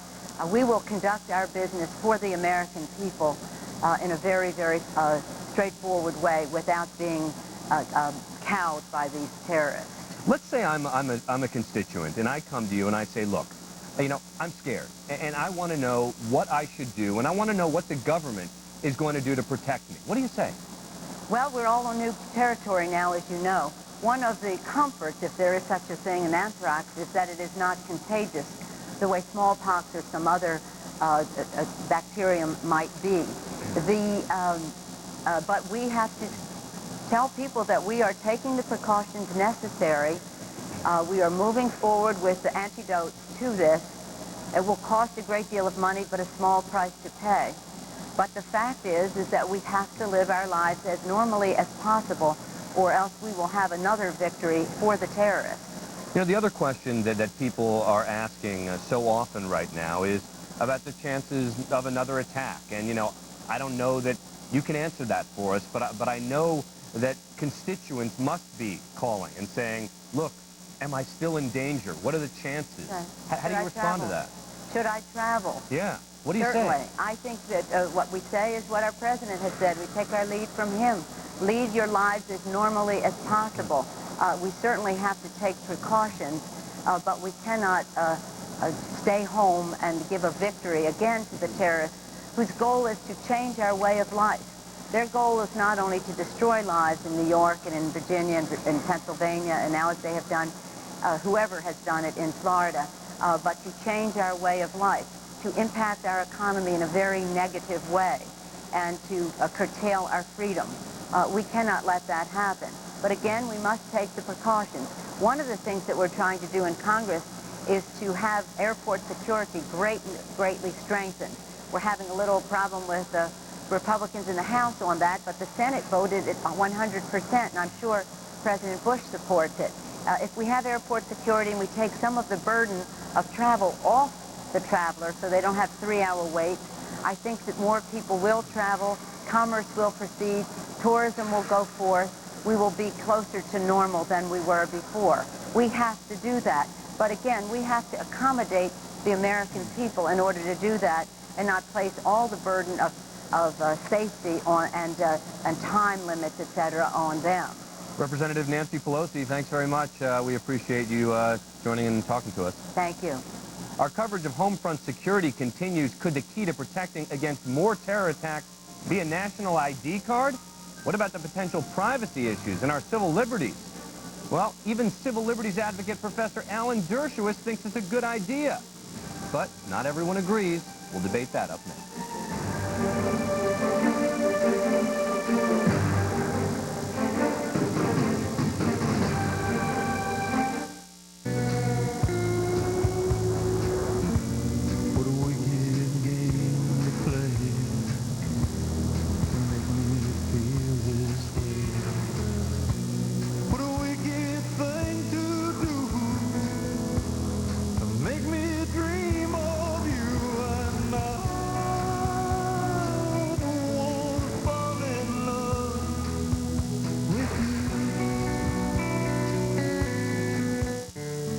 we will conduct our business for the American people in a very, very straightforward way without being cowed by these terrorists. Let's say I'm a constituent, and I come to you and I say, look, you know, I'm scared, and I want to know what I should do, and I want to know what the government is going to do to protect me. What do you say? Well, we're all on new territory now, as you know. One of the comforts, if there is such a thing in anthrax, is that it is not contagious the way smallpox or some other bacterium might be. But we have to tell people that we are taking the precautions necessary. We are moving forward with the antidotes to this. It will cost a great deal of money, but a small price to pay. But the fact is that we have to live our lives as normally as possible, or else we will have another victory for the terrorists. You know, the other question that people are asking so often right now is about the chances of another attack. And, you know, I don't know that you can answer that for us, but I know that constituents must be calling and saying, look, am I still in danger? What are the chances? How do you respond to that? Should I travel? Yeah. What do you Certainly. say? I think that what we say is what our president has said. We take our lead from him. Lead your lives as normally as possible. We certainly have to take precautions, but we cannot stay home and give a victory again to the terrorists, whose goal is to change our way of life. Their goal is not only to destroy lives in New York and in Virginia and in Pennsylvania, and now as they have done, whoever has done it in Florida, but to change our way of life, to impact our economy in a very negative way, and to curtail our freedom. We cannot let that happen. But again, we must take the precautions. One of the things that we're trying to do in Congress is to have airport security greatly strengthened. We're having a little problem with the Republicans in the House on that, but the Senate voted it 100%, and I'm sure President Bush supports it. If we have airport security and we take some of the burden of travel off the traveler so they don't have 3-hour waits, I think that more people will travel, commerce will proceed, tourism will go forth, we will be closer to normal than we were before. We have to do that. But again, we have to accommodate the American people in order to do that and not place all the burden of safety on and time limits, etc., on them. Representative Nancy Pelosi, thanks very much. We appreciate you joining in and talking to us. Thank you. Our coverage of home front security continues. Could the key to protecting against more terror attacks be a national ID card? What about the potential privacy issues and our civil liberties? Well, even civil liberties advocate Professor Alan Dershowitz thinks it's a good idea. But not everyone agrees. We'll debate that up next.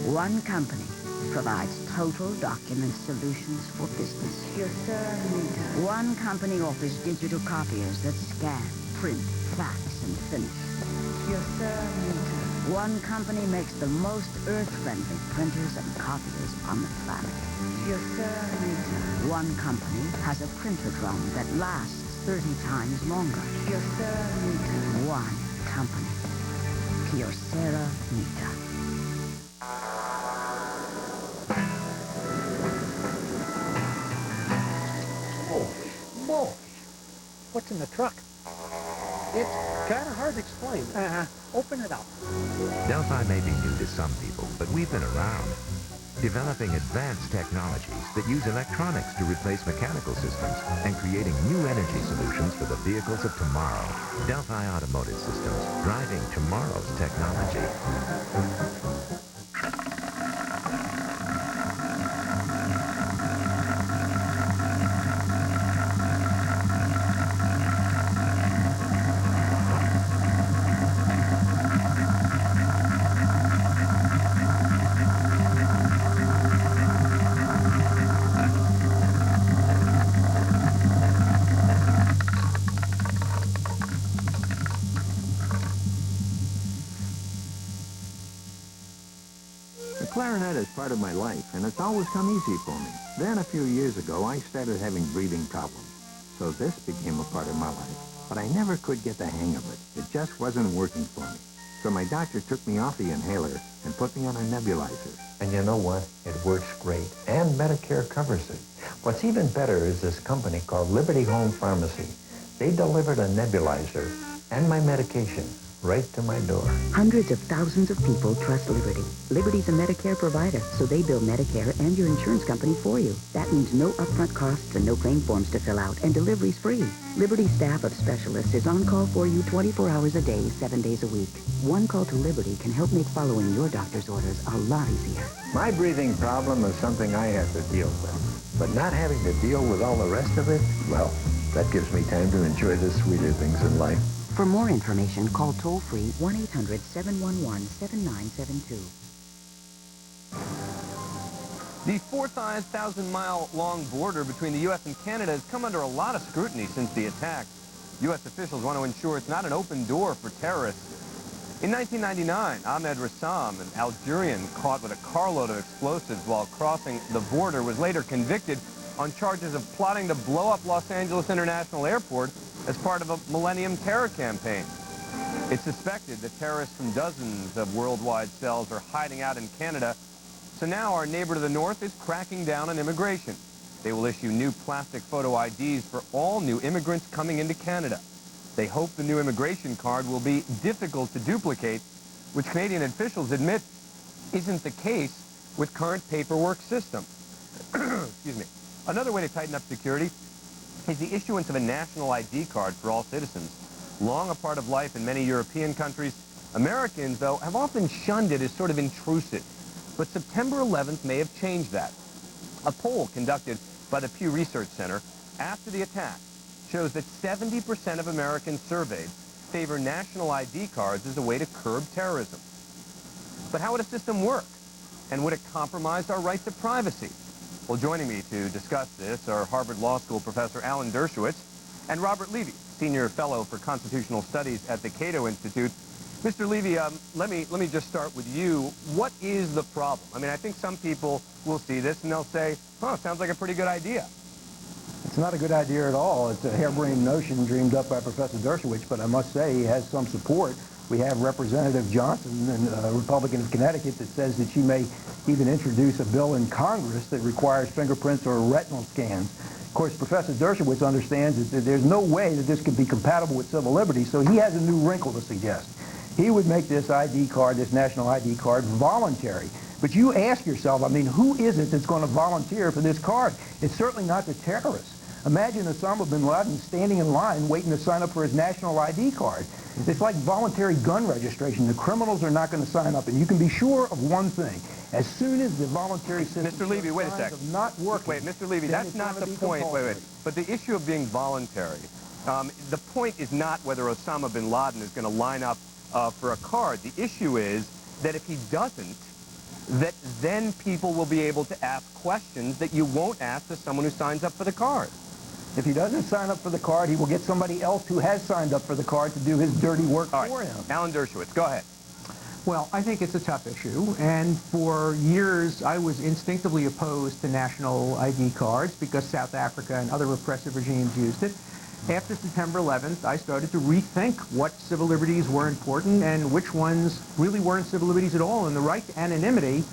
One company provides total document solutions for business. Yes, sir. One company offers digital copiers that scan, print, fax, and finish. Yes, sir. One company makes the most earth-friendly printers and copiers on the planet. Yes, sir. One company has a printer drum that lasts 30 times longer. Yes, sir. One company. Kyocera Mita. Boy, what's in the truck? It's kind of hard to explain. Open it up. Delphi may be new to some people, but we've been around, developing advanced technologies that use electronics to replace mechanical systems and creating new energy solutions for the vehicles of tomorrow. Delphi Automotive Systems, driving tomorrow's technology. Clarinet is part of my life, and it's always come easy for me. Then a few years ago, I started having breathing problems. So this became a part of my life. But I never could get the hang of it. It just wasn't working for me. So my doctor took me off the inhaler and put me on a nebulizer. And you know what? It works great. And Medicare covers it. What's even better is this company called Liberty Home Pharmacy. They delivered a nebulizer and my medication right to my door. Hundreds of thousands of people trust Liberty. Liberty's a Medicare provider, so they bill Medicare and your insurance company for you. That means no upfront costs and no claim forms to fill out, and delivery's free. Liberty's staff of specialists is on call for you 24 hours a day, 7 days a week. One call to Liberty can help make following your doctor's orders a lot easier. My breathing problem is something I have to deal with. But not having to deal with all the rest of it, well, that gives me time to enjoy the sweeter things in life. For more information, call toll-free 1-800-711-7972. The 4,000-mile-long border between the U.S. and Canada has come under a lot of scrutiny since the attack. U.S. officials want to ensure it's not an open door for terrorists. In 1999, Ahmed Rassam, an Algerian caught with a carload of explosives while crossing the border, was later convicted on charges of plotting to blow up Los Angeles International Airport as part of a Millennium Terror campaign. It's suspected that terrorists from dozens of worldwide cells are hiding out in Canada, so now our neighbor to the north is cracking down on immigration. They will issue new plastic photo IDs for all new immigrants coming into Canada. They hope the new immigration card will be difficult to duplicate, which Canadian officials admit isn't the case with current paperwork system. Excuse me. Another way to tighten up security is the issuance of a national ID card for all citizens. Long a part of life in many European countries, Americans, though, have often shunned it as sort of intrusive. But September 11th may have changed that. A poll conducted by the Pew Research Center after the attack shows that 70% of Americans surveyed favor national ID cards as a way to curb terrorism. But how would a system work? And would it compromise our right to privacy? Well, joining me to discuss this are Harvard Law School professor Alan Dershowitz and Robert Levy, senior fellow for constitutional studies at the Cato Institute. Mr. Levy, let me just start with you. What is the problem? I mean, I think some people will see this and they'll say, huh, sounds like a pretty good idea. It's not a good idea at all. It's a harebrained notion dreamed up by Professor Dershowitz, but I must say he has some support. We have Representative Johnson, a Republican of Connecticut, that says that she may even introduce a bill in Congress that requires fingerprints or retinal scans. Of course, Professor Dershowitz understands that there's no way that this could be compatible with civil liberties, so he has a new wrinkle to suggest. He would make this ID card, this national ID card, voluntary. But you ask yourself, I mean, who is it that's going to volunteer for this card? It's certainly not the terrorists. Imagine Osama bin Laden standing in line waiting to sign up for his national ID card. It's like voluntary gun registration. The criminals are not going to sign up. And you can be sure of one thing. As soon as the voluntary system Mr. Levy, wait a sec. not working, wait, Mr. Levy, that's not the point. Wait. But the issue of being voluntary, the point is not whether Osama bin Laden is going to line up for a card. The issue is that if he doesn't, that then people will be able to ask questions that you won't ask to someone who signs up for the card. If he doesn't sign up for the card, he will get somebody else who has signed up for the card to do his dirty work for him. Alan Dershowitz, go ahead. Well, I think it's a tough issue, and for years I was instinctively opposed to national ID cards because South Africa and other repressive regimes used it. After September 11th, I started to rethink what civil liberties were important and which ones really weren't civil liberties at all. And the right to anonymity,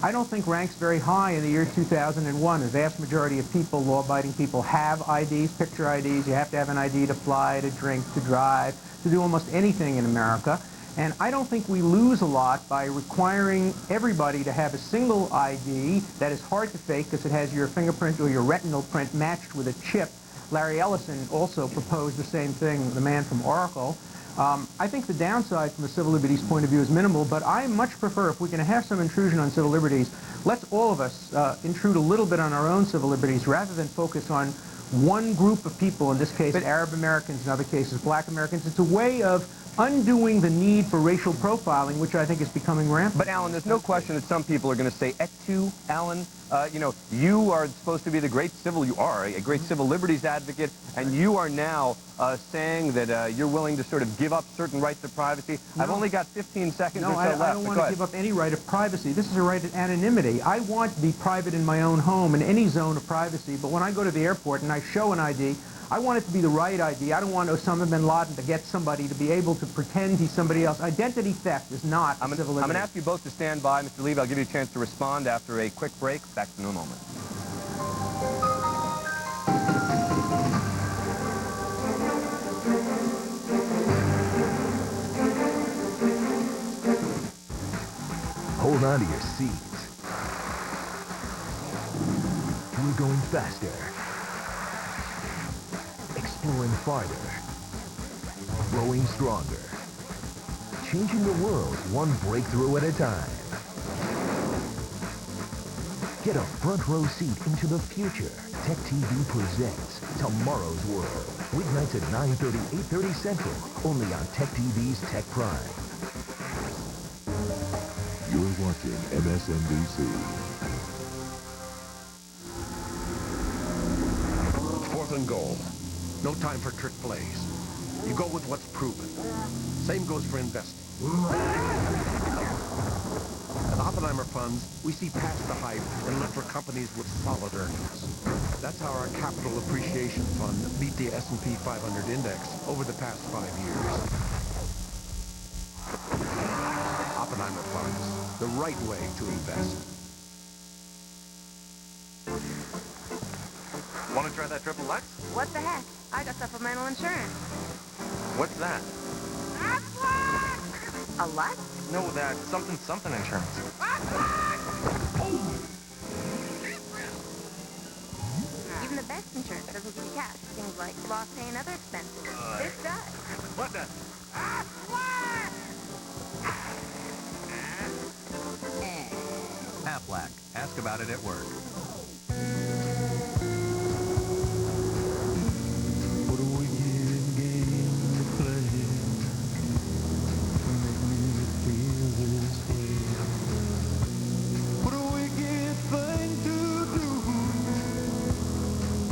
I don't think ranks very high in the year 2001. The vast majority of people, law-abiding people, have IDs, picture IDs. You have to have an ID to fly, to drink, to drive, to do almost anything in America. And I don't think we lose a lot by requiring everybody to have a single ID that is hard to fake because it has your fingerprint or your retinal print matched with a chip. Larry Ellison also proposed the same thing, the man from Oracle. I think the downside from a civil liberties point of view is minimal, but I much prefer, if we're going to have some intrusion on civil liberties, let's all of us intrude a little bit on our own civil liberties rather than focus on one group of people, in this case Arab Americans, in other cases Black Americans. It's a way of undoing the need for racial profiling, which I think is becoming rampant. But Alan, there's no question that some people are going to say, et tu, Alan, you know, you are supposed to be the great civil, you are a great civil liberties advocate, and you are now saying that you're willing to sort of give up certain rights of privacy. No. I've only got 15 seconds or so left. I don't want to give up any right of privacy. This is a right of anonymity. I want to be private in my own home in any zone of privacy, but when I go to the airport and I show an ID, I want it to be the right ID. I don't want Osama bin Laden to get somebody to be able to pretend he's somebody else. Identity theft is not a civil liberty. I'm going to ask you both to stand by. Mr. Levy, I'll give you a chance to respond after a quick break. Back in a moment. Hold on to your seats. We're going faster. Exploring farther, growing stronger, changing the world one breakthrough at a time. Get a front row seat into the future. Tech TV presents Tomorrow's World. Weeknights at 9:30, 8:30 Central, only on Tech TV's Tech Prime. You're watching MSNBC. Fourth and goal. No time for trick plays. You go with what's proven. Same goes for investing. At Oppenheimer Funds, we see past the hype and look for companies with solid earnings. That's how our Capital Appreciation Fund beat the S&P 500 index over the past 5 years. Oppenheimer Funds, the right way to invest. Want to try that triple X? What the heck? I got supplemental insurance. What's that? That's what! A what? No, that something insurance. Even the best insurance doesn't give you cash for things like lost pay and other expenses. This does. What the? Aflac. Ask about it at work. What a wicked game to play to make me feel this way. What a wicked thing to do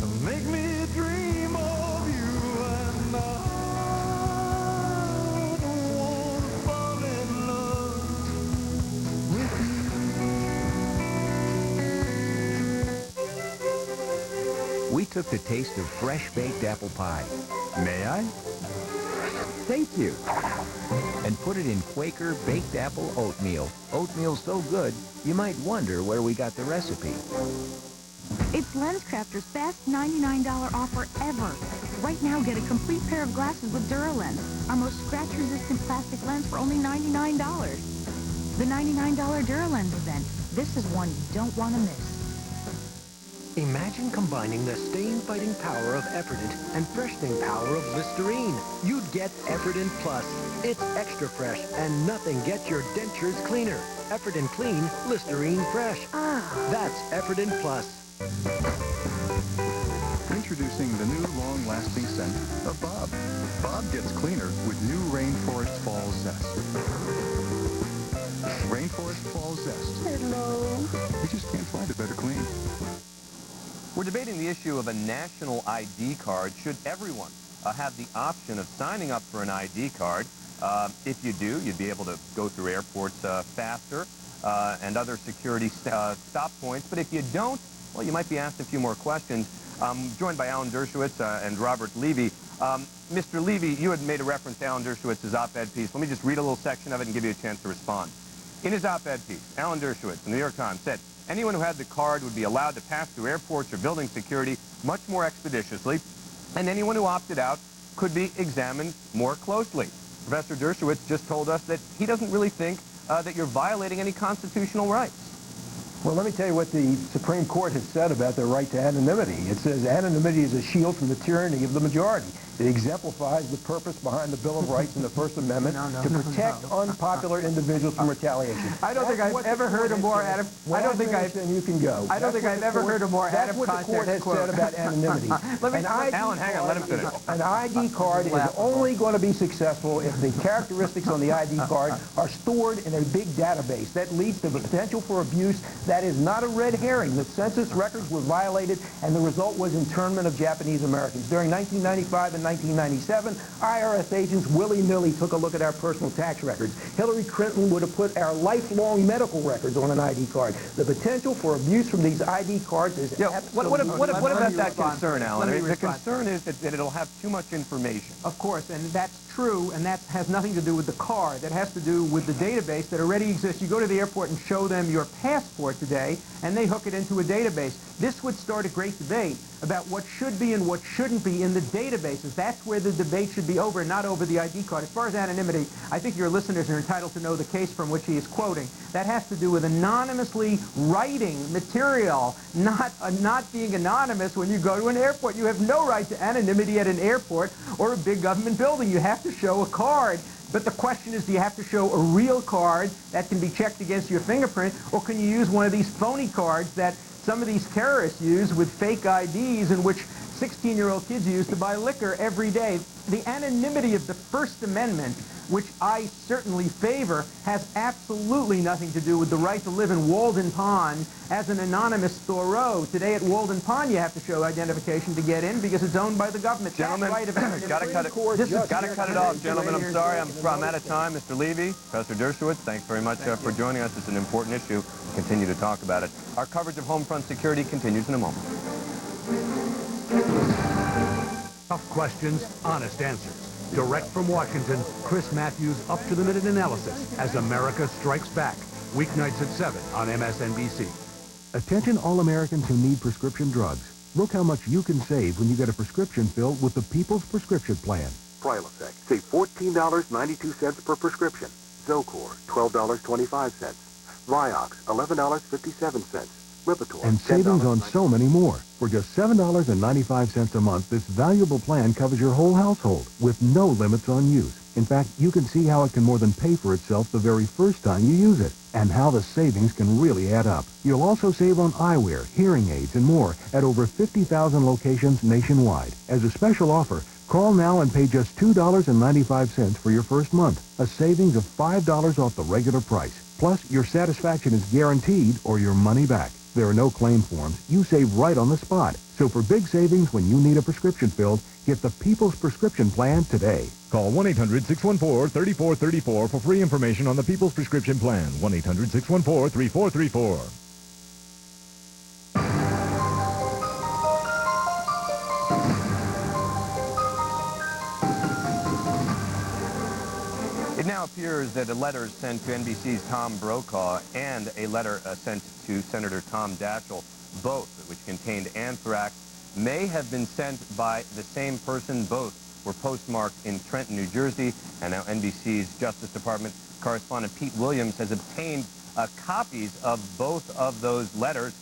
to make me dream of you, and I don't want to fall in love with you. We took the taste of fresh baked apple pie. May I? Thank you. And put it in Quaker baked apple oatmeal. Oatmeal so good, you might wonder where we got the recipe. It's LensCrafters' best $99 offer ever. Right now, get a complete pair of glasses with DuraLens, our most scratch-resistant plastic lens for only $99. The $99 DuraLens event. This is one you don't want to miss. Imagine combining the stain-fighting power of Efferdent and freshening power of Listerine. You'd get Efferdent Plus. It's extra fresh, and nothing gets your dentures cleaner. Efferdent Clean, Listerine Fresh. That's Efferdent Plus. Introducing the new long-lasting scent of Bob. Bob gets cleaner with new Rainforest Fall Zest. Rainforest Fall Zest. Hello. You just can't find a better clean. We're debating the issue of a national ID card. Should everyone have the option of signing up for an ID card? If you do, you'd be able to go through airports faster and other security stop points. But if you don't, well, you might be asked a few more questions. I'm joined by Alan Dershowitz and Robert Levy. Mr. Levy, you had made a reference to Alan Dershowitz's op-ed piece. Let me just read a little section of it and give you a chance to respond. In his op-ed piece, Alan Dershowitz in the New York Times said, anyone who had the card would be allowed to pass through airports or building security much more expeditiously, and anyone who opted out could be examined more closely. Professor Dershowitz just told us that he doesn't really think that you're violating any constitutional rights. Well, let me tell you what the Supreme Court has said about the right to anonymity. It says anonymity is a shield from the tyranny of the majority. It exemplifies the purpose behind the Bill of Rights and the First Amendment to protect unpopular individuals from retaliation. I don't think I've ever heard a more out of. I don't think I've. And you can go. I don't think I've ever heard a more out of context quote. That's what the court has said about anonymity. Alan, hang on, let him finish. An ID card is only going to be successful if the characteristics on the ID card are stored in a big database. That leads to the potential for abuse. That is not a red herring. The census records were violated, and the result was internment of Japanese Americans. During 1995 and 1997, IRS agents willy-nilly took a look at our personal tax records. Hillary Clinton would have put our lifelong medical records on an ID card. The potential for abuse from these ID cards is absolutely... What about that concern, Alan? The concern is that it'll have too much information. Of course, and that's true, and that has nothing to do with the card. That has to do with the database that already exists. You go to the airport and show them your passport today, and they hook it into a database. This would start a great debate about what should be and what shouldn't be in the databases. That's where the debate should be over, not over the ID card. As far as anonymity, I think your listeners are entitled to know the case from which he is quoting. That has to do with anonymously writing material, not being anonymous when you go to an airport. You have no right to anonymity at an airport or a big government building. You have to show a card. But the question is, do you have to show a real card that can be checked against your fingerprint, or can you use one of these phony cards that some of these terrorists use with fake IDs, in which 16-year-old kids use to buy liquor every day? The anonymity of the First Amendment, which I certainly favor, has absolutely nothing to do with the right to live in Walden Pond as an anonymous Thoreau. Today at Walden Pond, you have to show identification to get in because it's owned by the government. Gentlemen, right of anonymity. gotta cut it off, gentlemen. I'm sorry, I'm out of time. Mr. Levy, Professor Dershowitz, thanks very much for joining us. It's an important issue. We'll continue to talk about it. Our coverage of Homefront Security continues in a moment. Tough questions, honest answers. Direct from Washington, Chris Matthews' up-to-the-minute analysis as America strikes back. Weeknights at 7 on MSNBC. Attention all Americans who need prescription drugs. Look how much you can save when you get a prescription filled with the People's Prescription Plan. Prilosec. Save $14.92 per prescription. Zocor, $12.25. Vioxx, $11.57. Lipitor, And savings on so many more. For just $7.95 a month, this valuable plan covers your whole household with no limits on use. In fact, you can see how it can more than pay for itself the very first time you use it, and how the savings can really add up. You'll also save on eyewear, hearing aids, and more at over 50,000 locations nationwide. As a special offer, call now and pay just $2.95 for your first month, a savings of $5 off the regular price. Plus, your satisfaction is guaranteed or your money back. There are no claim forms. You save right on the spot. So for big savings when you need a prescription filled, get the People's Prescription Plan today. Call 1-800-614-3434 for free information on the People's Prescription Plan. 1-800-614-3434. It now appears that a letter sent to NBC's Tom Brokaw and a letter sent to Senator Tom Daschle, both which contained anthrax, may have been sent by the same person. Both were postmarked in Trenton, New Jersey, and now NBC's Justice Department correspondent Pete Williams has obtained copies of both of those letters.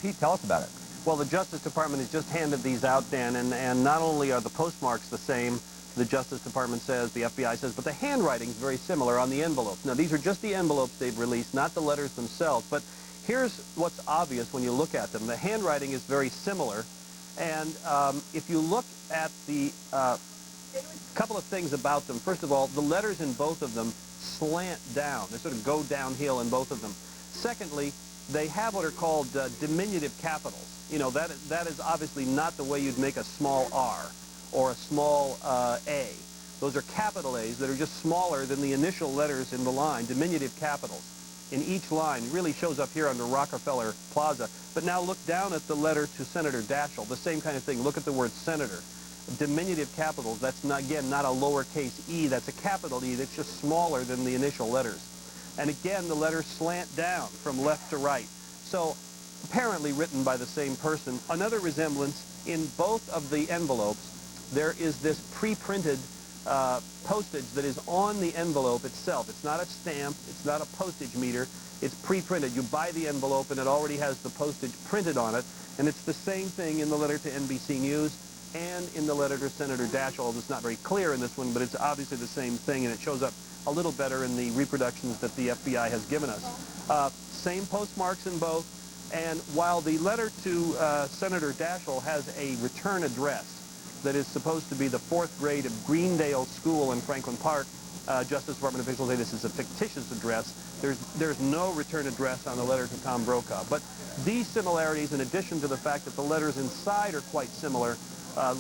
Pete, tell us about it. Well, the Justice Department has just handed these out, Dan, and not only are the postmarks the same, the Justice Department says, the FBI says, but the handwriting is very similar on the envelopes. Now, these are just the envelopes they've released, not the letters themselves, but here's what's obvious when you look at them. The handwriting is very similar, and if you look at the couple of things about them, first of all, the letters in both of them slant down. They sort of go downhill in both of them. Secondly, they have what are called diminutive capitals. You know, that is obviously not the way you'd make a small r or a small a. Those are capital A's that are just smaller than the initial letters in the line, diminutive capitals in each line. It really shows up here under Rockefeller Plaza. But now look down at the letter to Senator Daschle, the same kind of thing. Look at the word senator. Diminutive capitals, that's not, again, not a lowercase e, that's a capital E that's just smaller than the initial letters. And again, the letters slant down from left to right. So apparently written by the same person. Another resemblance, in both of the envelopes, there is this pre-printed postage that is on the envelope itself. It's not a stamp, it's not a postage meter, it's pre-printed. You buy the envelope and it already has the postage printed on it, and it's the same thing in the letter to NBC News and in the letter to Senator Daschle. It's not very clear in this one, but it's obviously the same thing, and it shows up a little better in the reproductions that the FBI has given us. Same postmarks in both, and while the letter to Senator Daschle has a return address that is supposed to be the 4th grade of Greendale School in Franklin Park, Justice Department officials say this is a fictitious address. There's no return address on the letter to Tom Brokaw. But these similarities, in addition to the fact that the letters inside are quite similar,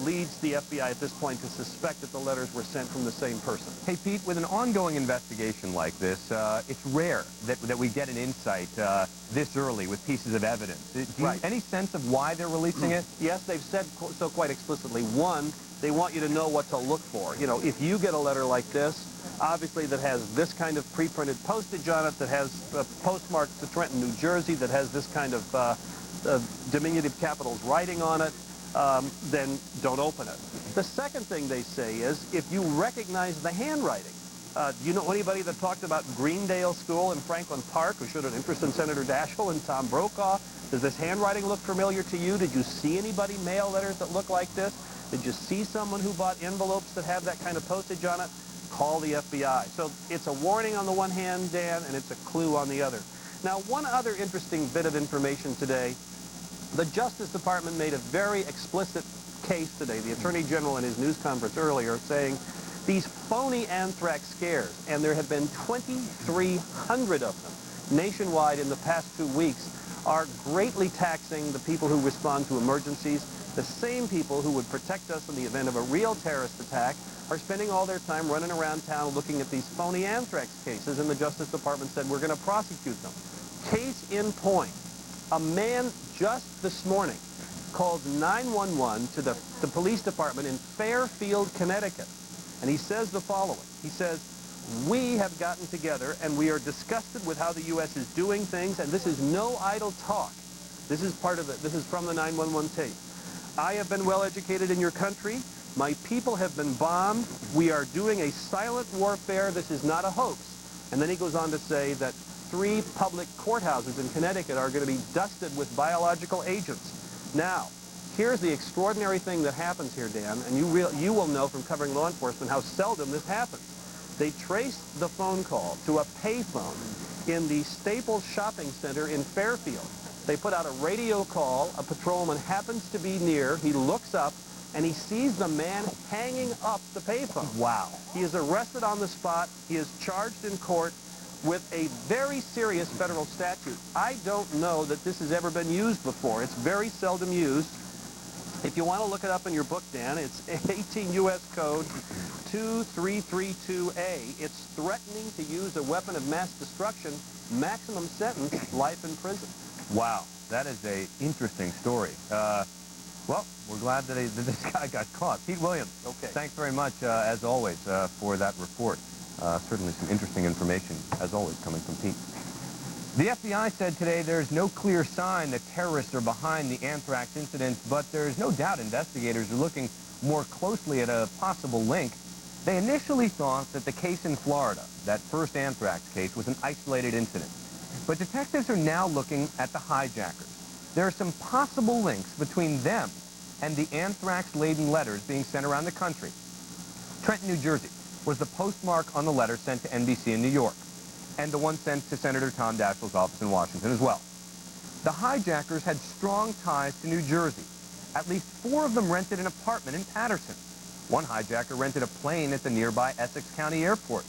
leads the FBI at this point to suspect that the letters were sent from the same person. Hey, Pete, with an ongoing investigation like this, it's rare that we get an insight this early with pieces of evidence. Do you have any sense of why they're releasing it? Yes, they've said so quite explicitly. One, they want you to know what to look for. You know, if you get a letter like this, obviously that has this kind of pre-printed postage on it, that has postmarks to Trenton, New Jersey, that has this kind of diminutive capitals writing on it, then don't open it. The second thing they say is, if you recognize the handwriting, do you know anybody that talked about Greendale School in Franklin Park who showed an interest in Senator Daschle and Tom Brokaw? Does this handwriting look familiar to you? Did you see anybody mail letters that look like this? Did you see someone who bought envelopes that have that kind of postage on it? Call the FBI. So it's a warning on the one hand, Dan, and it's a clue on the other. Now, one other interesting bit of information today. The Justice Department made a very explicit case today, the Attorney General in his news conference earlier, saying these phony anthrax scares, and there have been 2,300 of them nationwide in the past 2 weeks, are greatly taxing the people who respond to emergencies. The same people who would protect us in the event of a real terrorist attack are spending all their time running around town looking at these phony anthrax cases, and the Justice Department said, we're going to prosecute them. Case in point. A man just this morning called 911 to the police department in Fairfield, Connecticut. And he says the following. He says, we have gotten together and we are disgusted with how the U.S. is doing things, and this is no idle talk. This is part of it. This is from the 911 tape. I have been well educated in your country. My people have been bombed. We are doing a silent warfare. This is not a hoax. And then he goes on to say that 3 public courthouses in Connecticut are going to be dusted with biological agents. Now, here's the extraordinary thing that happens here, Dan, and you will know from covering law enforcement how seldom this happens. They traced the phone call to a payphone in the Staples Shopping Center in Fairfield. They put out a radio call. A patrolman happens to be near. He looks up, and he sees the man hanging up the payphone. Wow. He is arrested on the spot. He is charged in court with a very serious federal statute. I don't know that this has ever been used before. It's very seldom used. If you want to look it up in your book, Dan, it's 18 U.S. Code 2332A. It's threatening to use a weapon of mass destruction, maximum sentence, life in prison. Wow, that is a interesting story. Well, we're glad that this guy got caught. Pete Williams, okay. Thanks very much, as always, for that report. Certainly some interesting information, as always, coming from Pete. The FBI said today there's no clear sign that terrorists are behind the anthrax incident, but there's no doubt investigators are looking more closely at a possible link. They initially thought that the case in Florida, that first anthrax case, was an isolated incident. But detectives are now looking at the hijackers. There are some possible links between them and the anthrax-laden letters being sent around the country. Trenton, New Jersey, was the postmark on the letter sent to NBC in New York, and the one sent to Senator Tom Daschle's office in Washington as well. The hijackers had strong ties to New Jersey. At least 4 of them rented an apartment in Paterson. One hijacker rented a plane at the nearby Essex County Airport.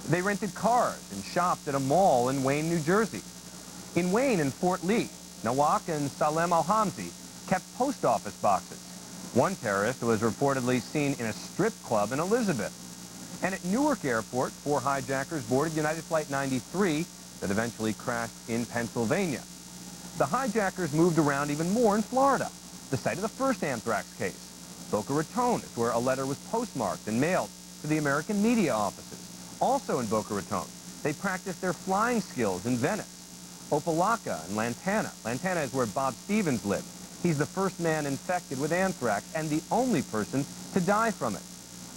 They rented cars and shopped at a mall in Wayne, New Jersey. In Wayne and Fort Lee, Nawak and Salem Al-Hamzi kept post office boxes. One terrorist was reportedly seen in a strip club in Elizabeth. And at Newark Airport, 4 hijackers boarded United Flight 93 that eventually crashed in Pennsylvania. The hijackers moved around even more in Florida, the site of the first anthrax case. Boca Raton is where a letter was postmarked and mailed to the American media offices. Also in Boca Raton, they practiced their flying skills in Venice. Opelika and Lantana. Lantana is where Bob Stevens lived. He's the first man infected with anthrax and the only person to die from it.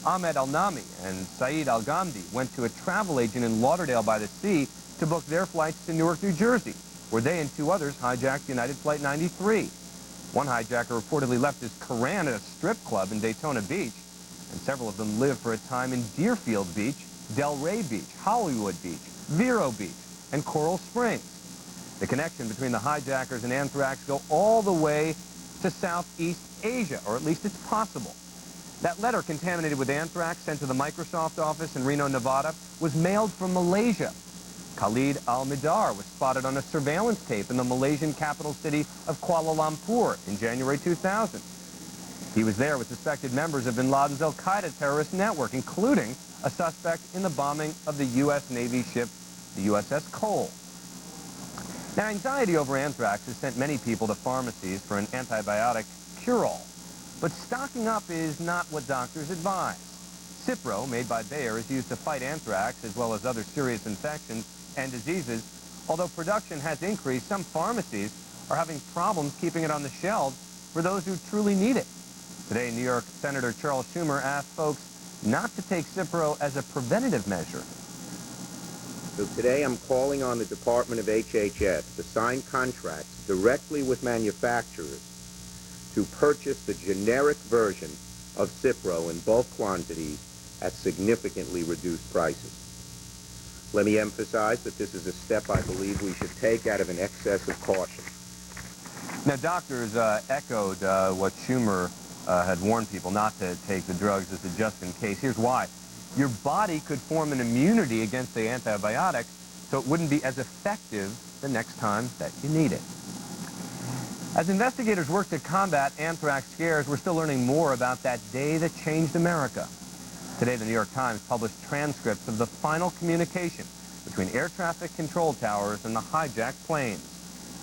Ahmed Al-Nami and Saeed Al-Ghamdi went to a travel agent in Lauderdale by the Sea to book their flights to Newark, New Jersey, where they and 2 others hijacked United Flight 93. One hijacker reportedly left his Koran at a strip club in Daytona Beach, and several of them lived for a time in Deerfield Beach, Delray Beach, Hollywood Beach, Vero Beach, and Coral Springs. The connection between the hijackers and anthrax go all the way to Southeast Asia, or at least it's possible. That letter contaminated with anthrax sent to the Microsoft office in Reno, Nevada, was mailed from Malaysia. Khalid Al-Midar was spotted on a surveillance tape in the Malaysian capital city of Kuala Lumpur in January 2000. He was there with suspected members of bin Laden's al-Qaeda terrorist network, including a suspect in the bombing of the U.S. Navy ship, the USS Cole. Now, anxiety over anthrax has sent many people to pharmacies for an antibiotic cure-all. But stocking up is not what doctors advise. Cipro, made by Bayer, is used to fight anthrax as well as other serious infections and diseases. Although production has increased, some pharmacies are having problems keeping it on the shelves for those who truly need it. Today, New York Senator Charles Schumer asked folks not to take Cipro as a preventative measure. So today I'm calling on the Department of HHS to sign contracts directly with manufacturers to purchase the generic version of Cipro in bulk quantities at significantly reduced prices. Let me emphasize that this is a step I believe we should take out of an excess of caution. Now, doctors echoed what Schumer had warned people not to take the drugs as a just-in-case. Here's why. Your body could form an immunity against the antibiotics, so it wouldn't be as effective the next time that you need it. As investigators work to combat anthrax scares, we're still learning more about that day that changed America. Today, the New York Times published transcripts of the final communication between air traffic control towers and the hijacked planes.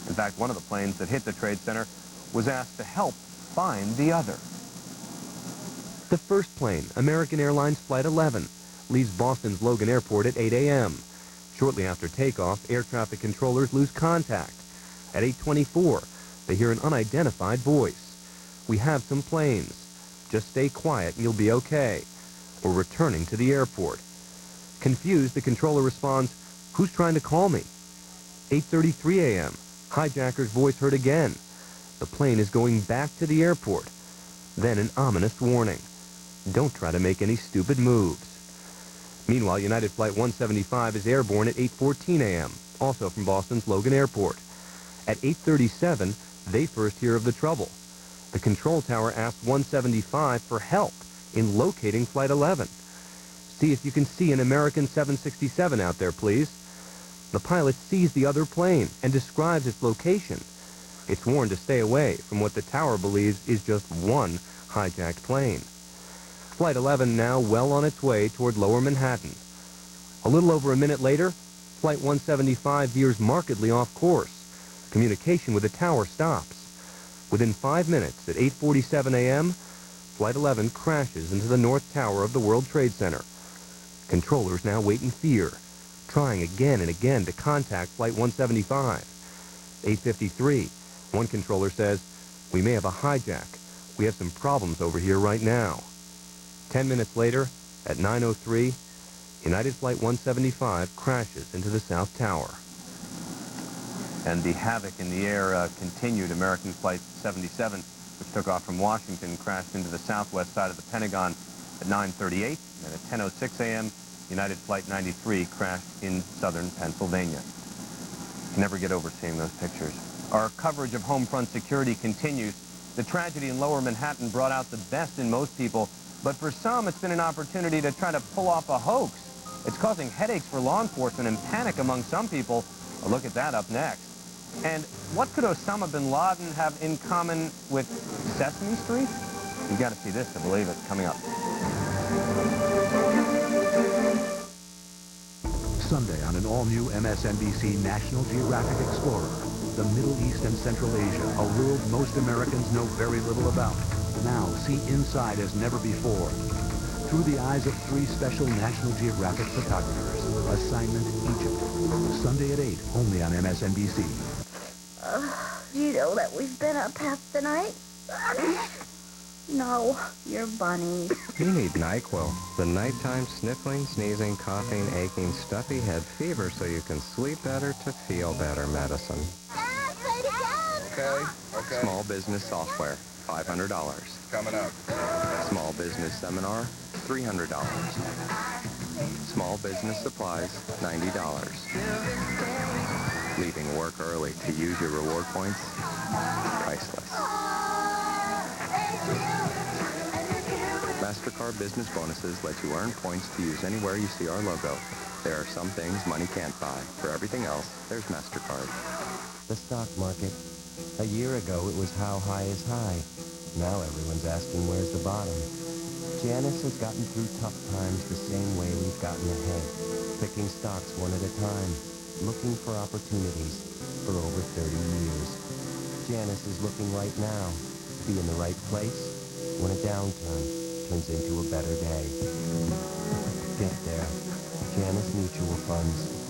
In fact, one of the planes that hit the Trade Center was asked to help find the other. The first plane, American Airlines Flight 11, leaves Boston's Logan Airport at 8 a.m. Shortly after takeoff, air traffic controllers lose contact. At 8:24, they hear an unidentified voice. "We have some planes. Just stay quiet and you'll be okay. We're returning to the airport." Confused, the controller responds, "Who's trying to call me?" 8:33 a.m. Hijacker's voice heard again. The plane is going back to the airport. Then an ominous warning. Don't try to make any stupid moves. Meanwhile, United Flight 175 is airborne at 8:14 a.m., also from Boston's Logan Airport. At 8:37, they first hear of the trouble. The control tower asks 175 for help in locating Flight 11. See if you can see an American 767 out there, please. The pilot sees the other plane and describes its location. It's warned to stay away from what the tower believes is just one hijacked plane. Flight 11 now well on its way toward Lower Manhattan. A little over a minute later, Flight 175 veers markedly off course. Communication with the tower stops. Within 5 minutes, at 8:47 a.m., Flight 11 crashes into the North Tower of the World Trade Center. Controllers now wait in fear, trying again and again to contact Flight 175. 8:53, one controller says, "We may have a hijack. We have some problems over here right now." 10 minutes later, at 9:03, United Flight 175 crashes into the South Tower. And the havoc in the air continued. American Flight 77, which took off from Washington, crashed into the southwest side of the Pentagon at 9:38. And at 10:06 a.m., United Flight 93 crashed in southern Pennsylvania. Can never get over seeing those pictures. Our coverage of Homefront security continues. The tragedy in Lower Manhattan brought out the best in most people, but for some, it's been an opportunity to try to pull off a hoax. It's causing headaches for law enforcement and panic among some people. A look at that up next. And what could Osama bin Laden have in common with Sesame Street? You've got to see this to believe it. Coming up. Sunday on an all-new MSNBC National Geographic Explorer, the Middle East and Central Asia, a world most Americans know very little about. Now see inside as never before, through the eyes of 3 special National Geographic photographers. Assignment Egypt. Sunday at 8, only on MSNBC. You know that we've been up half the night? No, you're bunnies. You need NyQuil, the nighttime sniffling, sneezing, coughing, aching, stuffy head fever so you can sleep better to feel better medicine. Okay. Small business software, $500. Coming up. Small business seminar, $300. Small business supplies, $90. Leaving work early to use your reward points, priceless. MasterCard Business Bonuses let you earn points to use anywhere you see our logo. There are some things money can't buy. For everything else, there's MasterCard. The stock market. A year ago, it was how high is high. Now everyone's asking where's the bottom. Janice has gotten through tough times the same way we've gotten ahead, picking stocks one at a time, looking for opportunities for over 30 years. Janice is looking right now to be in the right place when a downturn turns into a better day. Get there. Janice Mutual Funds.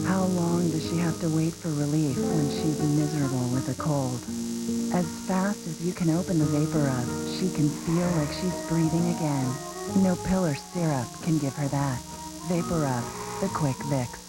How long does she have to wait for relief when she's miserable with a cold? As fast as you can open the Vapor Rub, she can feel like she's breathing again. No pill or syrup can give her that. Vapor Rub, the quick fix.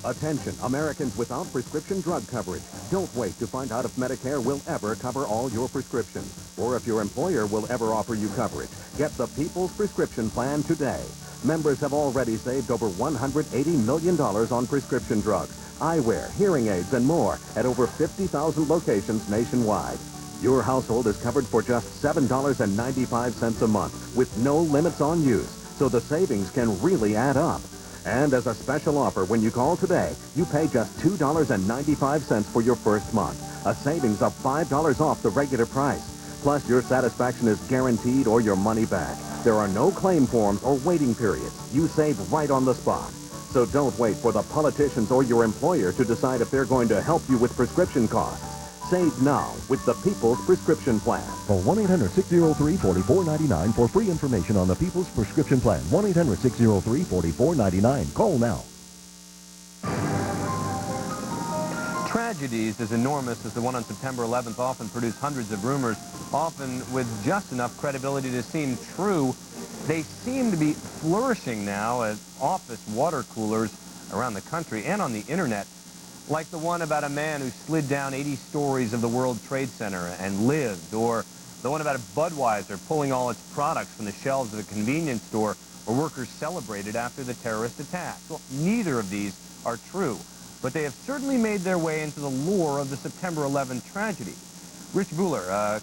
Attention, Americans without prescription drug coverage. Don't wait to find out if Medicare will ever cover all your prescriptions, or if your employer will ever offer you coverage. Get the People's Prescription Plan today. Members have already saved over $180 million on prescription drugs, eyewear, hearing aids, and more at over 50,000 locations nationwide. Your household is covered for just $7.95 a month with no limits on use, so the savings can really add up. And as a special offer, when you call today, you pay just $2.95 for your first month, a savings of $5 off the regular price. Plus, your satisfaction is guaranteed or your money back. There are no claim forms or waiting periods. You save right on the spot. So don't wait for the politicians or your employer to decide if they're going to help you with prescription costs. Save now with the People's Prescription Plan. Call 1-800-603-4499 for free information on the People's Prescription Plan. 1-800-603-4499. Call now. Tragedies as enormous as the one on September 11th often produce hundreds of rumors, often with just enough credibility to seem true. They seem to be flourishing now as office water coolers around the country and on the internet, like the one about a man who slid down 80 stories of the World Trade Center and lived, or the one about a Budweiser pulling all its products from the shelves of a convenience store where workers celebrated after the terrorist attack. Well, neither of these are true, but they have certainly made their way into the lore of the September 11th tragedy. Rich Buehler,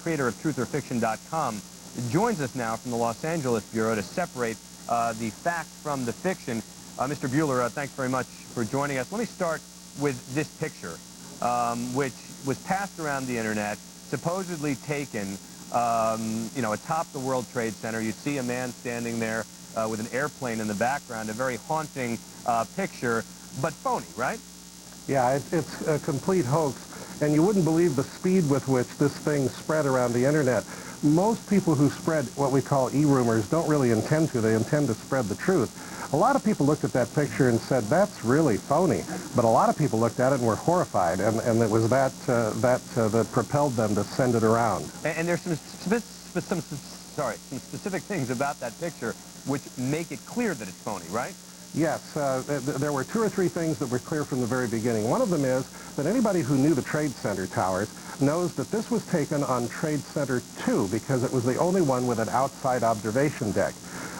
creator of TruthOrFiction.com, joins us now from the Los Angeles Bureau to separate the fact from the fiction. Mr. Buehler, thanks very much for joining us. Let me start with this picture, which was passed around the internet, supposedly taken, atop the World Trade Center. You see a man standing there with an airplane in the background, a very haunting picture, but phony, right? Yeah, it's a complete hoax, and you wouldn't believe the speed with which this thing spread around the internet. Most people who spread what we call e-rumors don't really intend to. They intend to spread the truth. A lot of people looked at that picture and said, that's really phony. But a lot of people looked at it and were horrified, and it was that propelled them to send it around. And there's some specific things about that picture which make it clear that it's phony, right? Yes, there were 2 or 3 things that were clear from the very beginning. One of them is that anybody who knew the Trade Center towers knows that this was taken on Trade Center 2 because it was the only one with an outside observation deck.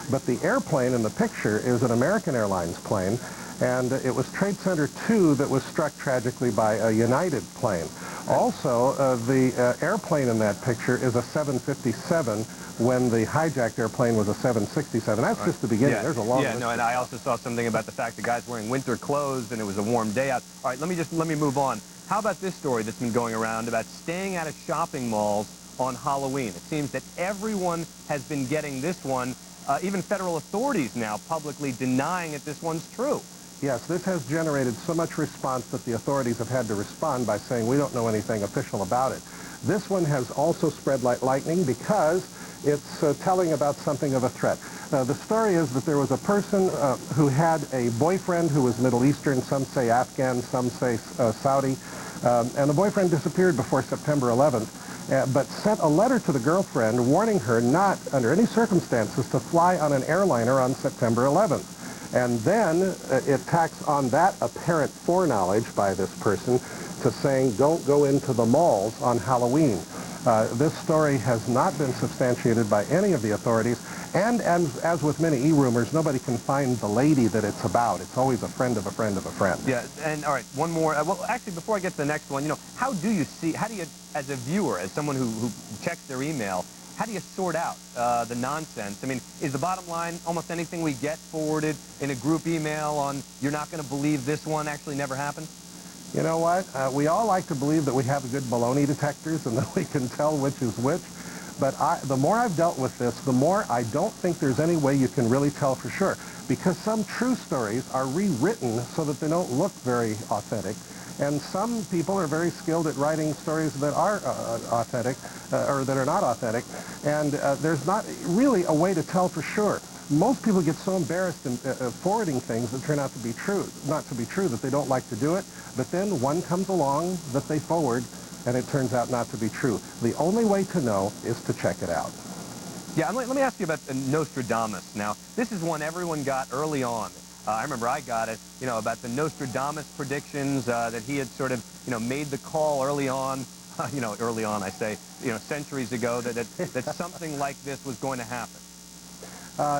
But the airplane in the picture is an American Airlines plane, and it was Trade Center 2 that was struck tragically by a United plane. Also, the airplane in that picture is a 757 when the hijacked airplane was a 767. That's just the beginning. Yeah. There's a long list. No, and I also saw something about the fact the guy's wearing winter clothes and it was a warm day out. All right, let me move on. How about this story that's been going around about staying out of shopping malls on Halloween? It seems that everyone has been getting this one, even federal authorities now publicly denying that this one's true. Yes, this has generated so much response that the authorities have had to respond by saying we don't know anything official about it. This one has also spread like lightning because it's telling about something of a threat. The story is that there was a person who had a boyfriend who was Middle Eastern, some say Afghan, some say Saudi, and the boyfriend disappeared before September 11th, but sent a letter to the girlfriend warning her not, under any circumstances, to fly on an airliner on September 11th. And then it tacks on that apparent foreknowledge by this person to saying don't go into the malls on Halloween. This story has not been substantiated by any of the authorities, and as with many e-rumors, nobody can find the lady that it's about. It's always a friend of a friend of a friend. Yeah, and all right, one more. Well, actually, before I get to the next one, how do you, as a viewer, as someone who checks their email, how do you sort out the nonsense? I mean, is the bottom line almost anything we get forwarded in a group email on you're not going to believe this one actually never happened? You know what? We all like to believe that we have good baloney detectors and that we can tell which is which. But the more I've dealt with this, the more I don't think there's any way you can really tell for sure. Because some true stories are rewritten so that they don't look very authentic. And some people are very skilled at writing stories that are authentic, or that are not authentic. And there's not really a way to tell for sure. Most people get so embarrassed in forwarding things that turn out to be true, not to be true, that they don't like to do it. But then one comes along that they forward, and it turns out not to be true. The only way to know is to check it out. Yeah, let me ask you about Nostradamus. Now, this is one everyone got early on. I remember I got it, about the Nostradamus predictions that he had sort of, made the call early on. Early on, I say, centuries ago, that something like this was going to happen.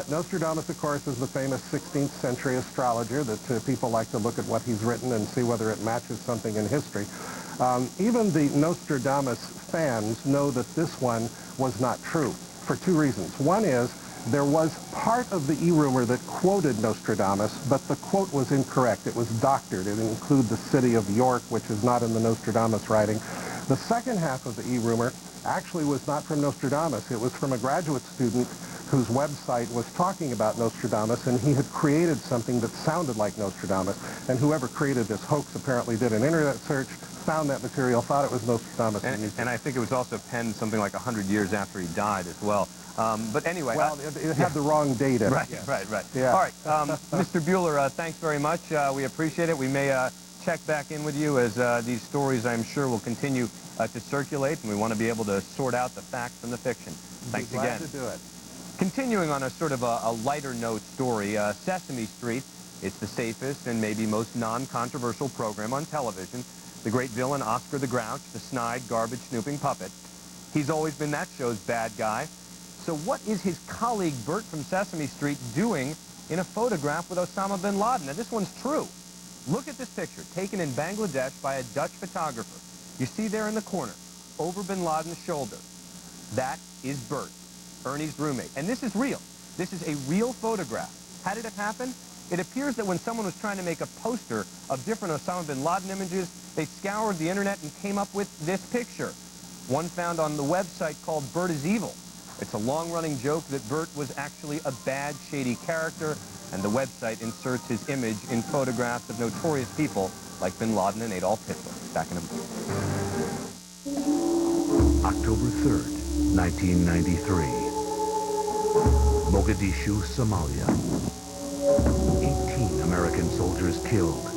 Nostradamus, of course, is the famous 16th century astrologer that people like to look at what he's written and see whether it matches something in history. Even the Nostradamus fans know that this one was not true for 2 reasons. One is there was part of the e-rumor that quoted Nostradamus, but the quote was incorrect. It was doctored. It included the city of York, which is not in the Nostradamus writing. The second half of the e-rumor actually was not from Nostradamus. It was from a graduate student whose website was talking about Nostradamus, and he had created something that sounded like Nostradamus. And whoever created this hoax apparently did an internet search, found that material, thought it was Nostradamus. And I think it was also penned something like 100 years after he died as well. But anyway... Well, it had the wrong date in it. Right, Yes. right. Yeah. All right, Mr. Bueller, thanks very much. We appreciate it. We may check back in with you as these stories, I'm sure, will continue to circulate, and we want to be able to sort out the facts from the fiction. Thanks again. Glad to do it. Continuing on a sort of a lighter note story, Sesame Street, it's the safest and maybe most non-controversial program on television. The great villain Oscar the Grouch, the snide, garbage-snooping puppet. He's always been that show's bad guy. So what is his colleague Bert from Sesame Street doing in a photograph with Osama bin Laden? Now, this one's true. Look at this picture, taken in Bangladesh by a Dutch photographer. You see there in the corner, over bin Laden's shoulder. That is Bert, Ernie's roommate. And this is real. This is a real photograph. How did it happen? It appears that when someone was trying to make a poster of different Osama bin Laden images, they scoured the internet and came up with this picture. One found on the website called Bert is Evil. It's a long-running joke that Bert was actually a bad, shady character, and the website inserts his image in photographs of notorious people like bin Laden and Adolf Hitler. Back in a moment. October 3rd, 1993. Mogadishu, Somalia. 18 American soldiers killed,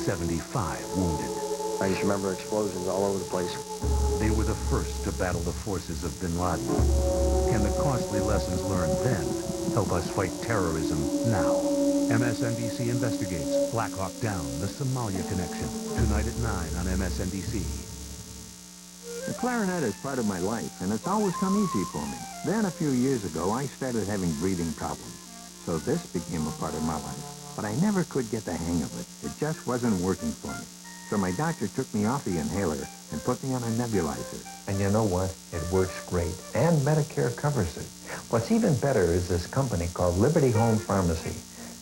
75 wounded. I just remember explosions all over the place. They were the first to battle the forces of bin Laden. Can the costly lessons learned then help us fight terrorism now? MSNBC investigates Black Hawk Down, the Somalia Connection. Tonight at 9 on MSNBC. The clarinet is part of my life, and it's always come easy for me. Then, a few years ago, I started having breathing problems. So this became a part of my life. But I never could get the hang of it. It just wasn't working for me. So my doctor took me off the inhaler and put me on a nebulizer. And you know what? It works great. And Medicare covers it. What's even better is this company called Liberty Home Pharmacy.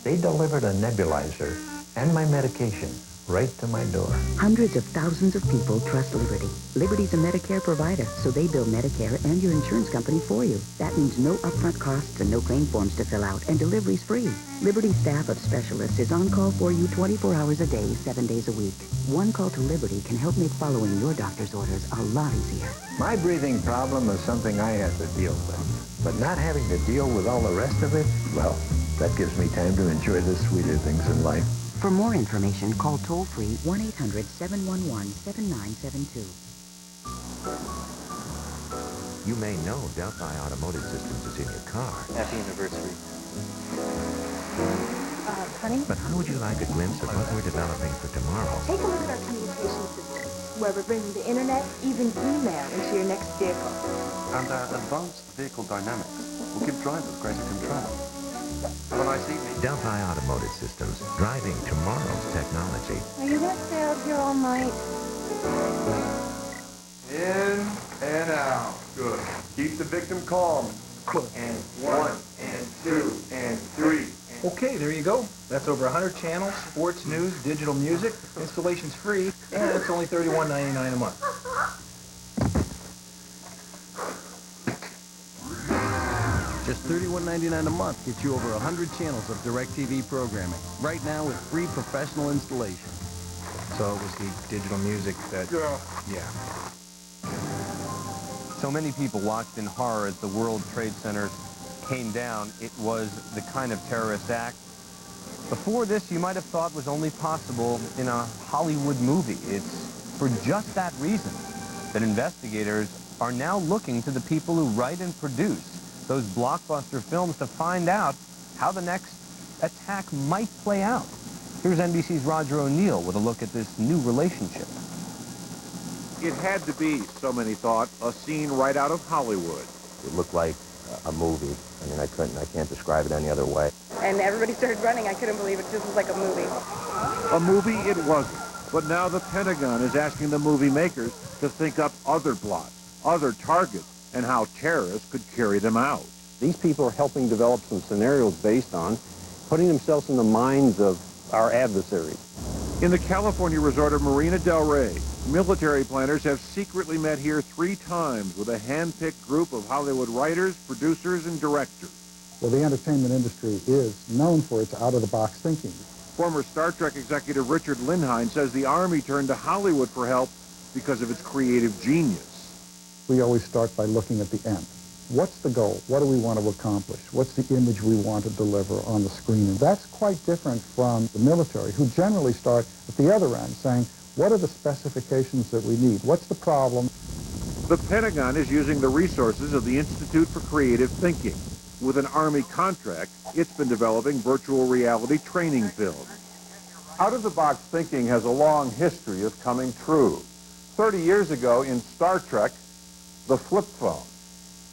They delivered a nebulizer and my medication right to my door. Hundreds of thousands of people trust Liberty. Liberty's a Medicare provider, so they bill Medicare and your insurance company for you. That means no upfront costs and no claim forms to fill out, and delivery's free. Liberty's staff of specialists is on call for you 24 hours a day, 7 days a week. One call to Liberty can help make following your doctor's orders a lot easier. My breathing problem is something I have to deal with. But not having to deal with all the rest of it, well, that gives me time to enjoy the sweeter things in life. For more information, call toll-free 1-800-711-7972. You may know Delphi Automotive Systems is in your car. Happy anniversary. Honey? But how would you like a glimpse of what we're developing for tomorrow? Take a look at our communication systems, where we're bringing the internet, even email, into your next vehicle. And our advanced vehicle dynamics will give drivers greater control. Have a nice evening. Delphi Automotive Systems, driving tomorrow's technology. Are you going to stay out here all night? In and out. Good. Keep the victim calm. And 1, and 2, and 3. Okay, there you go. That's over 100 channels, sports, news, digital music. Installation's free, and it's only $31.99 a month. Just $31.99 a month gets you over 100 channels of DirecTV programming. Right now with free professional installation. So it was the digital music that... Yeah. So many people watched in horror as the World Trade Center came down. It was the kind of terrorist act. Before this, you might have thought was only possible in a Hollywood movie. It's for just that reason that investigators are now looking to the people who write and produce those blockbuster films to find out how the next attack might play out. Here's NBC's Roger O'Neill with a look at this new relationship. It had to be, so many thought, a scene right out of Hollywood. It looked like a movie. I mean, I can't describe it any other way. And everybody started running. I couldn't believe it. This was like a movie. A movie it wasn't. But now the Pentagon is asking the movie makers to think up other plots, other targets, and how terrorists could carry them out. These people are helping develop some scenarios based on putting themselves in the minds of our adversaries. In the California resort of Marina del Rey, Military planners have secretly met here 3 times with a hand-picked group of Hollywood writers, producers, and directors. Well, the entertainment industry is known for its out-of-the-box thinking. Former Star Trek executive Richard Lindheim says the Army turned to Hollywood for help because of its creative genius. We always start by looking at the end. What's the goal? What do we want to accomplish? What's the image we want to deliver on the screen? And that's quite different from the military, who generally start at the other end, saying, what are the specifications that we need? What's the problem? The Pentagon is using the resources of the Institute for Creative Thinking. With an Army contract, it's been developing virtual reality training films. Out-of-the-box thinking has a long history of coming true. 30 years ago in Star Trek, the flip phone.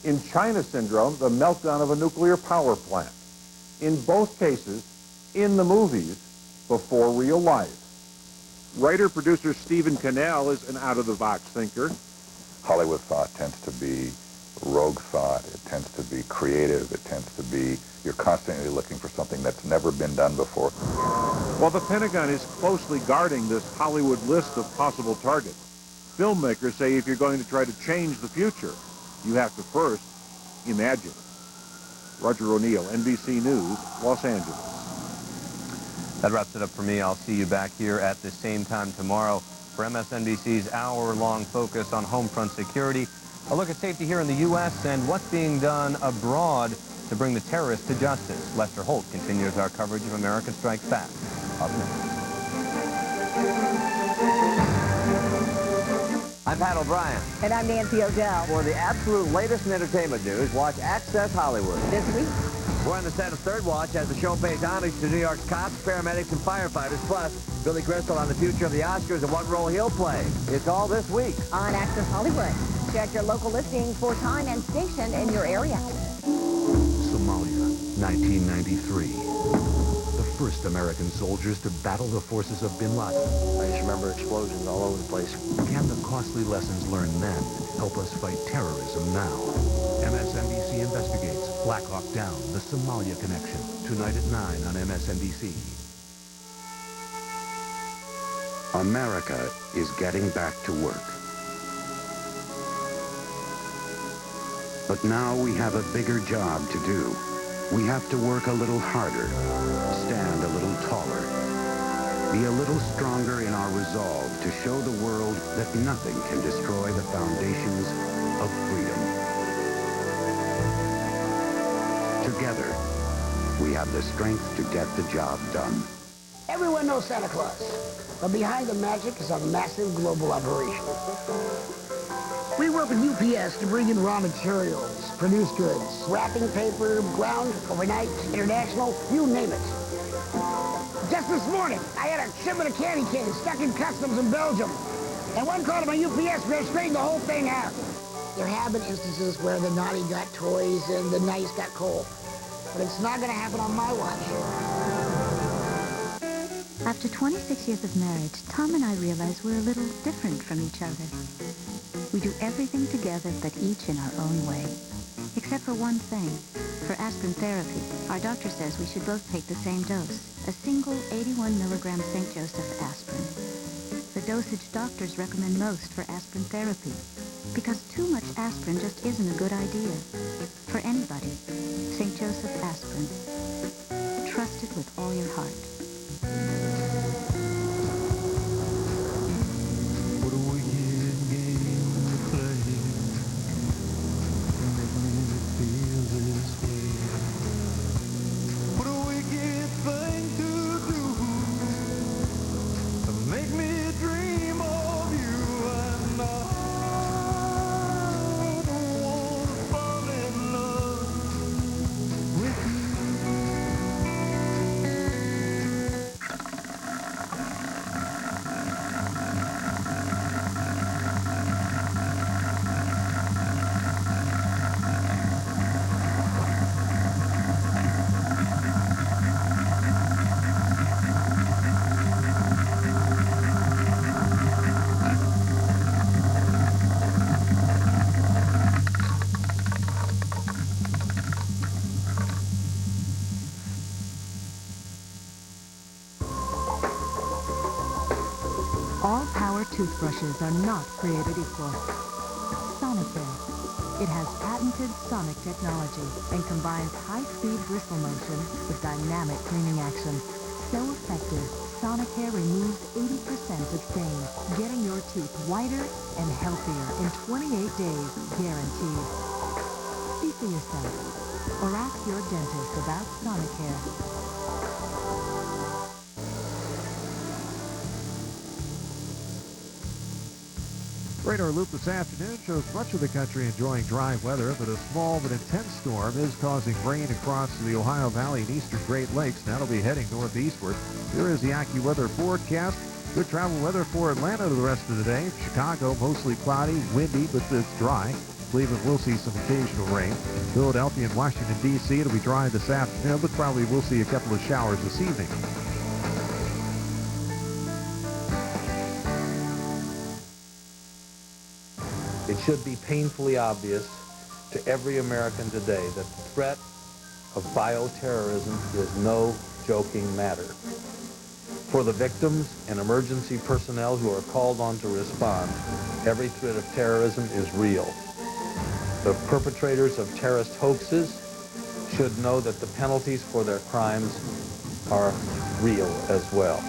In China Syndrome, the meltdown of a nuclear power plant. In both cases, in the movies, before real life. Writer-producer Stephen Cannell is an out-of-the-box thinker. Hollywood thought tends to be rogue thought. It tends to be creative. It tends to be, you're constantly looking for something that's never been done before. While the Pentagon is closely guarding this Hollywood list of possible targets, filmmakers say if you're going to try to change the future, you have to first imagine. Roger O'Neill, NBC News, Los Angeles. That wraps it up for me. I'll see you back here at the same time tomorrow for MSNBC's hour-long focus on home front security. A look at safety here in the U.S. and what's being done abroad to bring the terrorists to justice. Lester Holt continues our coverage of America Strikes Back. Up next. I'm Pat O'Brien. And I'm Nancy O'Dell. For the absolute latest in entertainment news, watch Access Hollywood. This week, we're on the set of Third Watch as the show pays homage to New York's cops, paramedics, and firefighters. Plus, Billy Crystal on the future of the Oscars and what role he'll play. It's all this week on Access Hollywood. Check your local listings for time and station in your area. Somalia, 1993. The first American soldiers to battle the forces of bin Laden. I just remember explosions all over the place. Can the costly lessons learned then help us fight terrorism now? MSNBC investigates Black Hawk Down, the Somalia Connection. Tonight at 9 on MSNBC. America is getting back to work. But now we have a bigger job to do. We have to work a little harder, stand a little taller, be a little stronger in our resolve to show the world that nothing can destroy the foundations of freedom. Together, we have the strength to get the job done. Everyone knows Santa Claus, but behind the magic is a massive global operation. We work with UPS to bring in raw materials, produce goods, wrapping paper, ground, overnight, international, you name it. Just this morning, I had a shipment of candy canes stuck in customs in Belgium. And one call to my UPS man straightened the whole thing out. There have been instances where the naughty got toys and the nice got coal. But it's not going to happen on my watch. After 26 years of marriage, Tom and I realized we're a little different from each other. We do everything together, but each in our own way. Except for one thing. For aspirin therapy, our doctor says we should both take the same dose, a single 81 milligram St. Joseph aspirin. The dosage doctors recommend most for aspirin therapy, because too much aspirin just isn't a good idea. For anybody, St. Joseph aspirin. Trust it with all your heart. toothbrushes are not created equal. Sonicare. It has patented sonic technology and combines high-speed bristle motion with dynamic cleaning action. So effective, Sonicare removes 80% of stains, getting your teeth whiter and healthier in 28 days, guaranteed. See for yourself, or ask your dentist about Sonicare. Radar Loop this afternoon shows much of the country enjoying dry weather, but a small but intense storm is causing rain across the Ohio Valley and eastern Great Lakes. Now it'll be heading northeastward. Here is the AccuWeather forecast. Good travel weather for Atlanta the rest of the day. Chicago, mostly cloudy, windy, but it's dry. Cleveland will see some occasional rain. Philadelphia and Washington, D.C., it'll be dry this afternoon, but probably we'll see a couple of showers this evening. It should be painfully obvious to every American today that the threat of bioterrorism is no joking matter. For the victims and emergency personnel who are called on to respond, every threat of terrorism is real. The perpetrators of terrorist hoaxes should know that the penalties for their crimes are real as well.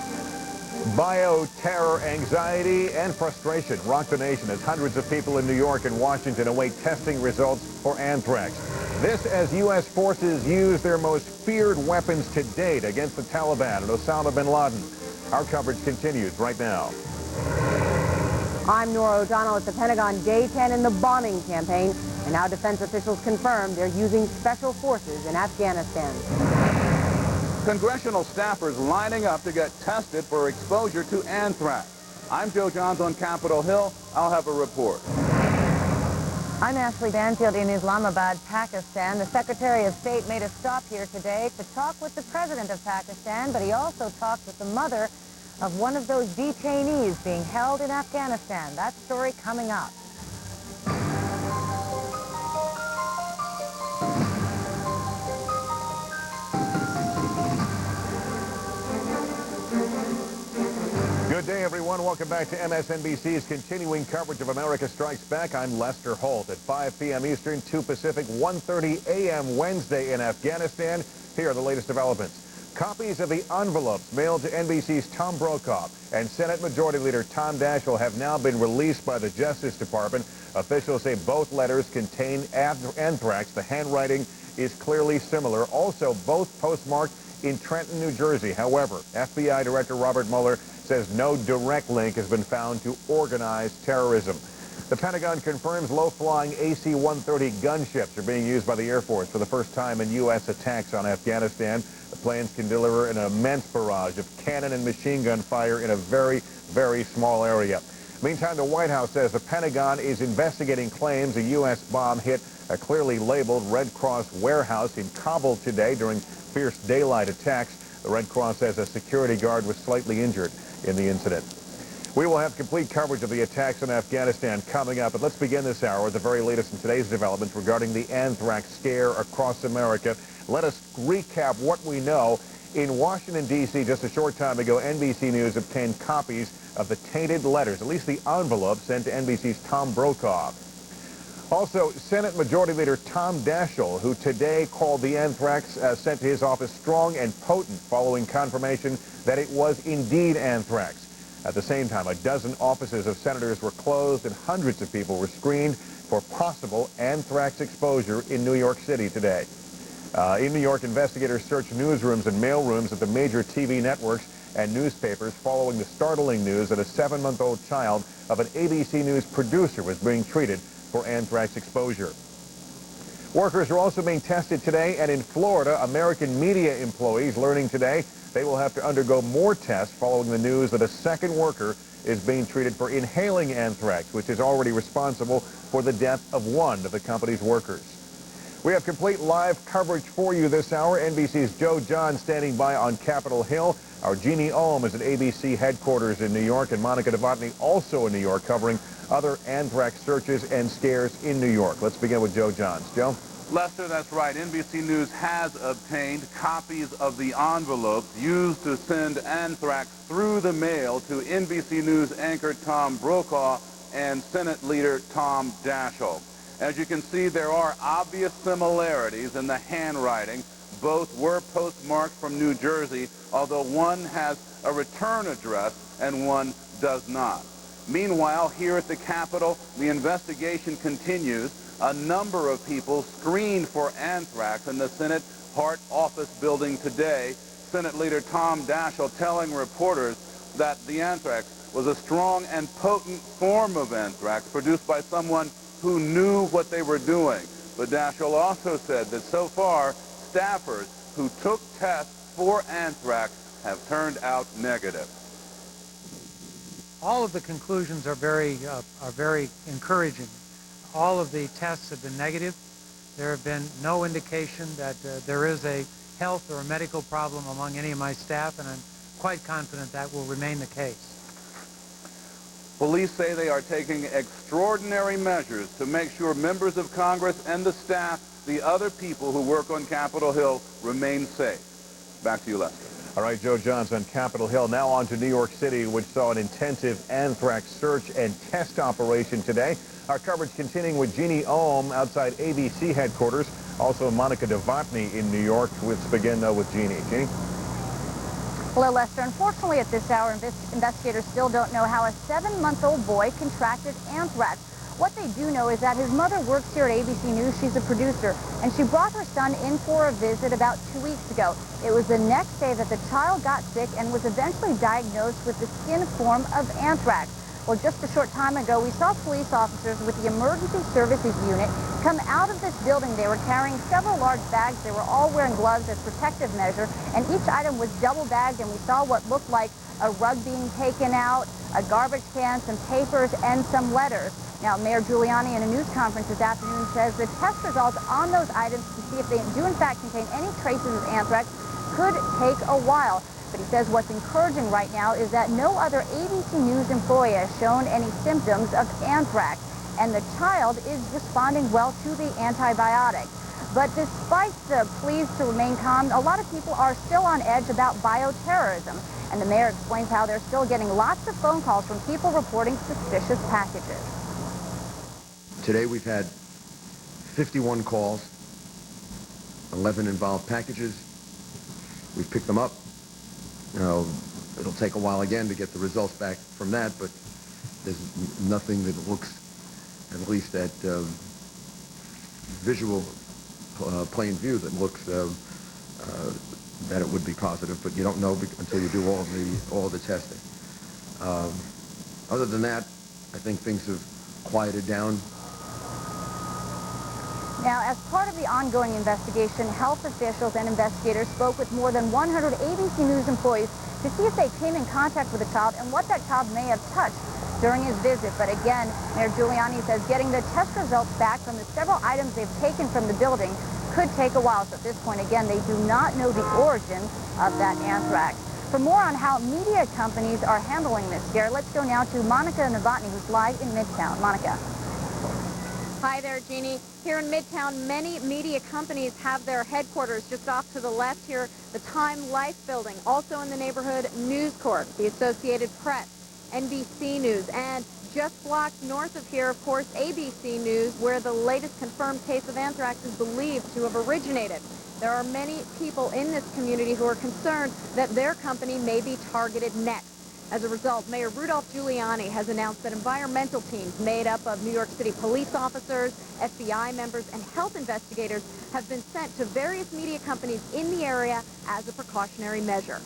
Bioterror anxiety and frustration rock the nation as hundreds of people in New York and Washington await testing results for anthrax. This as U.S. forces use their most feared weapons to date against the Taliban and Osama bin Laden. Our coverage continues right now. I'm Nora O'Donnell at the Pentagon, day 10 in the bombing campaign, and now defense officials confirm they're using special forces in Afghanistan. Congressional staffers lining up to get tested for exposure to anthrax. I'm Joe Johns on Capitol Hill. I'll have a report. I'm Ashley Banfield in Islamabad, Pakistan. The Secretary of State made a stop here today to talk with the President of Pakistan, but he also talked with the mother of one of those detainees being held in Afghanistan. That story coming up. Good day, everyone. Welcome back to MSNBC's continuing coverage of America Strikes Back. I'm Lester Holt. At 5 p.m. Eastern, 2 Pacific, 1:30 a.m. Wednesday in Afghanistan. Here are the latest developments. Copies of the envelopes mailed to NBC's Tom Brokaw and Senate Majority Leader Tom Daschle have now been released by the Justice Department. Officials say both letters contain anthrax. The handwriting is clearly similar. Also, both postmarked in Trenton, New Jersey. However, FBI Director Robert Mueller says no direct link has been found to organized terrorism. The Pentagon confirms low-flying AC-130 gunships are being used by the Air Force for the first time in U.S. attacks on Afghanistan. The planes can deliver an immense barrage of cannon and machine gun fire in a very, very small area. Meantime, the White House says the Pentagon is investigating claims a U.S. bomb hit a clearly labeled Red Cross warehouse in Kabul today during fierce daylight attacks. The Red Cross says a security guard was slightly injured in the incident. We will have complete coverage of the attacks in Afghanistan coming up, but let's begin this hour with the very latest in today's developments regarding the anthrax scare across America. Let us recap what we know. In Washington, D.C., just a short time ago, NBC News obtained copies of the tainted letters, at least the envelope sent to NBC's Tom Brokaw. Also, Senate Majority Leader Tom Daschle, who today called the anthrax sent to his office strong and potent following confirmation that it was indeed anthrax. At the same time, a dozen offices of senators were closed and hundreds of people were screened for possible anthrax exposure in New York City today. In New York, investigators searched newsrooms and mailrooms at the major TV networks and newspapers following the startling news that a 7-month-old child of an ABC News producer was being treated for anthrax exposure. Workers are also being tested today, and in Florida, American media employees learning today they will have to undergo more tests following the news that a second worker is being treated for inhaling anthrax, which is already responsible for the death of one of the company's workers. We have complete live coverage for you this hour. NBC's Joe John standing by on Capitol Hill. Our Jeannie Ohm is at ABC headquarters in New York, and Monica Novotny also in New York covering other anthrax searches and scares in New York. Let's begin with Joe Johns. Joe? Lester, that's right. NBC News has obtained copies of the envelopes used to send anthrax through the mail to NBC News anchor Tom Brokaw and Senate Leader Tom Daschle. As you can see, there are obvious similarities in the handwriting. Both were postmarked from New Jersey, although one has a return address and one does not. Meanwhile, here at the Capitol, the investigation continues. A number of people screened for anthrax in the Senate Hart Office building today. Senate Leader Tom Daschle telling reporters that the anthrax was a strong and potent form of anthrax produced by someone who knew what they were doing. But Daschle also said that so far, staffers who took tests for anthrax have turned out negative. All of the conclusions are very encouraging. All of the tests have been negative. There have been no indication that there is a health or a medical problem among any of my staff, and I'm quite confident that will remain the case. Police say they are taking extraordinary measures to make sure members of Congress and the staff, the other people who work on Capitol Hill, remain safe. Back to you, Lester. All right, Joe Johns on Capitol Hill. Now on to New York City, which saw an intensive anthrax search and test operation today. Our coverage continuing with Jeannie Ohm outside ABC headquarters. Also Monica Devotny in New York. Let's begin, though, with Jeannie. Jeannie? Hello, Lester. Unfortunately, at this hour, investigators still don't know how a 7-month-old boy contracted anthrax. What they do know is that his mother works here at ABC News. She's a producer, and she brought her son in for a visit about 2 weeks ago. It was the next day that the child got sick and was eventually diagnosed with the skin form of anthrax. Well, just a short time ago, we saw police officers with the Emergency Services Unit come out of this building. They were carrying several large bags. They were all wearing gloves as protective measure, and each item was double bagged, and we saw what looked like a rug being taken out, a garbage can, some papers, and some letters. Now, Mayor Giuliani in a news conference this afternoon says the test results on those items to see if they do in fact contain any traces of anthrax could take a while. But he says what's encouraging right now is that no other ABC News employee has shown any symptoms of anthrax, and the child is responding well to the antibiotic. But despite the pleas to remain calm, a lot of people are still on edge about bioterrorism. And the mayor explains how they're still getting lots of phone calls from people reporting suspicious packages. Today we've had 51 calls, 11 involved packages. We've picked them up. You know, it'll take a while again to get the results back from that, but there's nothing that looks, at least at visual plain view, that looks that it would be positive, but you don't know until you do all the testing. Other than that, I think things have quieted down. Now, as part of the ongoing investigation, health officials and investigators spoke with more than 100 ABC News employees to see if they came in contact with the child and what that child may have touched during his visit. But again, Mayor Giuliani says getting the test results back from the several items they've taken from the building could take a while. So at this point, again, they do not know the origin of that anthrax. For more on how media companies are handling this scare, let's go now to Monica Novotny, who's live in Midtown. Monica. Hi there, Jeannie. Here in Midtown, many media companies have their headquarters just off to the left here, the Time Life building. Also in the neighborhood, News Corp, the Associated Press, NBC News, and just blocks north of here, of course, ABC News, where the latest confirmed case of anthrax is believed to have originated. There are many people in this community who are concerned that their company may be targeted next. As a result, Mayor Rudolph Giuliani has announced that environmental teams made up of New York City police officers, FBI members, and health investigators have been sent to various media companies in the area as a precautionary measure.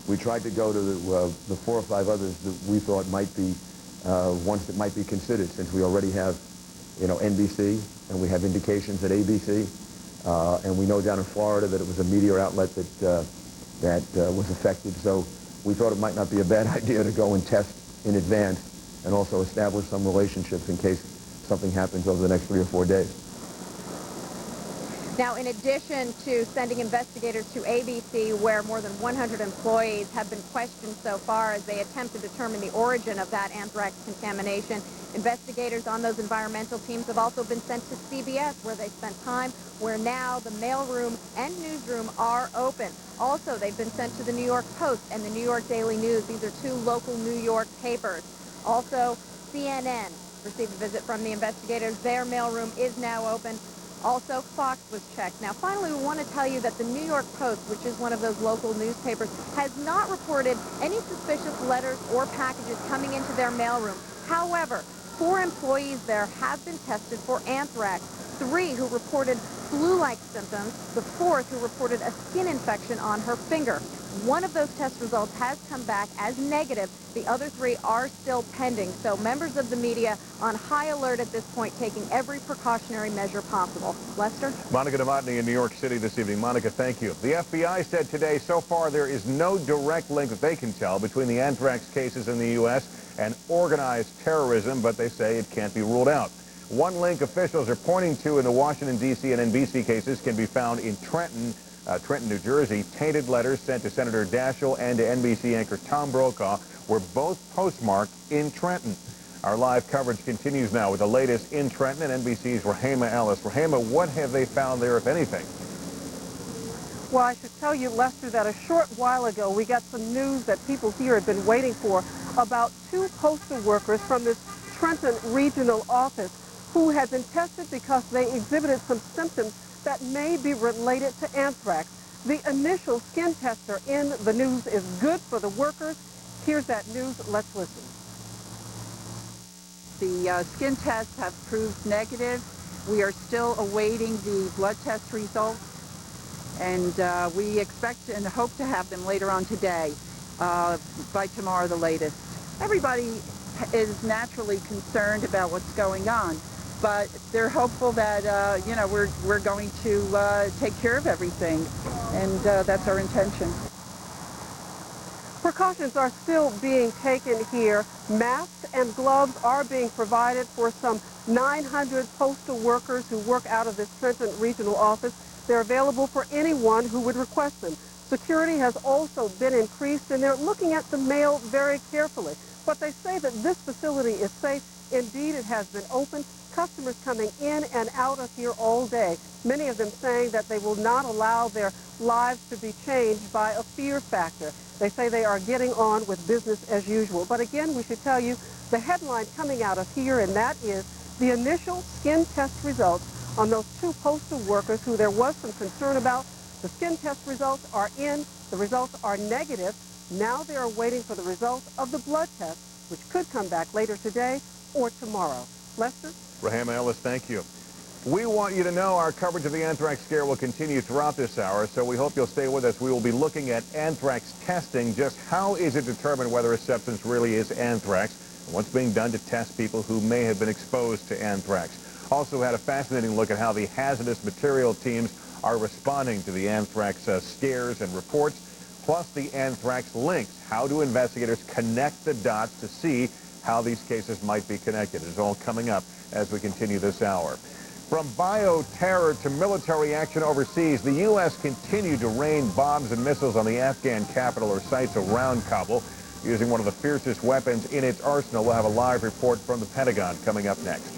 We tried to go to the 4 or 5 others that we thought might be ones that might be considered, since we already have, you know, NBC, and we have indications at ABC, and we know down in Florida that it was a media outlet that was affected. So we thought it might not be a bad idea to go and test in advance and also establish some relationships in case something happens over the next 3 or 4 days. Now, in addition to sending investigators to ABC, where more than 100 employees have been questioned so far as they attempt to determine the origin of that anthrax contamination, Investigators on those environmental teams have also been sent to CBS, where they spent time, where now the mailroom and newsroom are open. Also, they've been sent to the New York Post and the New York Daily News. These are two local New York papers. Also, CNN received a visit from the investigators. Their mailroom is now open. Also, Fox was checked. Now, finally, we want to tell you that the New York Post, which is one of those local newspapers, has not reported any suspicious letters or packages coming into their mailroom. However, 4 employees there have been tested for anthrax, 3 who reported flu-like symptoms, the 4th who reported a skin infection on her finger. One of those test results has come back as negative. The other 3 are still pending. So members of the media on high alert at this point, taking every precautionary measure possible. Lester? Monica Novotny in New York City this evening. Monica, thank you. The FBI said today so far there is no direct link that they can tell between the anthrax cases in the U.S. and organized terrorism, but they say it can't be ruled out. One link officials are pointing to in the Washington, D.C. and NBC cases can be found in Trenton, New Jersey. Tainted letters sent to Senator Daschle and to NBC anchor Tom Brokaw were both postmarked in Trenton. Our live coverage continues now with the latest in Trenton and NBC's Rahema Ellis. Rahema, what have they found there, if anything? Well, I should tell you, Lester, that a short while ago we got some news that people here had been waiting for about 2 postal workers from this Trenton regional office who had been tested because they exhibited some symptoms that may be related to anthrax. The initial skin tester in the news is good for the workers. Here's that news. Let's listen. The skin tests have proved negative. We are still awaiting the blood test results, and we expect and hope to have them later on today, by tomorrow the latest. Everybody is naturally concerned about what's going on, but they're hopeful that, you know, we're going to take care of everything, and that's our intention. Precautions are still being taken here. Masks and gloves are being provided for some 900 postal workers who work out of this Trenton regional office. They're available for anyone who would request them. Security has also been increased, and they're looking at the mail very carefully. But they say that this facility is safe. Indeed, it has been open. Customers coming in and out of here all day. Many of them saying that they will not allow their lives to be changed by a fear factor. They say they are getting on with business as usual. But again, we should tell you the headline coming out of here, and that is the initial skin test results on those 2 postal workers who there was some concern about. The skin test results are in. The results are negative. Now they are waiting for the results of the blood test, which could come back later today or tomorrow. Lester? Rahema Ellis, thank you. We want you to know our coverage of the anthrax scare will continue throughout this hour, so we hope you'll stay with us. We will be looking at anthrax testing. Just how is it determined whether a substance really is anthrax, and what's being done to test people who may have been exposed to anthrax. Also had a fascinating look at how the hazardous material teams are responding to the anthrax scares and reports, plus the anthrax links. How do investigators connect the dots to see how these cases might be connected? It's all coming up as we continue this hour. From bioterror to military action overseas, the U.S. continued to rain bombs and missiles on the Afghan capital or sites around Kabul, using one of the fiercest weapons in its arsenal. We'll have a live report from the Pentagon coming up next.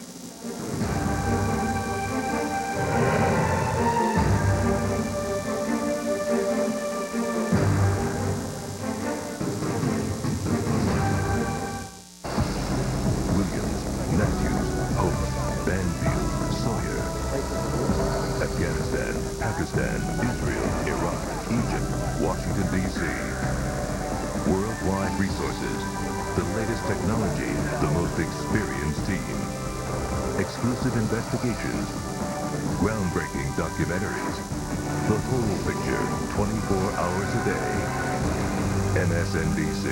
Pakistan, Israel, Iraq, Egypt, Washington, D.C. Worldwide resources, the latest technology, the most experienced team. Exclusive investigations, groundbreaking documentaries, the whole picture, 24 hours a day. MSNBC.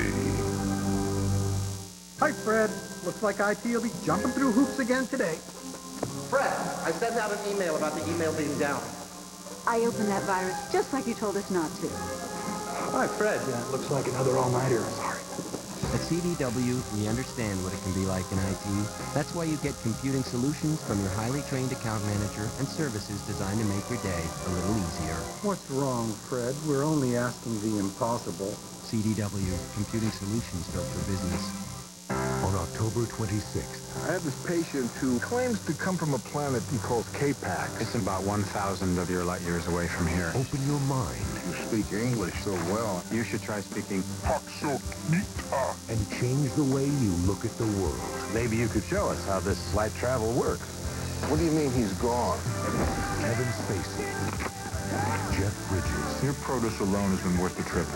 Hi, Fred. Looks like IT will be jumping through hoops again today. Fred, I sent out an email about the email being down. I opened that virus just like you told us not to. Hi, Fred. Yeah, it looks like another all-nighter. Sorry. At CDW, we understand what it can be like in IT. That's why you get computing solutions from your highly trained account manager and services designed to make your day a little easier. What's wrong, Fred? We're only asking the impossible. CDW, computing solutions built for business. On October 26th. I have this patient who claims to come from a planet he calls K-Pax. It's about 1,000 of your light years away from here. Open your mind. You speak English so well. You should try speaking and change the way you look at the world. Maybe you could show us how this light travel works. What do you mean he's gone? Kevin Spacey. Jeff Bridges. Your produce alone has been worth the trip.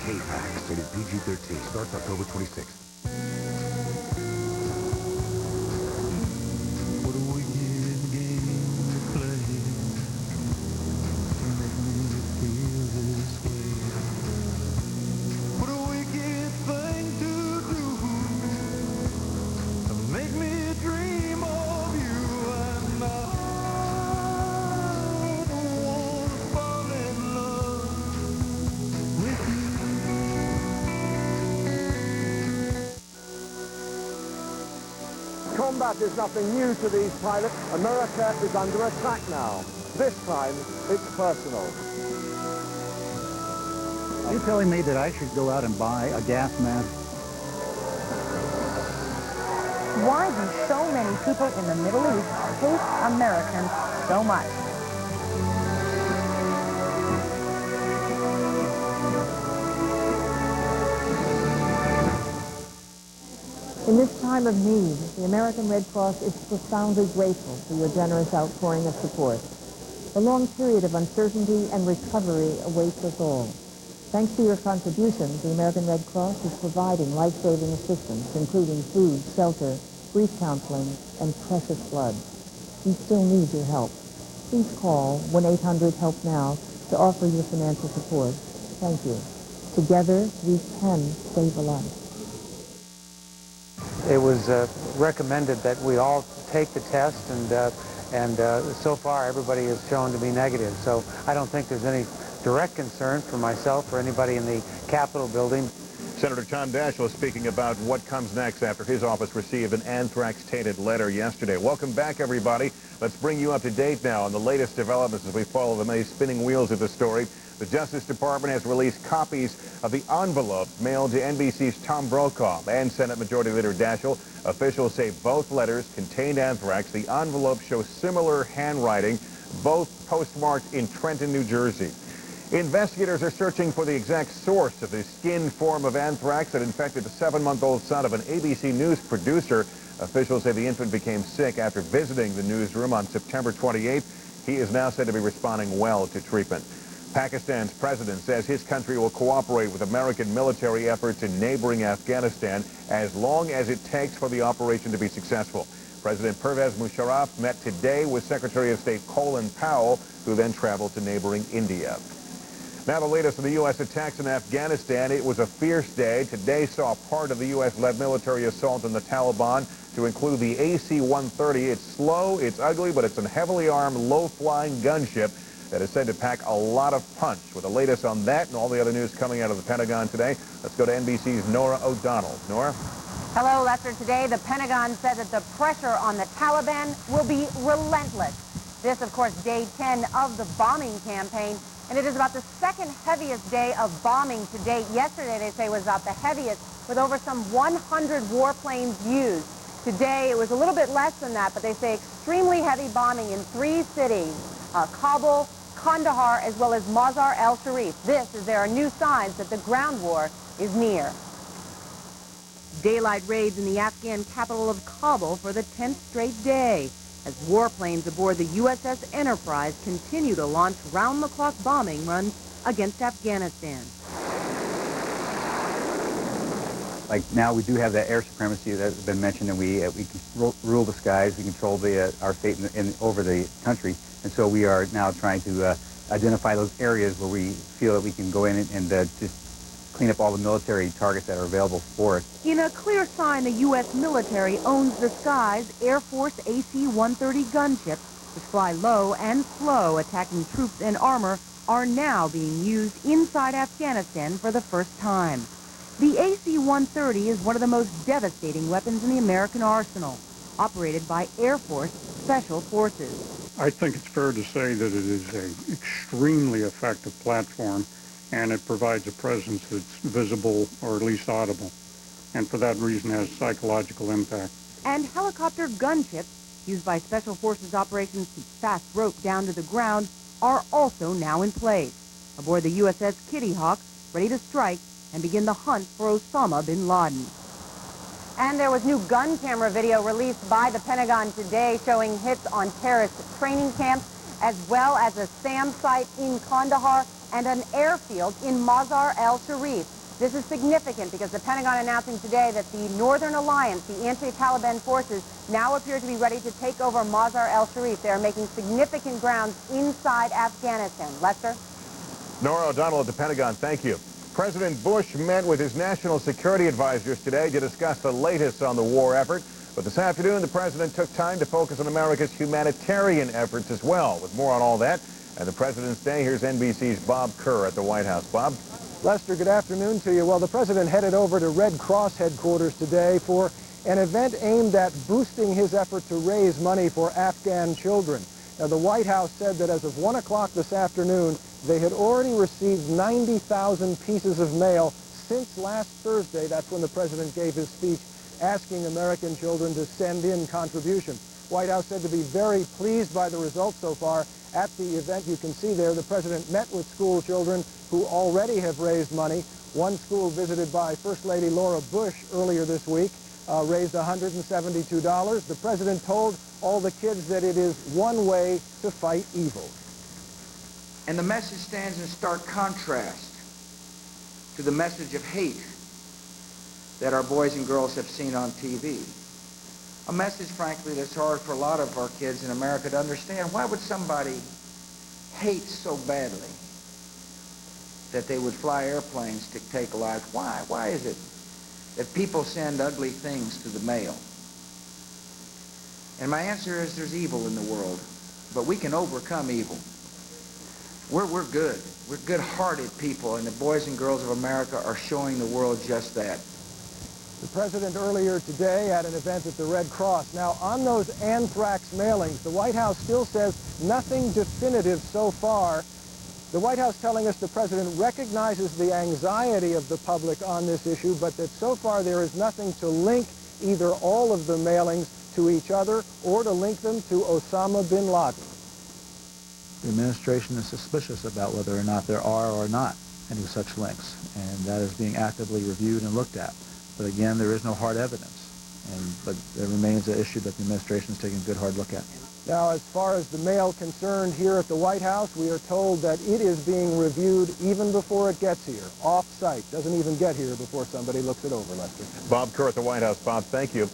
K-Pax, rated PG-13. Starts October 26th. What a wicked game to play to make me feel this way. What a wicked thing to do to make me dream of you, and I don't want to fall in love with you. Combat is nothing new to these pilots. America is under attack now. This time, it's personal. Are you telling me that I should go out and buy a gas mask? Why do so many people in the Middle East hate Americans so much? In this time of need, the American Red Cross is profoundly grateful for your generous outpouring of support. A long period of uncertainty and recovery awaits us all. Thanks to your contributions, the American Red Cross is providing life-saving assistance, including food, shelter, grief counseling, and precious blood. We still need your help. Please call 1-800-HELP-NOW to offer your financial support. Thank you. Together, we can save a life. It was recommended that we all take the test, and so far everybody has shown to be negative. So I don't think there's any direct concern for myself or anybody in the Capitol building. Senator Tom Daschle is speaking about what comes next after his office received an anthrax-tainted letter yesterday. Welcome back, everybody. Let's bring you up to date now on the latest developments as we follow the many spinning wheels of the story. The Justice Department has released copies of the envelopes mailed to NBC's Tom Brokaw and Senate Majority Leader Daschle. Officials say both letters contained anthrax. The envelopes show similar handwriting, both postmarked in Trenton, New Jersey. Investigators are searching for the exact source of the skin form of anthrax that infected the 7-month-old son of an ABC News producer. Officials say the infant became sick after visiting the newsroom on September 28th. He is now said to be responding well to treatment. Pakistan's president says his country will cooperate with American military efforts in neighboring Afghanistan as long as it takes for the operation to be successful. President Pervez Musharraf met today with Secretary of State Colin Powell, who then traveled to neighboring India. Now the latest of the U.S. attacks in Afghanistan. It was a fierce day. Today saw part of the U.S.-led military assault on the Taliban, to include the AC-130. It's slow, it's ugly, but it's a heavily armed, low-flying gunship that is said to pack a lot of punch. With the latest on that and all the other news coming out of the Pentagon today, let's go to NBC's Nora O'Donnell. Nora? Hello, Lester. Today, the Pentagon said that the pressure on the Taliban will be relentless. This, of course, day 10 of the bombing campaign, and it is about the second heaviest day of bombing to date. Yesterday, they say, was about the heaviest, with over some 100 warplanes used. Today, it was a little bit less than that, but they say extremely heavy bombing in 3 cities, Kabul, Kandahar, as well as Mazar-e-Sharif. This as there are new signs that the ground war is near. Daylight raids in the Afghan capital of Kabul for the 10th straight day, as warplanes aboard the USS Enterprise continue to launch round-the-clock bombing runs against Afghanistan. Like now, we do have that air supremacy that has been mentioned, and we can rule the skies, we control our fate over the country, and so we are now trying to identify those areas where we feel that we can go in and just clean up all the military targets that are available for us. In a clear sign the U.S. military owns the skies, Air Force AC-130 gunships, which fly low and slow, attacking troops and armor, are now being used inside Afghanistan for the first time. The AC-130 is one of the most devastating weapons in the American arsenal, operated by Air Force Special Forces. I think it's fair to say that it is an extremely effective platform, and it provides a presence that's visible or at least audible. and for that reason has psychological impact. And helicopter gunships, used by Special Forces operations to fast rope down to the ground, are also now in place. Aboard the USS Kitty Hawk, ready to strike and begin the hunt for Osama bin Laden. And there was new gun camera video released by the Pentagon today showing hits on terrorist training camps, as well as a SAM site in Kandahar and an airfield in Mazar el-Sharif. This is significant because the Pentagon announcing today that the Northern Alliance, the anti-Taliban forces, now appear to be ready to take over Mazar el-Sharif. They are making significant grounds inside Afghanistan. Lester? Nora O'Donnell at the Pentagon, thank you. President Bush met with his national security advisors today to discuss the latest on the war effort. But this afternoon, the president took time to focus on America's humanitarian efforts as well. With more on all that and the President's Day, here's NBC's Bob Kerr at the White House. Bob? Lester, good afternoon to you. Well, the president headed over to Red Cross headquarters today for an event aimed at boosting his effort to raise money for Afghan children. Now, the White House said that as of 1 o'clock this afternoon, they had already received 90,000 pieces of mail since last Thursday. That's when the president gave his speech asking American children to send in contributions. White House said to be very pleased by the results so far. At the event, you can see there, the president met with school children who already have raised money. One school visited by First Lady Laura Bush earlier this week raised $172. The president told all the kids that it is one way to fight evil. And the message stands in stark contrast to the message of hate that our boys and girls have seen on TV. A message, frankly, that's hard for a lot of our kids in America to understand. Why would somebody hate so badly that they would fly airplanes to take a life? Why? Why is it that people send ugly things to the mail? And my answer is there's evil in the world, but we can overcome evil. We're good. We're good-hearted people, and the boys and girls of America are showing the world just that. The president earlier today at an event at the Red Cross. Now, on those anthrax mailings, the White House still says nothing definitive so far. The White House telling us the president recognizes the anxiety of the public on this issue, but that so far there is nothing to link either all of the mailings to each other or to link them to Osama bin Laden. The administration is suspicious about whether or not there are or not any such links, and that is being actively reviewed and looked at. But again, there is no hard evidence, but there remains an issue that the administration is taking a good hard look at. Now, as far as the mail concerned here at the White House, we are told that it is being reviewed even before it gets here, off-site. Doesn't even get here before somebody looks it over, Lester. Bob Kerr at the White House. Bob, thank you.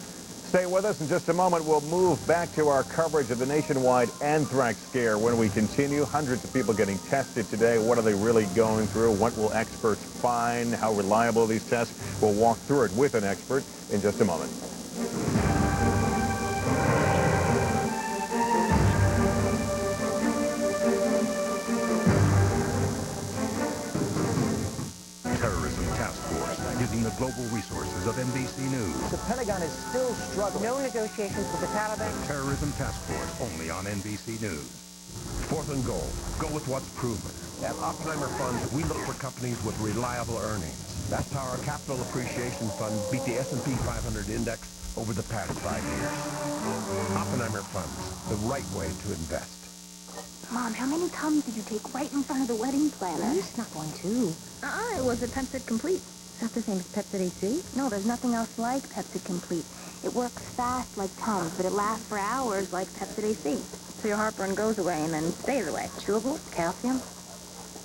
Stay with us. In just a moment, we'll move back to our coverage of the nationwide anthrax scare. When we continue, hundreds of people getting tested today. What are they really going through? What will experts find? How reliable are these tests? We'll walk through it with an expert in just a moment. Using the global resources of NBC News. The Pentagon is still struggling. No negotiations with the Taliban. The Terrorism Task Force, only on NBC News. Fourth and goal. Go with what's proven. At Oppenheimer Funds, we look for companies with reliable earnings. That's how our Capital Appreciation Fund beat the S&P 500 index over the past 5 years. Oppenheimer Funds, the right way to invest. Mom, how many tummies did you take right in front of the wedding planner? You snuck one, too. It was a Pepsid Complete. Is that the same as Pepsid AC? No, there's nothing else like Pepsid Complete. It works fast like Tums, but it lasts for hours like Pepsid AC. So your heartburn goes away and then stays away. Chewable? Calcium?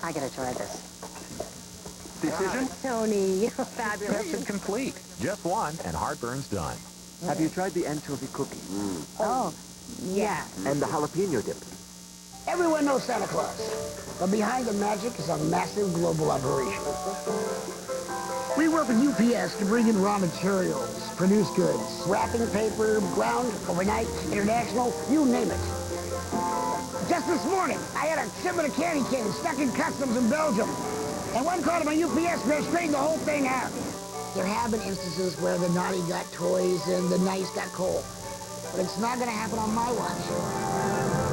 I gotta try this. Decision? Tony, you're fabulous. Pepsid Complete. Just one, and heartburn's done. Have you tried the anchovy cookie? Oh, yeah. And the jalapeno dip? Everyone knows Santa Claus, but behind the magic is a massive global operation. We work with UPS to bring in raw materials, produce goods, wrapping paper, ground, overnight, international, you name it. Just this morning, I had a shipment of candy canes stuck in customs in Belgium, and one call to my UPS man straightened the whole thing out. There have been instances where the naughty got toys and the nice got coal, but it's not going to happen on my watch.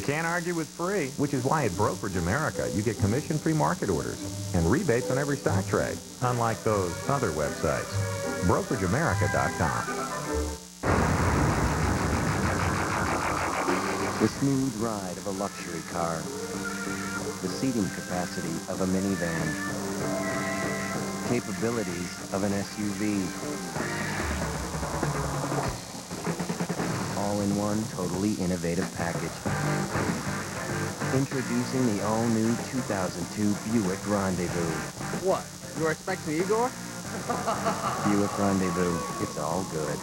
can't argue with free. Which is why at Brokerage America, you get commission-free market orders and rebates on every stock trade, unlike those other websites. BrokerageAmerica.com. The smooth ride of a luxury car. The seating capacity of a minivan. Capabilities of an SUV. All in one totally innovative package. Introducing the all-new 2002 Buick Rendezvous. What? You were expecting Igor? Buick Rendezvous. It's all good.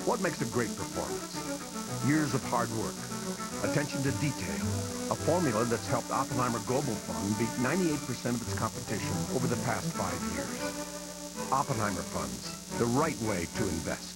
What makes a great performance? Years of hard work, attention to detail, a formula that's helped Oppenheimer Global Fund beat 98% of its competition over the past 5 years. Oppenheimer Funds, the right way to invest.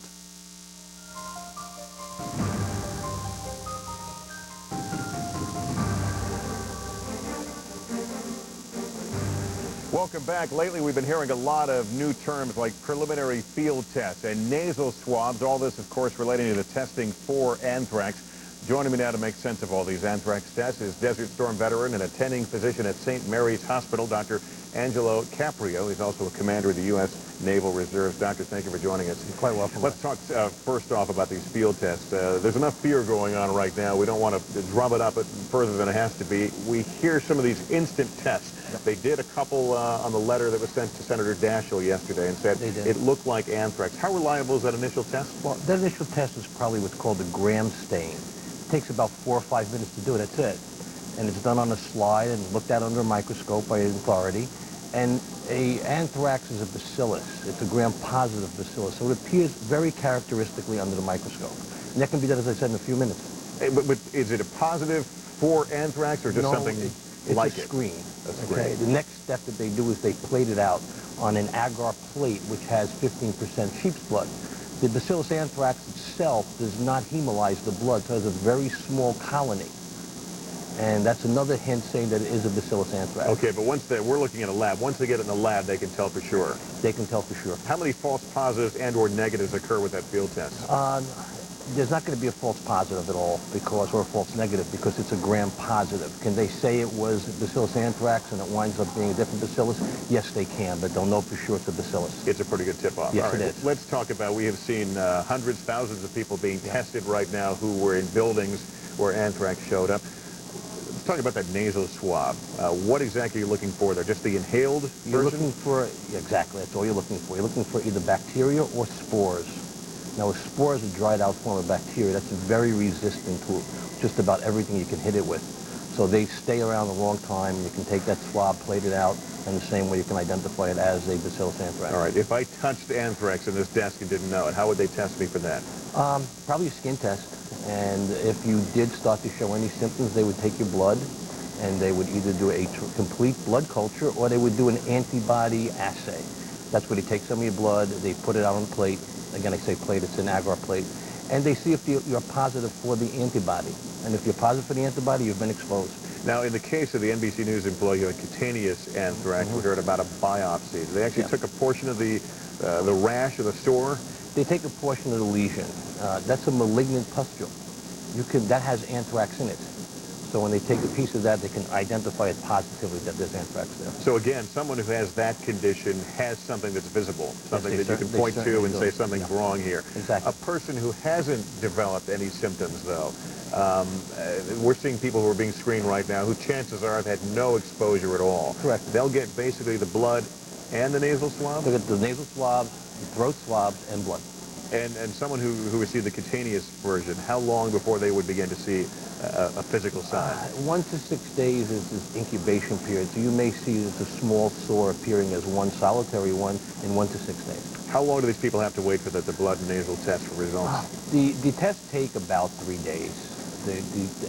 Welcome back. Lately, we've been hearing a lot of new terms like preliminary field tests and nasal swabs. All this, of course, relating to the testing for anthrax. Joining me now to make sense of all these anthrax tests is Desert Storm veteran and attending physician at St. Mary's Hospital, Dr. Angelo Caprio. He's also a commander of the U.S. Naval Reserves. Doctor, thank you for joining us. You're quite welcome. Let's talk first off about these field tests. There's enough fear going on right now. We don't want to drum it up further than it has to be. We hear some of these instant tests. They did a couple on the letter that was sent to Senator Daschle yesterday and said it looked like anthrax. How reliable is that initial test? Well, that initial test is probably what's called a gram stain. It takes about 4 or 5 minutes to do it. That's it. And it's done on a slide and looked at under a microscope by an authority. And anthrax is a bacillus. It's a gram-positive bacillus. So it appears very characteristically under the microscope. And that can be done, as I said, in a few minutes. Hey, but is it a positive for anthrax or just something like it's a screen. A screen. Okay. The next step that they do is they plate it out on an agar plate, which has 15% sheep's blood. The bacillus anthrax itself does not hemolyze the blood, so it has a very small colony. And that's another hint saying that it is a bacillus anthrax. Okay, but we're looking at a lab. Once they get it in the lab, they can tell for sure. They can tell for sure. How many false positives and or negatives occur with that field test? There's not going to be a false positive at all or a false negative because it's a gram positive. Can they say it was bacillus anthrax and it winds up being a different bacillus? Yes, they can, but they'll know for sure it's a bacillus. It's a pretty good tip-off. Yes, all right, it is. Let's talk about, we have seen hundreds, thousands of people being tested right now who were in buildings where anthrax showed up. Let's talk about that nasal swab. What exactly are you looking for there? Just the inhaled version? You're looking for, exactly, that's all you're looking for. You're looking for either bacteria or spores. Now, a spore is a dried out form of bacteria. That's very resistant to just about everything you can hit it with. So they stay around a long time. You can take that swab, plate it out, and the same way you can identify it as a bacillus anthrax. All right, if I touched anthrax in this desk and didn't know it, how would they test me for that? Probably a skin test. And if you did start to show any symptoms, they would take your blood, and they would either do a complete blood culture or they would do an antibody assay. That's where they take some of your blood, they put it out on a plate. Again, I say plate, it's an agar plate. And they see if you're positive for the antibody. And if you're positive for the antibody, you've been exposed. Now, in the case of the NBC News employee who had cutaneous anthrax, we heard about a biopsy. They actually took a portion of the rash or the sore? They take a portion of the lesion. That's a malignant pustule. That has anthrax in it. So when they take a piece of that, they can identify it positively that there's anthrax there. So again, someone who has that condition has something that's visible, something that you can point to and say something's wrong here. Exactly. A person who hasn't developed any symptoms, though, we're seeing people who are being screened right now who chances are have had no exposure at all. Correct. They'll get basically the blood and the nasal swab? They'll get the nasal swabs, throat swabs, and blood. And someone who received the cutaneous version, how long before they would begin to see a physical sign? 1 to 6 days is this incubation period. So you may see a small sore appearing as one solitary one in 1 to 6 days. How long do these people have to wait for the blood and nasal test for results? The tests take about 3 days. They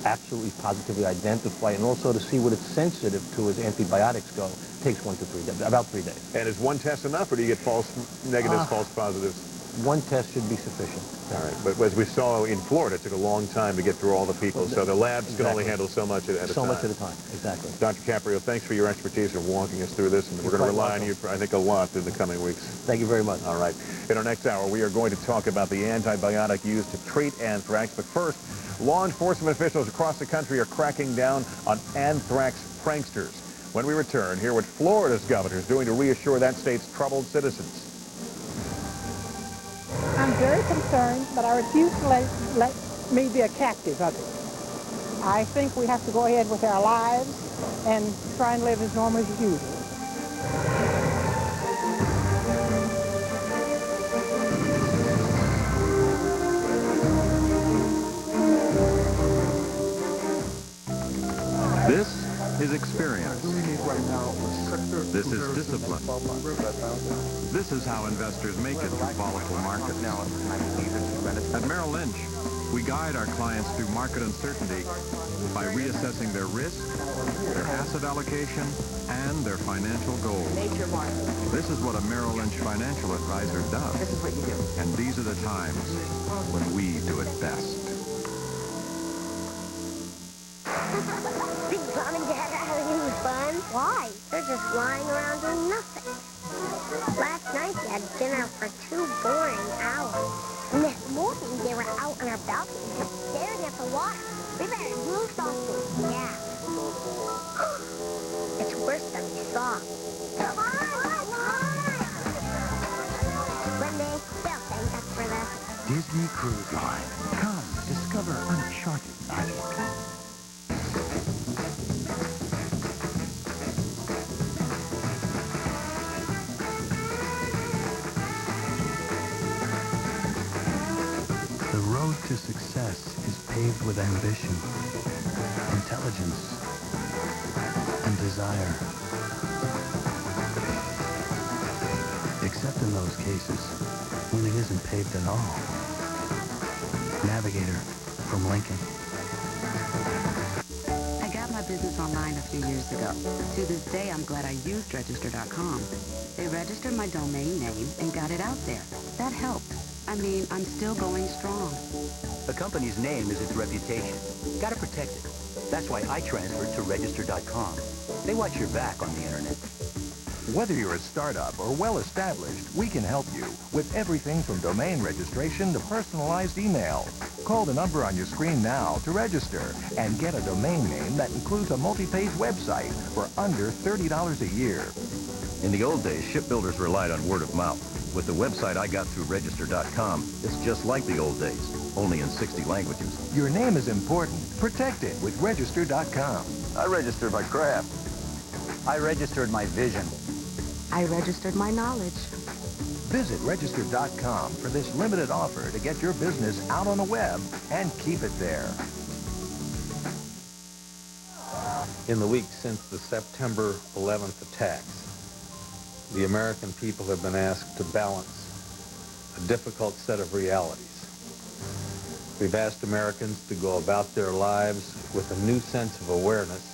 absolutely positively identify, and also to see what it's sensitive to as antibiotics go, takes 1 to 3 days, about 3 days. And is one test enough, or do you get false negatives, false positives? one test should be sufficient. All right, but as we saw in Florida, it took a long time to get through all the people, so the labs can only handle so much at a time. So much at a time, exactly. Dr. Caprio, thanks for your expertise in walking us through this, and we're going to rely on you, for, I think, a lot in the coming weeks. Thank you very much. All right. In our next hour, we are going to talk about the antibiotic used to treat anthrax, but first, law enforcement officials across the country are cracking down on anthrax pranksters. When we return, hear what Florida's governor is doing to reassure that state's troubled citizens. I'm very concerned, but I refuse to let me be a captive of it. I think we have to go ahead with our lives and try and live as normal as usual. This is experience. This is discipline. This is how investors make it through volatile markets. At Merrill Lynch, we guide our clients through market uncertainty by reassessing their risk, their asset allocation, and their financial goals. This is what a Merrill Lynch financial advisor does. This is what you do. And these are the times when we do it best. Big Mom and Dad are having fun. Why? They're just lying around doing nothing. Last night they had dinner for 2 boring hours. And this morning they were out on our balcony just staring at the water. We better do something. Yeah. It's worse than we thought. Come on! Renee, they'll thank us for this. Disney Cruise Line. Come, discover uncharted magic. The road to success is paved with ambition, intelligence, and desire. Except in those cases when it isn't paved at all. Navigator from Lincoln. I got my business online a few years ago. To this day, I'm glad I used Register.com. They registered my domain name and got it out there. That helped. I mean, I'm still going strong. A company's name is its reputation. Gotta protect it. That's why I transferred to Register.com. They watch your back on the internet. Whether you're a startup or well-established, we can help you with everything from domain registration to personalized email. Call the number on your screen now to register and get a domain name that includes a multi-page website for under $30 a year. In the old days, shipbuilders relied on word of mouth. With the website I got through Register.com, it's just like the old days, only in 60 languages. Your name is important. Protect it with Register.com. I registered my craft. I registered my vision. I registered my knowledge. Visit Register.com for this limited offer to get your business out on the web and keep it there. In the weeks since the September 11th attacks, the American people have been asked to balance a difficult set of realities. We've asked Americans to go about their lives with a new sense of awareness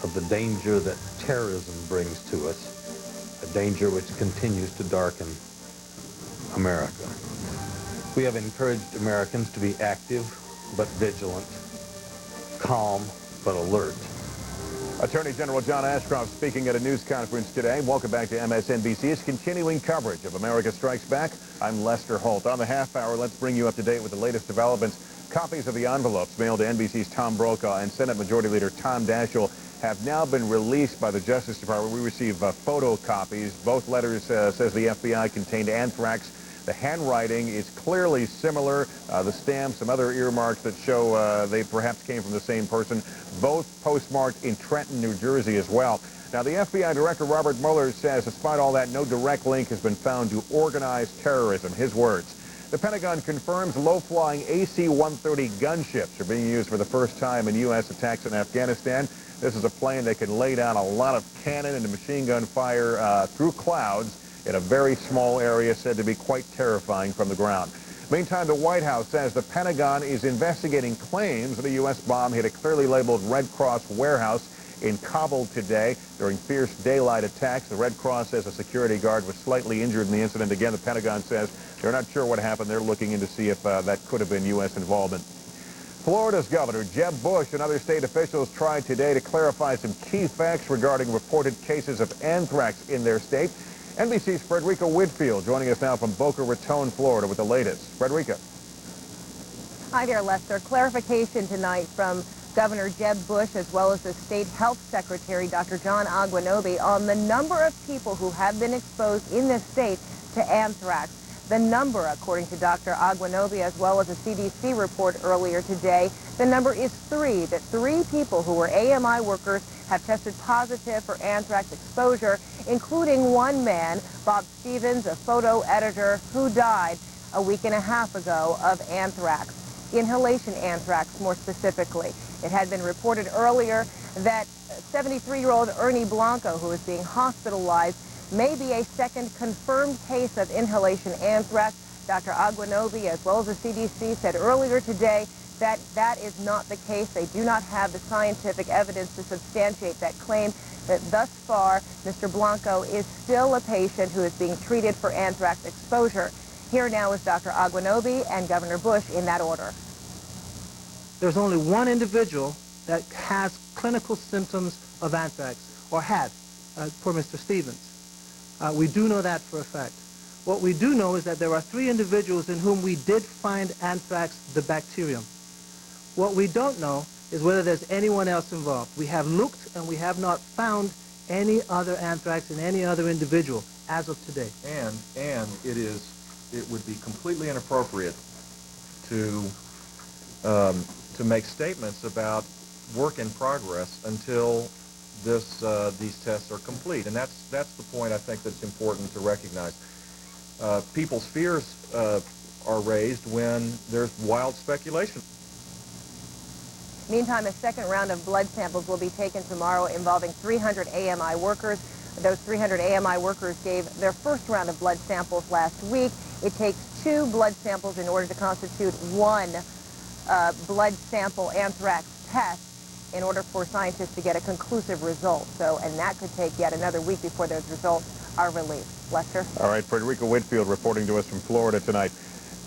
of the danger that terrorism brings to us, a danger which continues to darken America. We have encouraged Americans to be active but vigilant, calm but alert. Attorney General John Ashcroft speaking at a news conference today. Welcome back to MSNBC's continuing coverage of America Strikes Back. I'm Lester Holt. On the half hour, let's bring you up to date with the latest developments. Copies of the envelopes mailed to NBC's Tom Brokaw and Senate Majority Leader Tom Daschle have now been released by the Justice Department. We received photocopies. Both letters, says the FBI, contained anthrax. The handwriting is clearly similar. The stamps, some other earmarks that show they perhaps came from the same person. Both postmarked in Trenton, New Jersey as well. Now, the FBI Director Robert Mueller says, despite all that, no direct link has been found to organized terrorism. His words. The Pentagon confirms low-flying AC-130 gunships are being used for the first time in U.S. attacks in Afghanistan. This is a plane that can lay down a lot of cannon and machine gun fire through clouds in a very small area, said to be quite terrifying from the ground. Meantime, the White House says the Pentagon is investigating claims that a U.S. bomb hit a clearly labeled Red Cross warehouse in Kabul today during fierce daylight attacks. The Red Cross says a security guard was slightly injured in the incident. Again, the Pentagon says they're not sure what happened. They're looking in to see if that could have been U.S. involvement. Florida's Governor Jeb Bush and other state officials tried today to clarify some key facts regarding reported cases of anthrax in their state. NBC's Frederica Whitfield joining us now from Boca Raton, Florida with the latest. Frederica. Hi there, Lester. Clarification tonight from Governor Jeb Bush as well as the State Health Secretary, Dr. John Agwanobi, on the number of people who have been exposed in this state to anthrax. The number, according to Dr. Agwanobi, as well as a CDC report earlier today, the number is 3, that 3 people who were AMI workers have tested positive for anthrax exposure, including one man, Bob Stevens, a photo editor, who died a week and a half ago of anthrax, inhalation anthrax more specifically. It had been reported earlier that 73-year-old Ernie Blanco, who is being hospitalized, may be a second confirmed case of inhalation anthrax. Dr. Agwanobi, as well as the CDC, said earlier today that that is not the case. They do not have the scientific evidence to substantiate that claim. That thus far, Mr. Blanco is still a patient who is being treated for anthrax exposure. Here now is Dr. Agwanobi and Governor Bush in that order. There's only one individual that has clinical symptoms of anthrax, or had, poor Mr. Stevens. We do know that for a fact. What we do know is that there are 3 individuals in whom we did find anthrax, the bacterium. What we don't know is whether there's anyone else involved. We have looked and we have not found any other anthrax in any other individual as of today. And it would be completely inappropriate to make statements about work in progress until these tests are complete, and that's the point I think that's important to recognize. People's fears are raised when there's wild speculation. Meantime, a second round of blood samples will be taken tomorrow involving 300 AMI workers. Those 300 AMI workers gave their first round of blood samples last week. It takes 2 blood samples in order to constitute one blood sample anthrax test in order for scientists to get a conclusive result. And that could take yet another week before those results are released. Lester? All right, Frederica Whitfield reporting to us from Florida tonight.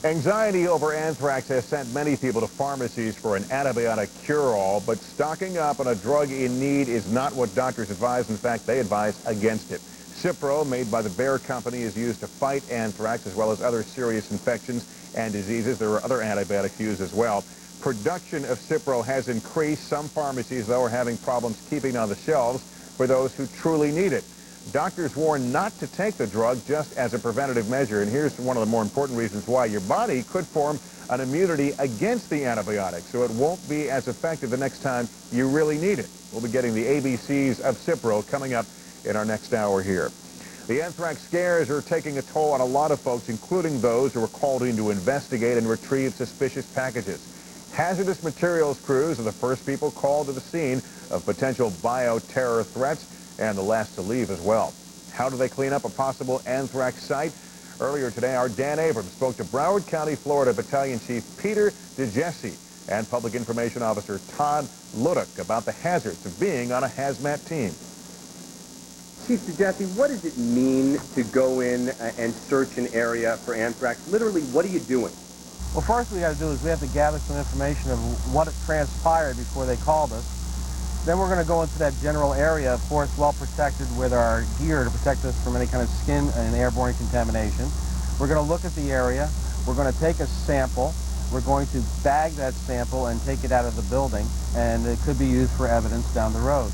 Anxiety over anthrax has sent many people to pharmacies for an antibiotic cure-all, but stocking up on a drug in need is not what doctors advise. In fact, they advise against it. Cipro, made by the Bayer Company, is used to fight anthrax as well as other serious infections and diseases. There are other antibiotics used as well. Production of Cipro has increased. Some pharmacies, though, are having problems keeping it on the shelves for those who truly need it. Doctors warn not to take the drug just as a preventative measure, and here's one of the more important reasons why. Your body could form an immunity against the antibiotic, so it won't be as effective the next time you really need it. We'll be getting the ABCs of Cipro coming up in our next hour here. The anthrax scares are taking a toll on a lot of folks, including those who are called in to investigate and retrieve suspicious packages. Hazardous materials crews are the first people called to the scene of potential bioterror threats, and the last to leave as well. How do they clean up a possible anthrax site? Earlier today, our Dan Abrams spoke to Broward County, Florida Battalion Chief Peter DeJesse and Public Information Officer Todd Luddick about the hazards of being on a hazmat team. Chief DeJesse, what does it mean to go in and search an area for anthrax? Literally, what are you doing? Well, first we got to do is we have to gather some information of what transpired before they called us. Then we're going to go into that general area, of course, well protected with our gear to protect us from any kind of skin and airborne contamination. We're going to look at the area. We're going to take a sample. We're going to bag that sample and take it out of the building, and it could be used for evidence down the road.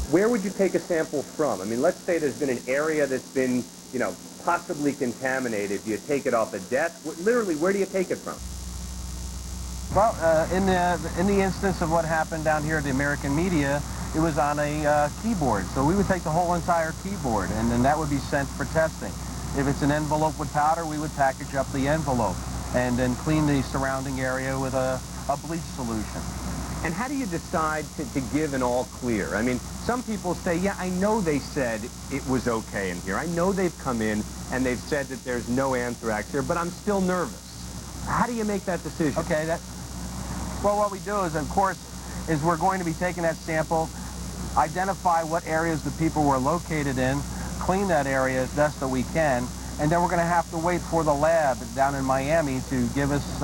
Where would you take a sample from? I mean, let's say there's been an area that's been, possibly contaminated. Do you take it off a desk? Literally, where do you take it from? Well, in the instance of what happened down here at the American Media, it was on a keyboard. So we would take the whole entire keyboard, and then that would be sent for testing. If it's an envelope with powder, we would package up the envelope and then clean the surrounding area with a bleach solution. And how do you decide to give an all clear? I mean, some people say, yeah, I know they said it was okay in here. I know they've come in and they've said that there's no anthrax here, but I'm still nervous. How do you make that decision? Okay, well, what we do is, of course, we're going to be taking that sample identify what areas the people were located in, clean that area as best that we can, and then we're going to have to wait for the lab down in Miami to give us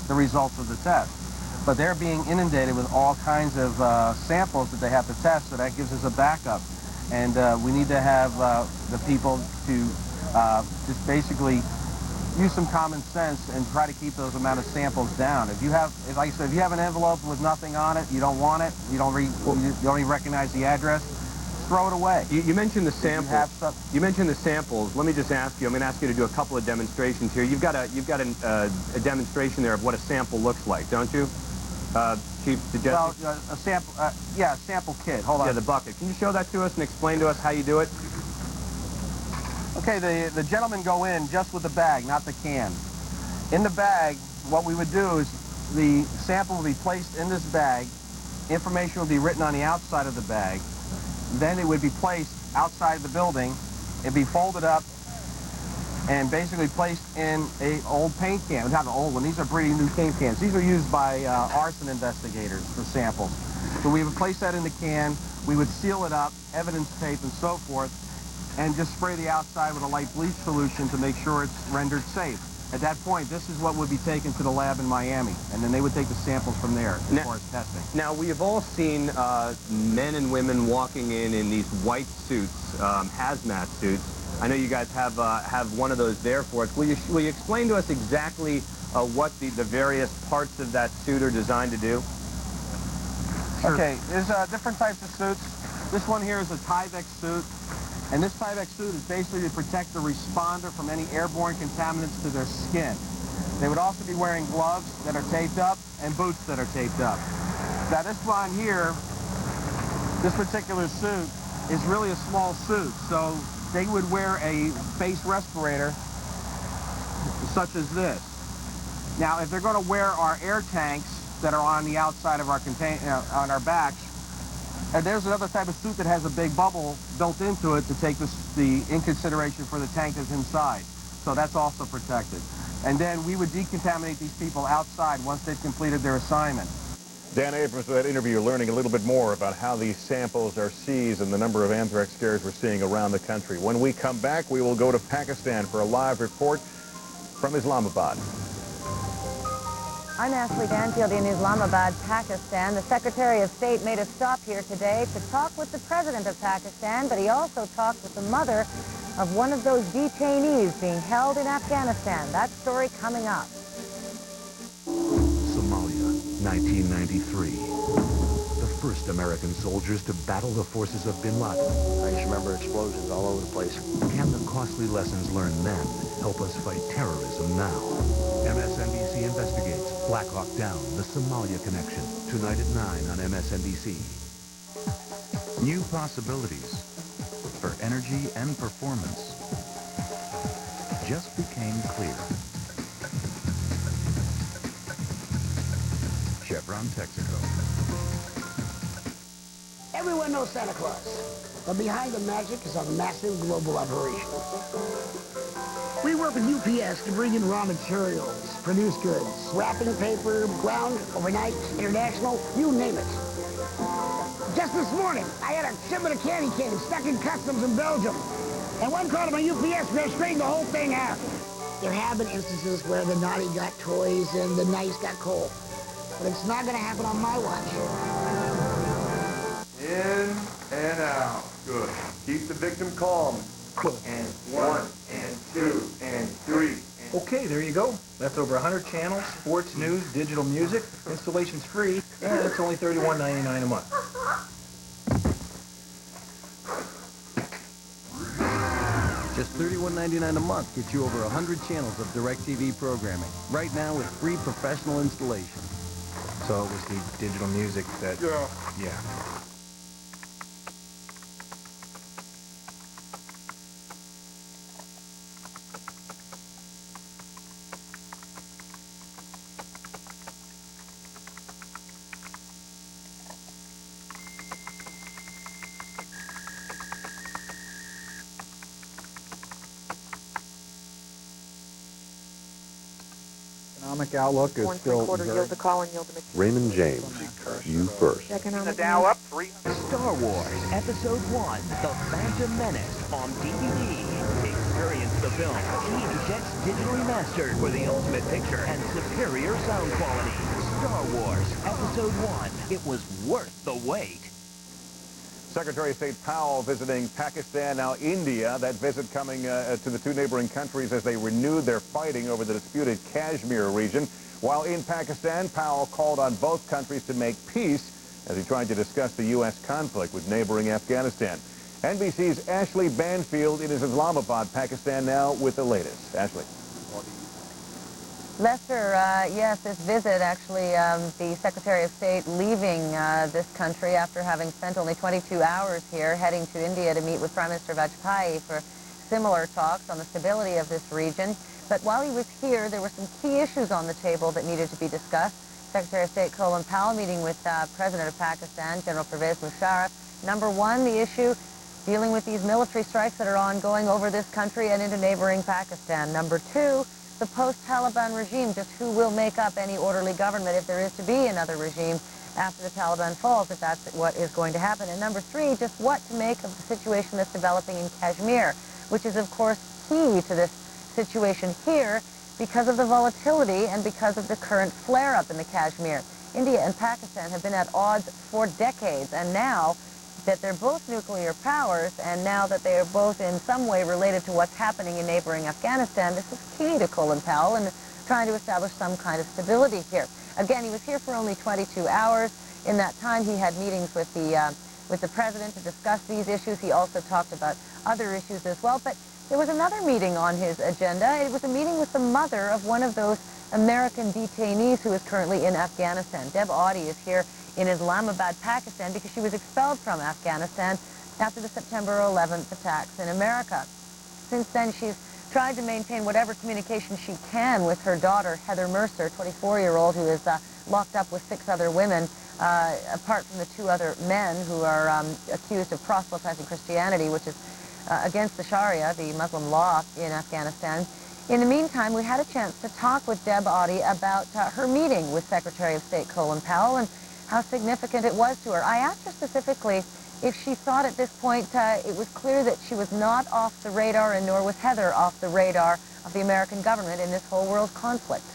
the results of the test. But they're being inundated with all kinds of samples that they have to test, so that gives us a backup. And we need to have the people to just basically use some common sense and try to keep those amount of samples down. If you have, like I said, if you have an envelope with nothing on it, you don't want it, you don't even recognize the address, throw it away. You mentioned the samples. You mentioned the samples. Let me just ask you. I'm going to ask you to do a couple of demonstrations here. You've got a demonstration there of what a sample looks like, don't you, Chief Dejetsy? Well, a sample. Yeah, a sample kit. Hold on. Yeah, the bucket. Can you show that to us and explain to us how you do it? Okay, the gentlemen go in just with the bag, not the can. In the bag, what we would do is the sample will be placed in this bag. Information will be written on the outside of the bag. Then it would be placed outside the building. It'd be folded up and basically placed in an old paint can. Not an old one. These are pretty new paint cans. These are used by arson investigators for samples. So we would place that in the can. We would seal it up, evidence tape and so forth, and just spray the outside with a light bleach solution to make sure it's rendered safe. At that point, this is what would be taken to the lab in Miami, and then they would take the samples from there as far as testing. Now, we have all seen men and women walking in these white suits, hazmat suits. I know you guys have one of those there for us. Will you explain to us exactly what the various parts of that suit are designed to do? Sure. Okay, there's different types of suits. This one here is a Tyvek suit. And this Tyvek suit is basically to protect the responder from any airborne contaminants to their skin. They would also be wearing gloves that are taped up and boots that are taped up. Now this one here, this particular suit, is really a small suit. So they would wear a face respirator such as this. Now if they're going to wear our air tanks that are on the outside of our on our backs, and there's another type of suit that has a big bubble built into it to take the in consideration for the tank that's inside. So that's also protected. And then we would decontaminate these people outside once they've completed their assignment. Dan Abrams, with that interview, you're learning a little bit more about how these samples are seized and the number of anthrax scares we're seeing around the country. When we come back, we will go to Pakistan for a live report from Islamabad. I'm Ashley Banfield in Islamabad, Pakistan. The Secretary of State made a stop here today to talk with the President of Pakistan, but he also talked with the mother of one of those detainees being held in Afghanistan. That story coming up. Somalia, 1993. The first American soldiers to battle the forces of bin Laden. I just remember explosions all over the place. Can the costly lessons learned then help us fight terrorism now? MSNBC investigates Black Hawk Down, the Somalia Connection. Tonight at 9 on MSNBC. New possibilities for energy and performance just became clear. Chevron Texaco. Everyone knows Santa Claus, but behind the magic is a massive global operation. We work with UPS to bring in raw materials, produce goods, wrapping paper, ground, overnight, international, you name it. Just this morning, I had a shipment of candy canes stuck in customs in Belgium, and one call to my UPS man straightened the whole thing out. There have been instances where the naughty got toys and the nice got coal, but it's not going to happen on my watch. In and out. Good. Keep the victim calm. And 1, and 2, and 3. Okay, there you go. That's over 100 channels, sports, news, digital music. Installation's free, and it's only $31.99 a month. Just $31.99 a month gets you over 100 channels of DirecTV programming. Right now with free professional installation. So it was the digital music that... Yeah. economic outlook is still very... Raymond James, you first. The Dow up 3. Star Wars Episode 1, The Phantom Menace on DVD. Experience the film, TV Jets digital remastered for the ultimate picture and superior sound quality. Star Wars Episode 1. It was worth the wait. Secretary of State Powell visiting Pakistan, now India. That visit coming to the two neighboring countries as they renewed their fighting over the disputed Kashmir region. While in Pakistan, Powell called on both countries to make peace as he tried to discuss the U.S. conflict with neighboring Afghanistan. NBC's Ashley Banfield in Islamabad, Pakistan now with the latest. Ashley. Lester, yes, this visit, actually, the Secretary of State leaving this country after having spent only 22 hours here, heading to India to meet with Prime Minister Vajpayee for similar talks on the stability of this region. But while he was here, there were some key issues on the table that needed to be discussed. Secretary of State Colin Powell meeting with President of Pakistan, General Pervez Musharraf. Number one, the issue dealing with these military strikes that are ongoing over this country and into neighboring Pakistan. Number two, the post-Taliban regime, just who will make up any orderly government if there is to be another regime after the Taliban falls, if that's what is going to happen. And number three, just what to make of the situation that's developing in Kashmir, which is, of course, key to this situation here because of the volatility and because of the current flare-up in the Kashmir. India and Pakistan have been at odds for decades, and now that they're both nuclear powers, and now that they are both in some way related to what's happening in neighboring Afghanistan, this is key to Colin Powell and trying to establish some kind of stability here. Again, he was here for only 22 hours. In that time, he had meetings with the president to discuss these issues. He also talked about other issues as well. But there was another meeting on his agenda. It was a meeting with the mother of one of those American detainees who is currently in Afghanistan. Deb Audie is here in Islamabad, Pakistan, because she was expelled from Afghanistan after the September 11th attacks in America. Since then, she's tried to maintain whatever communication she can with her daughter, Heather Mercer, 24-year-old, who is locked up with 6 other women, apart from the 2 other men who are accused of proselytizing Christianity, which is against the Sharia, the Muslim law in Afghanistan. In the meantime, we had a chance to talk with Deb Audie about her meeting with Secretary of State Colin Powell and how significant it was to her. I asked her specifically if she thought at this point it was clear that she was not off the radar, and nor was Heather off the radar of the American government in this whole world conflict.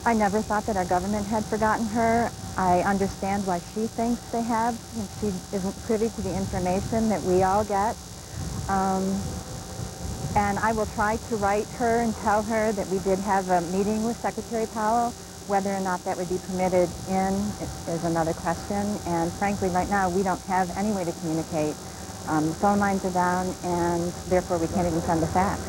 I never thought that our government had forgotten her. I understand why she thinks they have, and she isn't privy to the information that we all get. And I will try to write her and tell her that we did have a meeting with Secretary Powell. Whether or not that would be permitted is another question. And frankly, right now, we don't have any way to communicate. The phone lines are down, and therefore we can't even send a fax.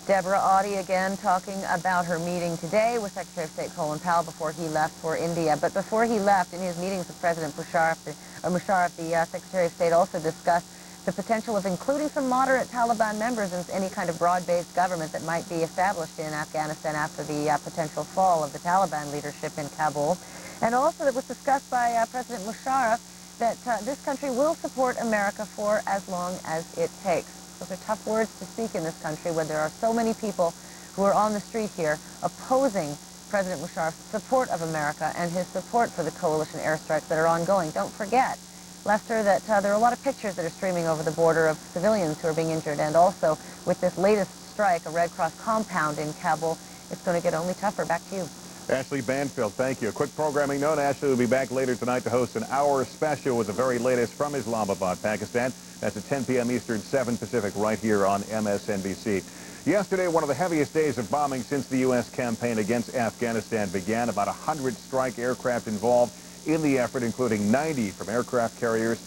Deborah Audie again talking about her meeting today with Secretary of State Colin Powell before he left for India. But before he left, in his meetings with President Musharraf, the Secretary of State also discussed the potential of including some moderate Taliban members in any kind of broad-based government that might be established in Afghanistan after the potential fall of the Taliban leadership in Kabul. And also it was discussed by President Musharraf that this country will support America for as long as it takes. Those are tough words to speak in this country when there are so many people who are on the street here opposing President Musharraf's support of America and his support for the coalition airstrikes that are ongoing. Don't forget, Lester, that there are a lot of pictures that are streaming over the border of civilians who are being injured, and also with this latest strike, a Red Cross compound in Kabul, it's going to get only tougher. Back to you. Ashley Banfield, thank you. A quick programming note, Ashley will be back later tonight to host an hour special with the very latest from Islamabad, Pakistan. That's at 10 p.m. Eastern, 7 Pacific, right here on MSNBC. Yesterday, one of the heaviest days of bombing since the U.S. campaign against Afghanistan began. About 100 strike aircraft involved in the effort, including 90 from aircraft carriers.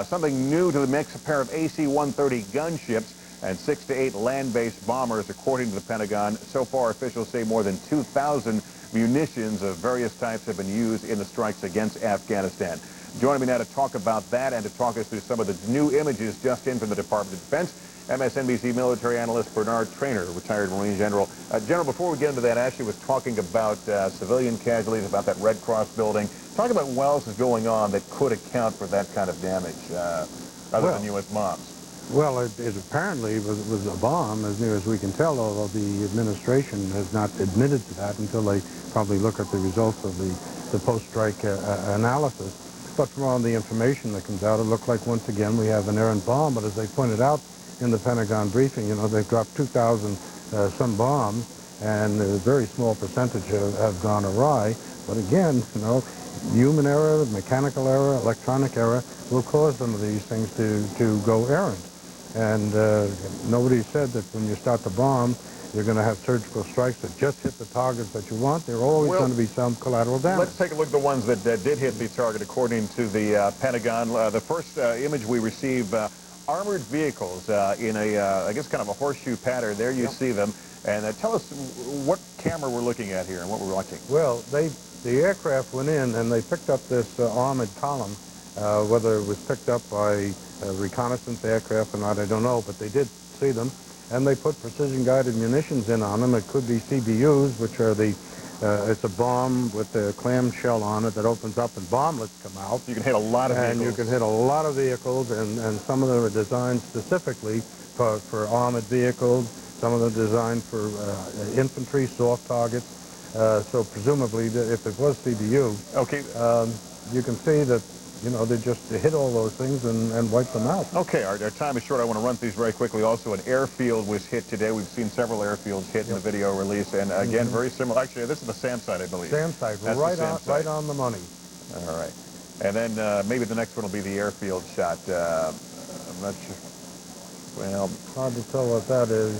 Something new to the mix, a pair of AC-130 gunships and 6 to 8 land-based bombers, according to the Pentagon. So far, officials say more than 2,000 munitions of various types have been used in the strikes against Afghanistan. Joining me now to talk about that and to talk us through some of the new images just in from the Department of Defense, MSNBC military analyst Bernard Traynor, retired Marine General. General, before we get into that, Ashley was talking about civilian casualties, about that Red Cross building. Talk about what else is going on that could account for that kind of damage, other than U.S. bombs. Well, it apparently was a bomb, as near as we can tell, although the administration has not admitted to that until they probably look at the results of the post-strike analysis. But from all the information that comes out, it looked like, once again, we have an errant bomb. But as they pointed out in the Pentagon briefing, you know, they've dropped 2,000 some bombs, and a very small percentage have gone awry. But again, you know, human error, mechanical error, electronic error will cause some of these things to go errant. And nobody said that when you start the bomb, you're going to have surgical strikes that just hit the targets that you want. There are always going to be some collateral damage. Let's take a look at the ones that did hit the target, according to the Pentagon. The first image we received, armored vehicles in a, I guess, kind of a horseshoe pattern. There you see them. And tell us what camera we're looking at here and what we're watching. Well, the aircraft went in and they picked up this armored column. Whether it was picked up by reconnaissance aircraft or not, I don't know, but they did see them. And they put precision-guided munitions in on them. It could be CBUs, which are it's a bomb with a clamshell on it that opens up and bomblets come out. You can hit a lot of vehicles. And you can hit a lot of vehicles, and some of them are designed specifically for armored vehicles. Some of them are designed for infantry, soft targets. So presumably, if it was CBU, okay, you can see that, you know, they just hit all those things and wipe them out. Okay, our time is short. I want to run through these very quickly. Also, an airfield was hit today. We've seen several airfields hit in the video release, and again, very similar. Actually, this is the SAM site, I believe. SAM site, right on the money. All right. And then maybe the next one will be the airfield shot. I'm not sure. Well, hard to tell what that is.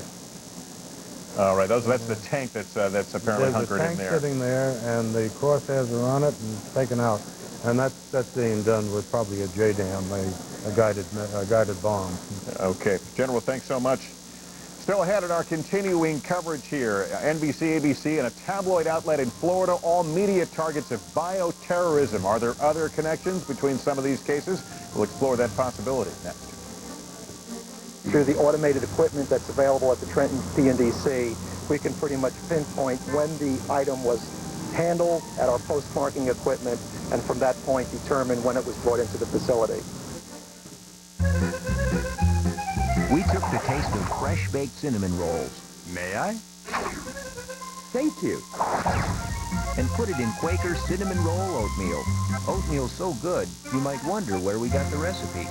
All right, that's the tank that's apparently hunkered in there. There's a tank sitting there, and the crosshairs are on it and taken out. And that's being done with probably a JDAM, a guided bomb. Okay. General, thanks so much. Still ahead in our continuing coverage here. NBC, ABC, and a tabloid outlet in Florida, all media targets of bioterrorism. Are there other connections between some of these cases? We'll explore that possibility next. Through the automated equipment that's available at the Trenton P&DC, we can pretty much pinpoint when the item was handled at our post-marking equipment, and from that point determine when it was brought into the facility. We took the taste of fresh-baked cinnamon rolls. May I? Thank you. And put it in Quaker cinnamon roll oatmeal. Oatmeal's so good, you might wonder where we got the recipe.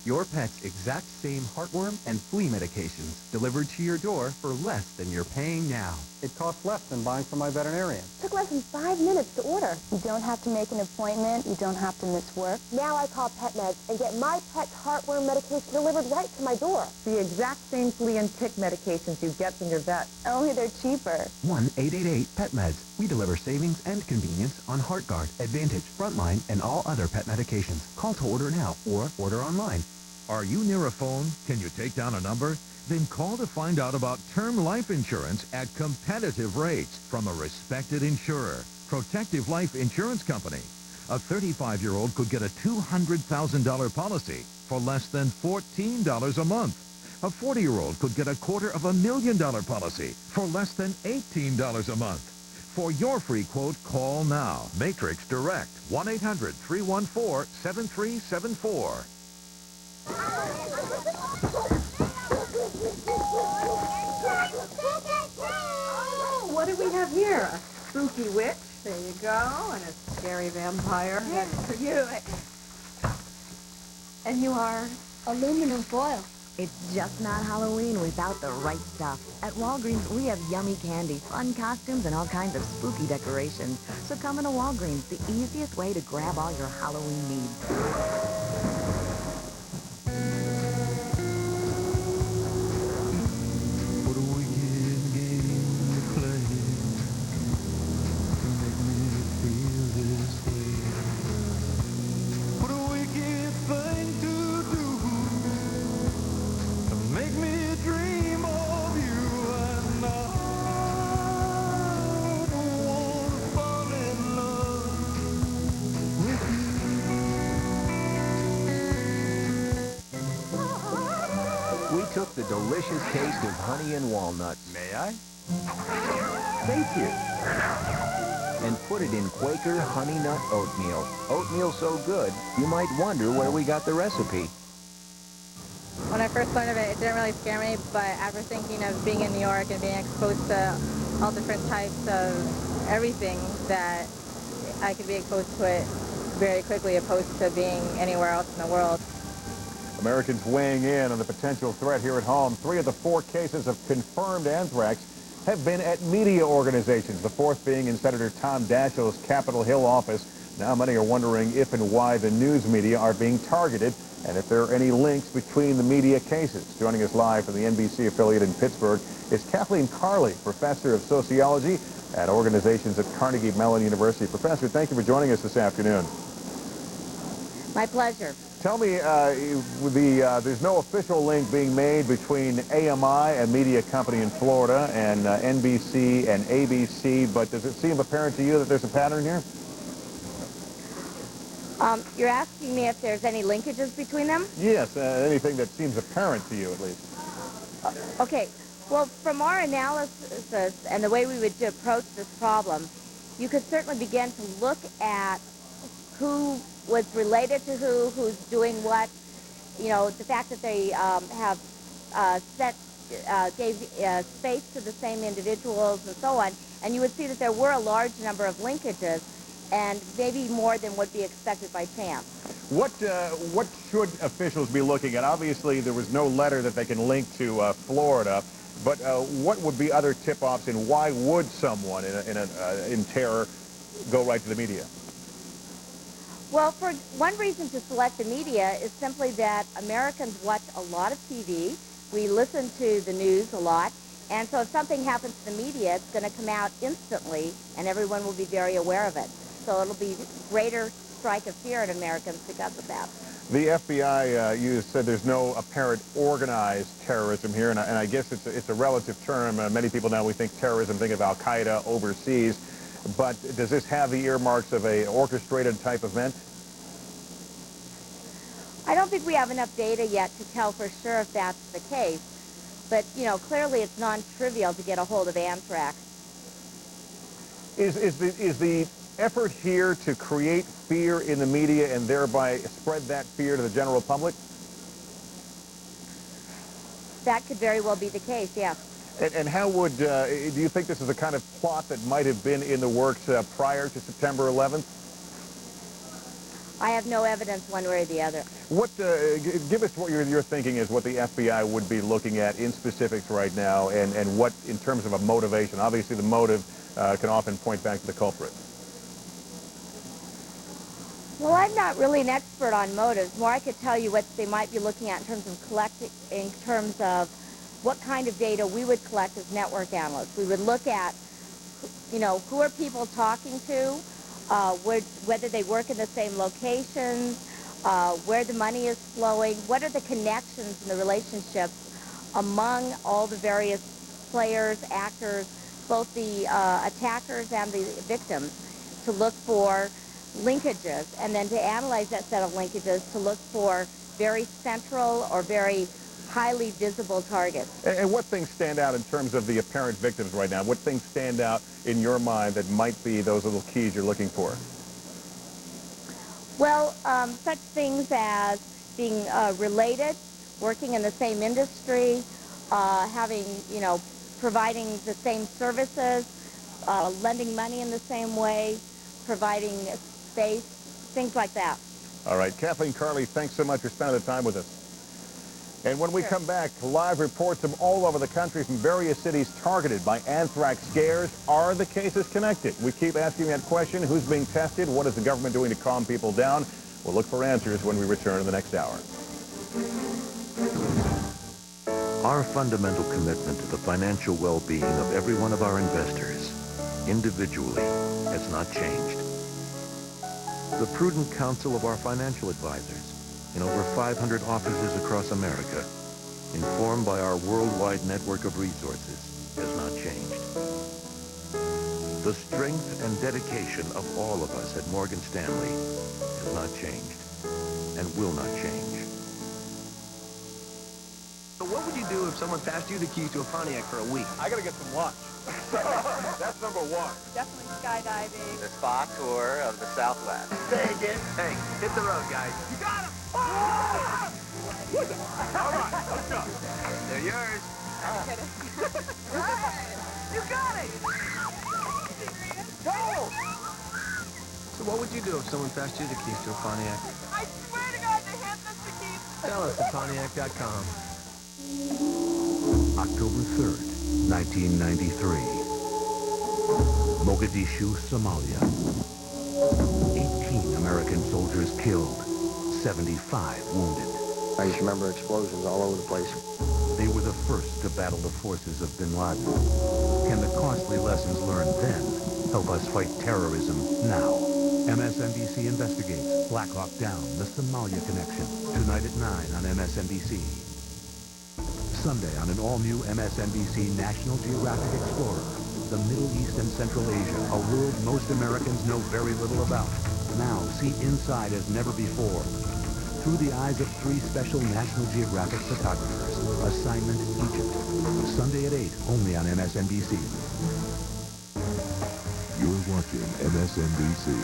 Your pet's exact same heartworm and flea medications delivered to your door for less than you're paying now. It costs less than buying from my veterinarian. Took less than 5 minutes to order. You don't have to make an appointment. You don't have to miss work. Now I call PetMeds and get my pet's heartworm medication delivered right to my door. The exact same flea and tick medications you get from your vet. Only they're cheaper. 1-888-PET-MEDS. We deliver savings and convenience on HeartGuard, Advantage, Frontline, and all other pet medications. Call to order now or order online. Are you near a phone? Can you take down a number? Then call to find out about term life insurance at competitive rates from a respected insurer, Protective Life Insurance Company. A 35-year-old could get a $200,000 policy for less than $14 a month. A 40-year-old could get a $250,000 policy for less than $18 a month. For your free quote, call now. Matrix Direct, 1-800-314-7374. Oh, what do we have here? A spooky witch, there you go, and a scary vampire. That's for you. And you are? Aluminum foil. It's just not Halloween without the right stuff. At Walgreens, we have yummy candy, fun costumes, and all kinds of spooky decorations. So come into Walgreens, the easiest way to grab all your Halloween needs. We took the delicious taste of honey and walnuts. May I? Thank you. And put it in Quaker Honey Nut Oatmeal. Oatmeal so good, you might wonder where we got the recipe. When I first learned of it, it didn't really scare me, but after thinking of being in New York and being exposed to all different types of everything, that I could be exposed to it very quickly opposed to being anywhere else in the world. Americans weighing in on the potential threat here at home. 3 of the 4 cases of confirmed anthrax have been at media organizations, the 4th being in Senator Tom Daschle's Capitol Hill office. Now many are wondering if and why the news media are being targeted and if there are any links between the media cases. Joining us live from the NBC affiliate in Pittsburgh is Kathleen Carley, professor of sociology at organizations at Carnegie Mellon University. Professor, thank you for joining us this afternoon. My pleasure. Tell me, there's no official link being made between AMI, a media company in Florida, and NBC and ABC, but does it seem apparent to you that there's a pattern here? You're asking me if there's any linkages between them? Yes, anything that seems apparent to you, at least. Okay. Well, from our analysis and the way we would approach this problem, you could certainly begin to look at who was related to who's doing what. You know, the fact that they gave space to the same individuals and so on, and you would see that there were a large number of linkages, and maybe more than would be expected by chance. What should officials be looking at? Obviously, there was no letter that they can link to Florida, but what would be other tip-offs, and why would someone in terror go right to the media? Well, for one reason to select the media is simply that Americans watch a lot of TV. We listen to the news a lot. And so if something happens to the media, it's going to come out instantly, and everyone will be very aware of it. So it'll be greater strike of fear in Americans because of that. The FBI, you said there's no apparent organized terrorism here, and I guess it's a relative term. Many people now, we think terrorism, think of Al-Qaeda overseas. But does this have the earmarks of a orchestrated type event? I don't think we have enough data yet to tell for sure if that's the case. But, you know, clearly it's non-trivial to get a hold of anthrax. Is the effort here to create fear in the media and thereby spread that fear to the general public? That could very well be the case, yes. And how would, do you think this is the kind of plot that might have been in the works prior to September 11th? I have no evidence one way or the other. What, give us what your thinking is, what the FBI would be looking at in specifics right now, and what, in terms of a motivation. Obviously, the motive can often point back to the culprit. Well, I'm not really an expert on motives. More, I could tell you what they might be looking at in terms of what kind of data we would collect as network analysts. We would look at, you know, who are people talking to, whether they work in the same locations, where the money is flowing, what are the connections and the relationships among all the various players, actors, both the attackers and the victims, to look for linkages, and then to analyze that set of linkages to look for very central or very highly visible targets. And what things stand out in terms of the apparent victims right now? What things stand out in your mind that might be those little keys you're looking for? Well, such things as being related, working in the same industry, having, you know, providing the same services, lending money in the same way, providing space, things like that. All right. Kathleen Carley, thanks so much for spending the time with us. And when we come back, live reports from all over the country from various cities targeted by anthrax scares. Are the cases connected? We keep asking that question. Who's being tested? What is the government doing to calm people down? We'll look for answers when we return in the next hour. Our fundamental commitment to the financial well-being of every one of our investors, individually, has not changed. The prudent counsel of our financial advisors in over 500 offices across America, informed by our worldwide network of resources, has not changed. The strength and dedication of all of us at Morgan Stanley has not changed and will not change. So what would you do if someone passed you the keys to a Pontiac for a week? I gotta get some lunch. That's number one. Definitely skydiving. The spa tour of the Southwest. Take it. Hey, hit the road, guys. You got him! Ah! All right, let's go. They're yours. You got it! Go! So what would you do if someone passed you the keys to a Pontiac? I swear to God, they hand us the keys. Tell us at Pontiac.com. October 3rd, 1993. Mogadishu, Somalia. 18 American soldiers killed, 75 wounded. I just remember explosions all over the place. They were the first to battle the forces of bin Laden. Can the costly lessons learned then help us fight terrorism now? MSNBC investigates Black Hawk Down, the Somalia Connection. Tonight at 9 on MSNBC. Sunday on an all-new MSNBC National Geographic Explorer. The Middle East and Central Asia, a world most Americans know very little about. Now see inside as never before. Through the eyes of 3 special National Geographic photographers. Assignment Egypt. Sunday at 8, only on MSNBC. You're watching MSNBC.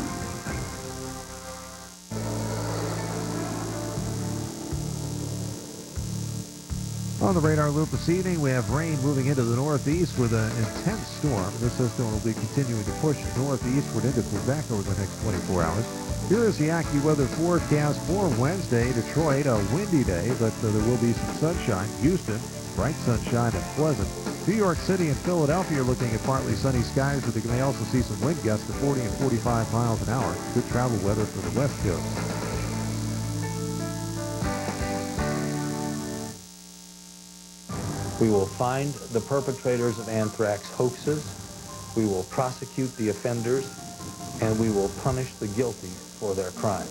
On the radar loop this evening, we have rain moving into the northeast with an intense storm. This system will be continuing to push northeastward into Quebec over the next 24 hours. Here is the AccuWeather forecast for Wednesday. Detroit, a windy day, but there will be some sunshine. Houston, bright sunshine and pleasant. New York City and Philadelphia are looking at partly sunny skies, but they may also see some wind gusts of 40 and 45 miles an hour. Good travel weather for the West Coast. We will find the perpetrators of anthrax hoaxes, we will prosecute the offenders, and we will punish the guilty for their crimes.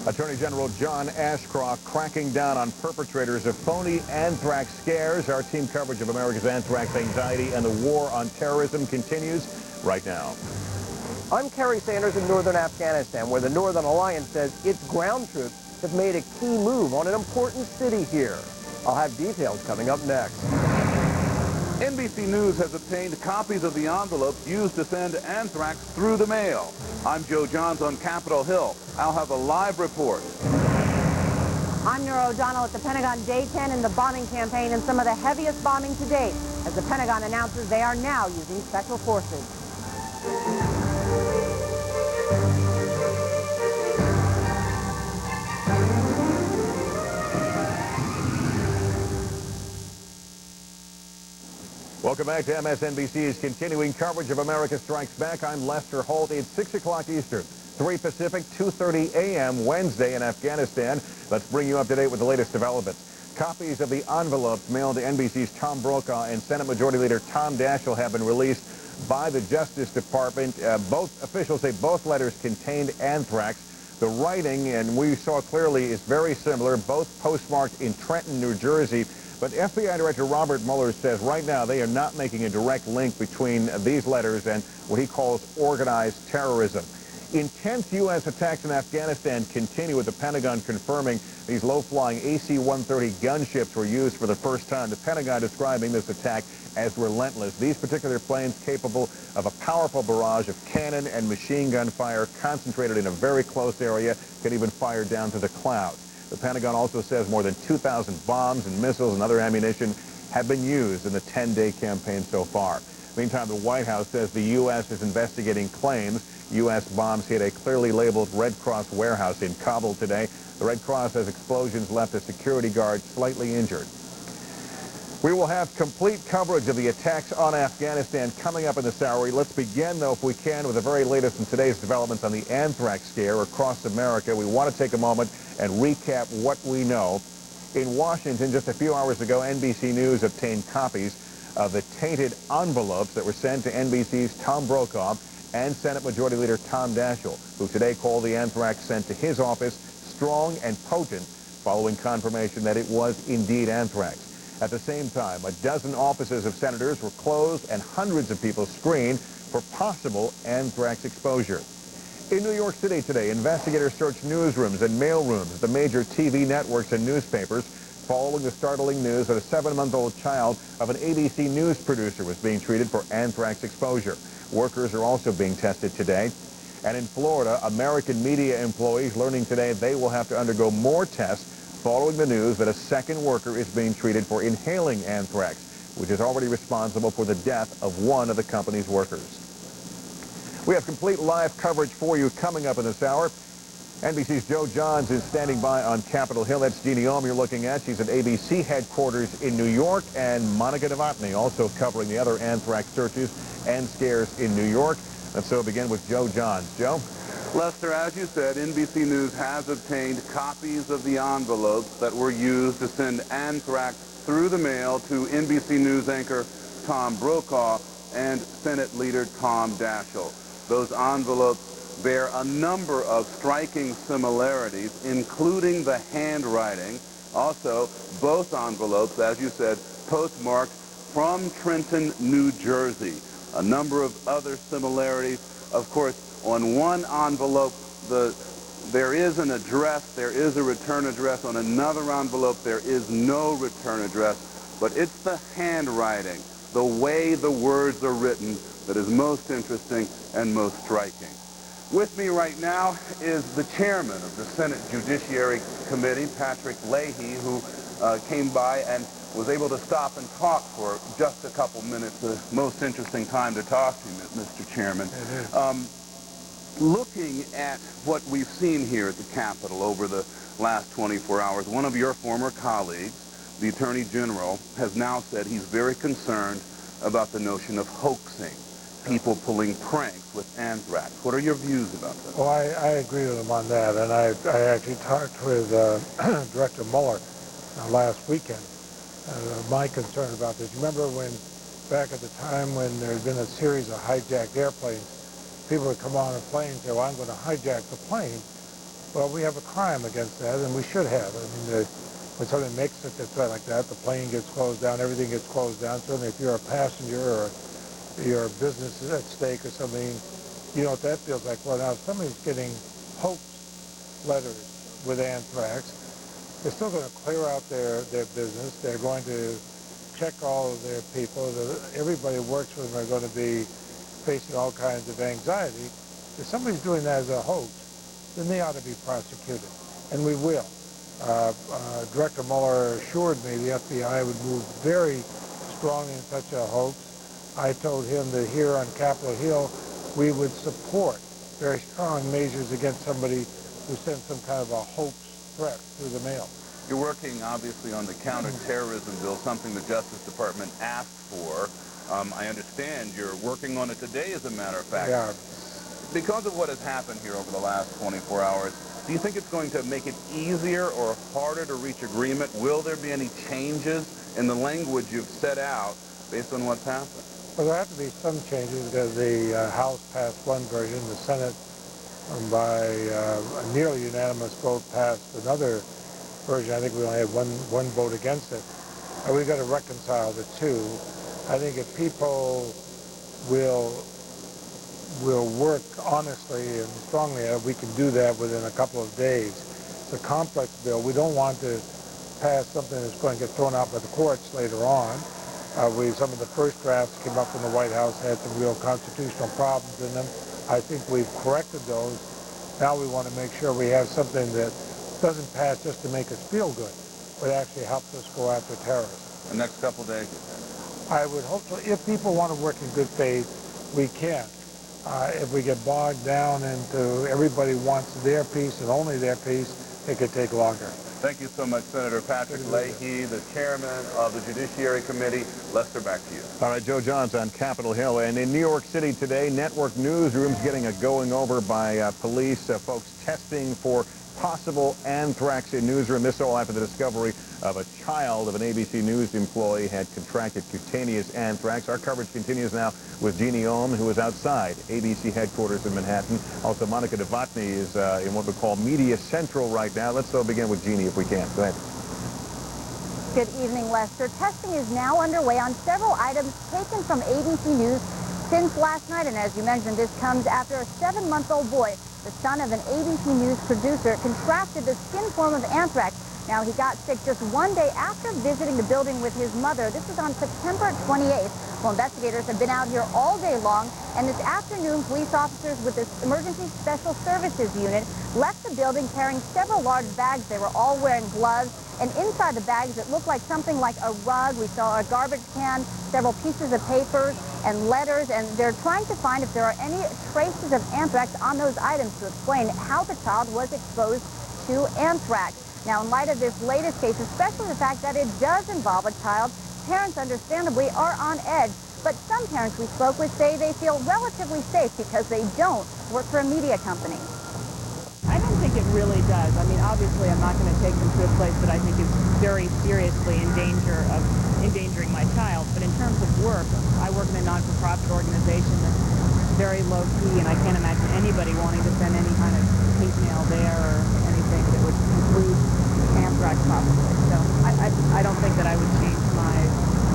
Attorney General John Ashcroft cracking down on perpetrators of phony anthrax scares. Our team coverage of America's anthrax anxiety and the war on terrorism continues right now. I'm Kerry Sanders in northern Afghanistan, where the Northern Alliance says its ground troops have made a key move on an important city here. I'll have details coming up next. NBC News has obtained copies of the envelopes used to send anthrax through the mail. I'm Joe Johns on Capitol Hill. I'll have a live report. I'm Nora O'Donnell at the Pentagon Day 10 in the bombing campaign and some of the heaviest bombing to date, as the Pentagon announces they are now using special forces. Welcome back to MSNBC's continuing coverage of America Strikes Back. I'm Lester Holt. It's 6 o'clock Eastern, 3 Pacific, 2:30 a.m. Wednesday in Afghanistan. Let's bring you up to date with the latest developments. Copies of the envelopes mailed to NBC's Tom Brokaw and Senate Majority Leader Tom Daschle have been released by the Justice Department. Both officials say both letters contained anthrax. The writing, and we saw clearly, is very similar, both postmarked in Trenton, New Jersey. But FBI Director Robert Mueller says right now they are not making a direct link between these letters and what he calls organized terrorism. Intense U.S. attacks in Afghanistan continue, with the Pentagon confirming these low-flying AC-130 gunships were used for the first time. The Pentagon describing this attack as relentless. These particular planes capable of a powerful barrage of cannon and machine gun fire concentrated in a very close area, can even fire down to the clouds. The Pentagon also says more than 2,000 bombs and missiles and other ammunition have been used in the 10-day campaign so far. Meantime, the White House says the U.S. is investigating claims U.S. bombs hit a clearly labeled Red Cross warehouse in Kabul today. The Red Cross says explosions left a security guard slightly injured. We will have complete coverage of the attacks on Afghanistan coming up in this hour. Let's begin, though, if we can, with the very latest in today's developments on the anthrax scare across America. We want to take a moment and recap what we know. In Washington, just a few hours ago, NBC News obtained copies of the tainted envelopes that were sent to NBC's Tom Brokaw and Senate Majority Leader Tom Daschle, who today called the anthrax sent to his office strong and potent, following confirmation that it was indeed anthrax. At the same time, a dozen offices of senators were closed and hundreds of people screened for possible anthrax exposure. In New York City today, investigators searched newsrooms and mailrooms at the major TV networks and newspapers following the startling news that a 7-month-old child of an ABC News producer was being treated for anthrax exposure. Workers are also being tested today. And in Florida, American media employees learning today they will have to undergo more tests following the news that a second worker is being treated for inhaling anthrax, which is already responsible for the death of one of the company's workers. We have complete live coverage for you coming up in this hour. NBC's Joe Johns is standing by on Capitol Hill. That's Jeannie Ohm you're looking at. She's at ABC headquarters in New York. And Monica Novotny also covering the other anthrax searches and scares in New York. Let's so begin with Joe Johns. Joe? Lester, as you said, NBC News has obtained copies of the envelopes that were used to send anthrax through the mail to NBC News anchor Tom Brokaw and Senate leader Tom Daschle. Those envelopes bear a number of striking similarities, including the handwriting. Also, both envelopes, as you said, postmarked from Trenton, New Jersey. A number of other similarities. Of course, on one envelope, there is an address, there is a return address. On another envelope, there is no return address. But it's the handwriting, the way the words are written, that is most interesting and most striking. With me right now is the chairman of the Senate Judiciary Committee, Patrick Leahy, who came by and was able to stop and talk for just a couple minutes. The most interesting time to talk to you, Mr. Chairman. Looking at what we've seen here at the Capitol over the last 24 hours, one of your former colleagues, the Attorney General, has now said he's very concerned about the notion of hoaxing, people pulling pranks with anthrax. What are your views about that? Well, I agree with him on that, and I actually talked with Director Mueller last weekend. My concern about this. Remember when, back at the time when there had been a series of hijacked airplanes, people would come on a plane and say, well, I'm going to hijack the plane. Well, we have a crime against that, and we should have. I mean, when somebody makes such a threat like that, the plane gets closed down, everything gets closed down. Certainly if you're a passenger or your business is at stake or something, you know what that feels like. Well, now if somebody's getting hoax letters with anthrax, they're still going to clear out their business. They're going to check all of their people. Everybody who works with them are going to be facing all kinds of anxiety. If somebody's doing that as a hoax, then they ought to be prosecuted, and we will. Director Mueller assured me the FBI would move very strongly in such a hoax. I told him that here on Capitol Hill, we would support very strong measures against somebody who sends some kind of a hoax threat through the mail. You're working, obviously, on the counterterrorism bill, something the Justice Department asked for. I understand you're working on it today, as a matter of fact. Yeah. Because of what has happened here over the last 24 hours, do you think it's going to make it easier or harder to reach agreement? Will there be any changes in the language you've set out based on what's happened? Well, there have to be some changes because the House passed one version, the Senate, by a nearly unanimous vote, passed another version. I think we only had one vote against it. We've got to reconcile the two. I think if people will work honestly and strongly, we can do that within a couple of days. It's a complex bill. We don't want to pass something that's going to get thrown out by the courts later on. Some of the first drafts came up from the White House had some real constitutional problems in them. I think we've corrected those. Now we want to make sure we have something that doesn't pass just to make us feel good, but actually helps us go after terrorism. The next couple of days? I would hope so. If people want to work in good faith, we can. If we get bogged down into everybody wants their piece and only their piece, it could take longer. Thank you so much, Senator Patrick Leahy, the chairman of the Judiciary Committee. Lester, back to you. All right, Joe Johns on Capitol Hill. And in New York City today, network newsrooms getting a going over by police, folks testing for possible anthrax in newsroom. This all after the discovery of a child of an ABC News employee had contracted cutaneous anthrax. Our coverage continues now with Jeannie Ohm, who is outside ABC headquarters in Manhattan. Also, Monica Novotny is in what we call Media Central right now. Let's begin with Jeannie if we can. Go ahead. Good evening, Lester. Testing is now underway on several items taken from ABC News since last night. And as you mentioned, this comes after a 7-month-old boy, the son of an ABC News producer, contracted the skin form of anthrax Now, he got sick just one day after visiting the building with his mother. This was on September 28th. Well, investigators have been out here all day long, and this afternoon, police officers with this Emergency Special Services Unit left the building carrying several large bags. They were all wearing gloves, and inside the bags, it looked like something like a rug. We saw a garbage can, several pieces of paper, and letters, and they're trying to find if there are any traces of anthrax on those items to explain how the child was exposed to anthrax. Now, in light of this latest case, especially the fact that it does involve a child, parents understandably are on edge. But some parents we spoke with say they feel relatively safe because they don't work for a media company. I don't think it really does. I mean, obviously, I'm not going to take them to a place that I think is very seriously in danger of endangering my child. But in terms of work, I work in a non-for-profit organization that's very low-key, and I can't imagine anybody wanting to send any kind of hate mail there or anything that would include anthrax possibly. So I don't think that I would change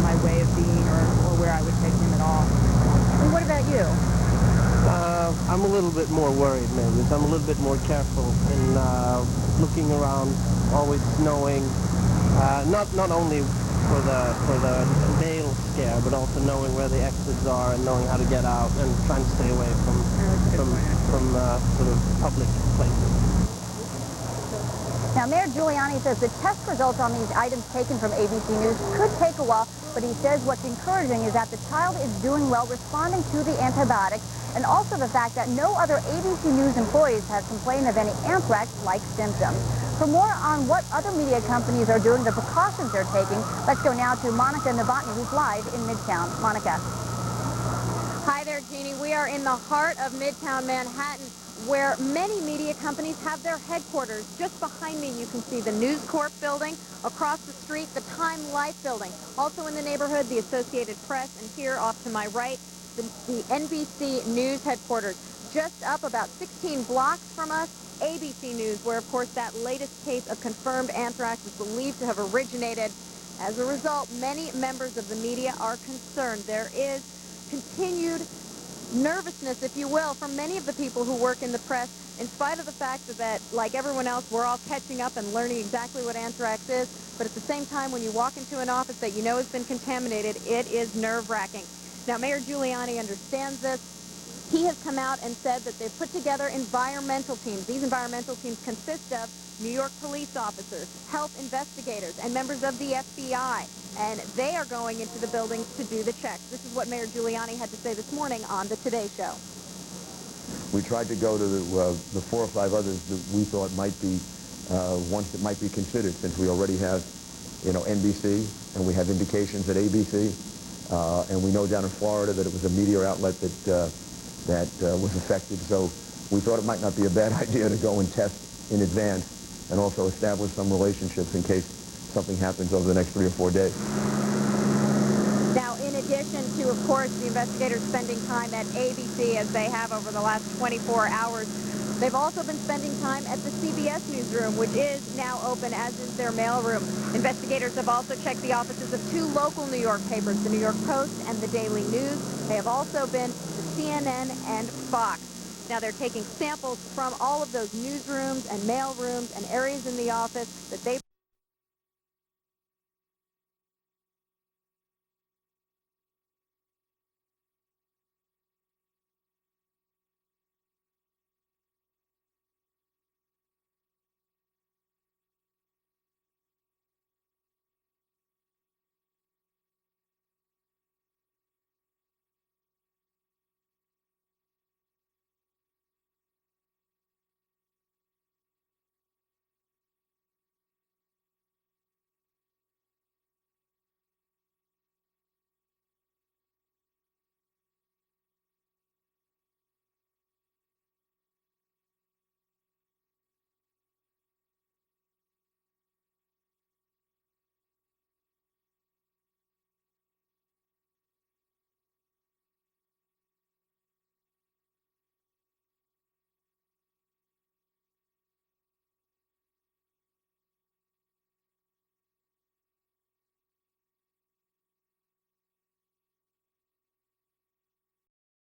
my way of being or where I would take him at all. And what about you? I'm a little bit more worried, maybe. So I'm a little bit more careful in looking around, always knowing, not only for the nail scare, but also knowing where the exits are and knowing how to get out and trying to stay away from sort of public places. Now, Mayor Giuliani says the test results on these items taken from ABC News could take a while, but he says what's encouraging is that the child is doing well responding to the antibiotics, and also the fact that no other ABC News employees have complained of any anthrax-like symptoms. For more on what other media companies are doing, the precautions they're taking, let's go now to Monica Novotny, who's live in Midtown. Monica. Hi there, Jeannie. We are in the heart of Midtown Manhattan, where many media companies have their headquarters. Just behind me, you can see the News Corp building. Across the street, the Time Life building. Also in the neighborhood, the Associated Press. And here, off to my right, the NBC News headquarters. Just up about 16 blocks from us, ABC News, where, of course, that latest case of confirmed anthrax is believed to have originated. As a result, many members of the media are concerned. There is continued nervousness, if you will, from many of the people who work in the press, in spite of the fact that, like everyone else, we're all catching up and learning exactly what anthrax is. But at the same time, when you walk into an office that you know has been contaminated, it is nerve-wracking. Now, Mayor Giuliani understands this. He has come out and said that they've put together environmental teams. These environmental teams consist of New York police officers, health investigators, and members of the FBI. And they are going into the buildings to do the checks. This is what Mayor Giuliani had to say this morning on the Today Show. We tried to go to the 4 or 5 others that we thought might be ones that might be considered, since we already have, NBC, and we have indications at ABC, and we know down in Florida that it was a media outlet that was affected. So we thought it might not be a bad idea to go and test in advance and also establish some relationships in case something happens over the next 3 or 4 days. Now, in addition to, of course, the investigators spending time at ABC, as they have over the last 24 hours, they've also been spending time at the CBS newsroom, which is now open, as is their mailroom. Investigators have also checked the offices of 2 local New York papers, the New York Post and the Daily News. They have also been to CNN and Fox. Now, they're taking samples from all of those newsrooms and mailrooms and areas in the office that they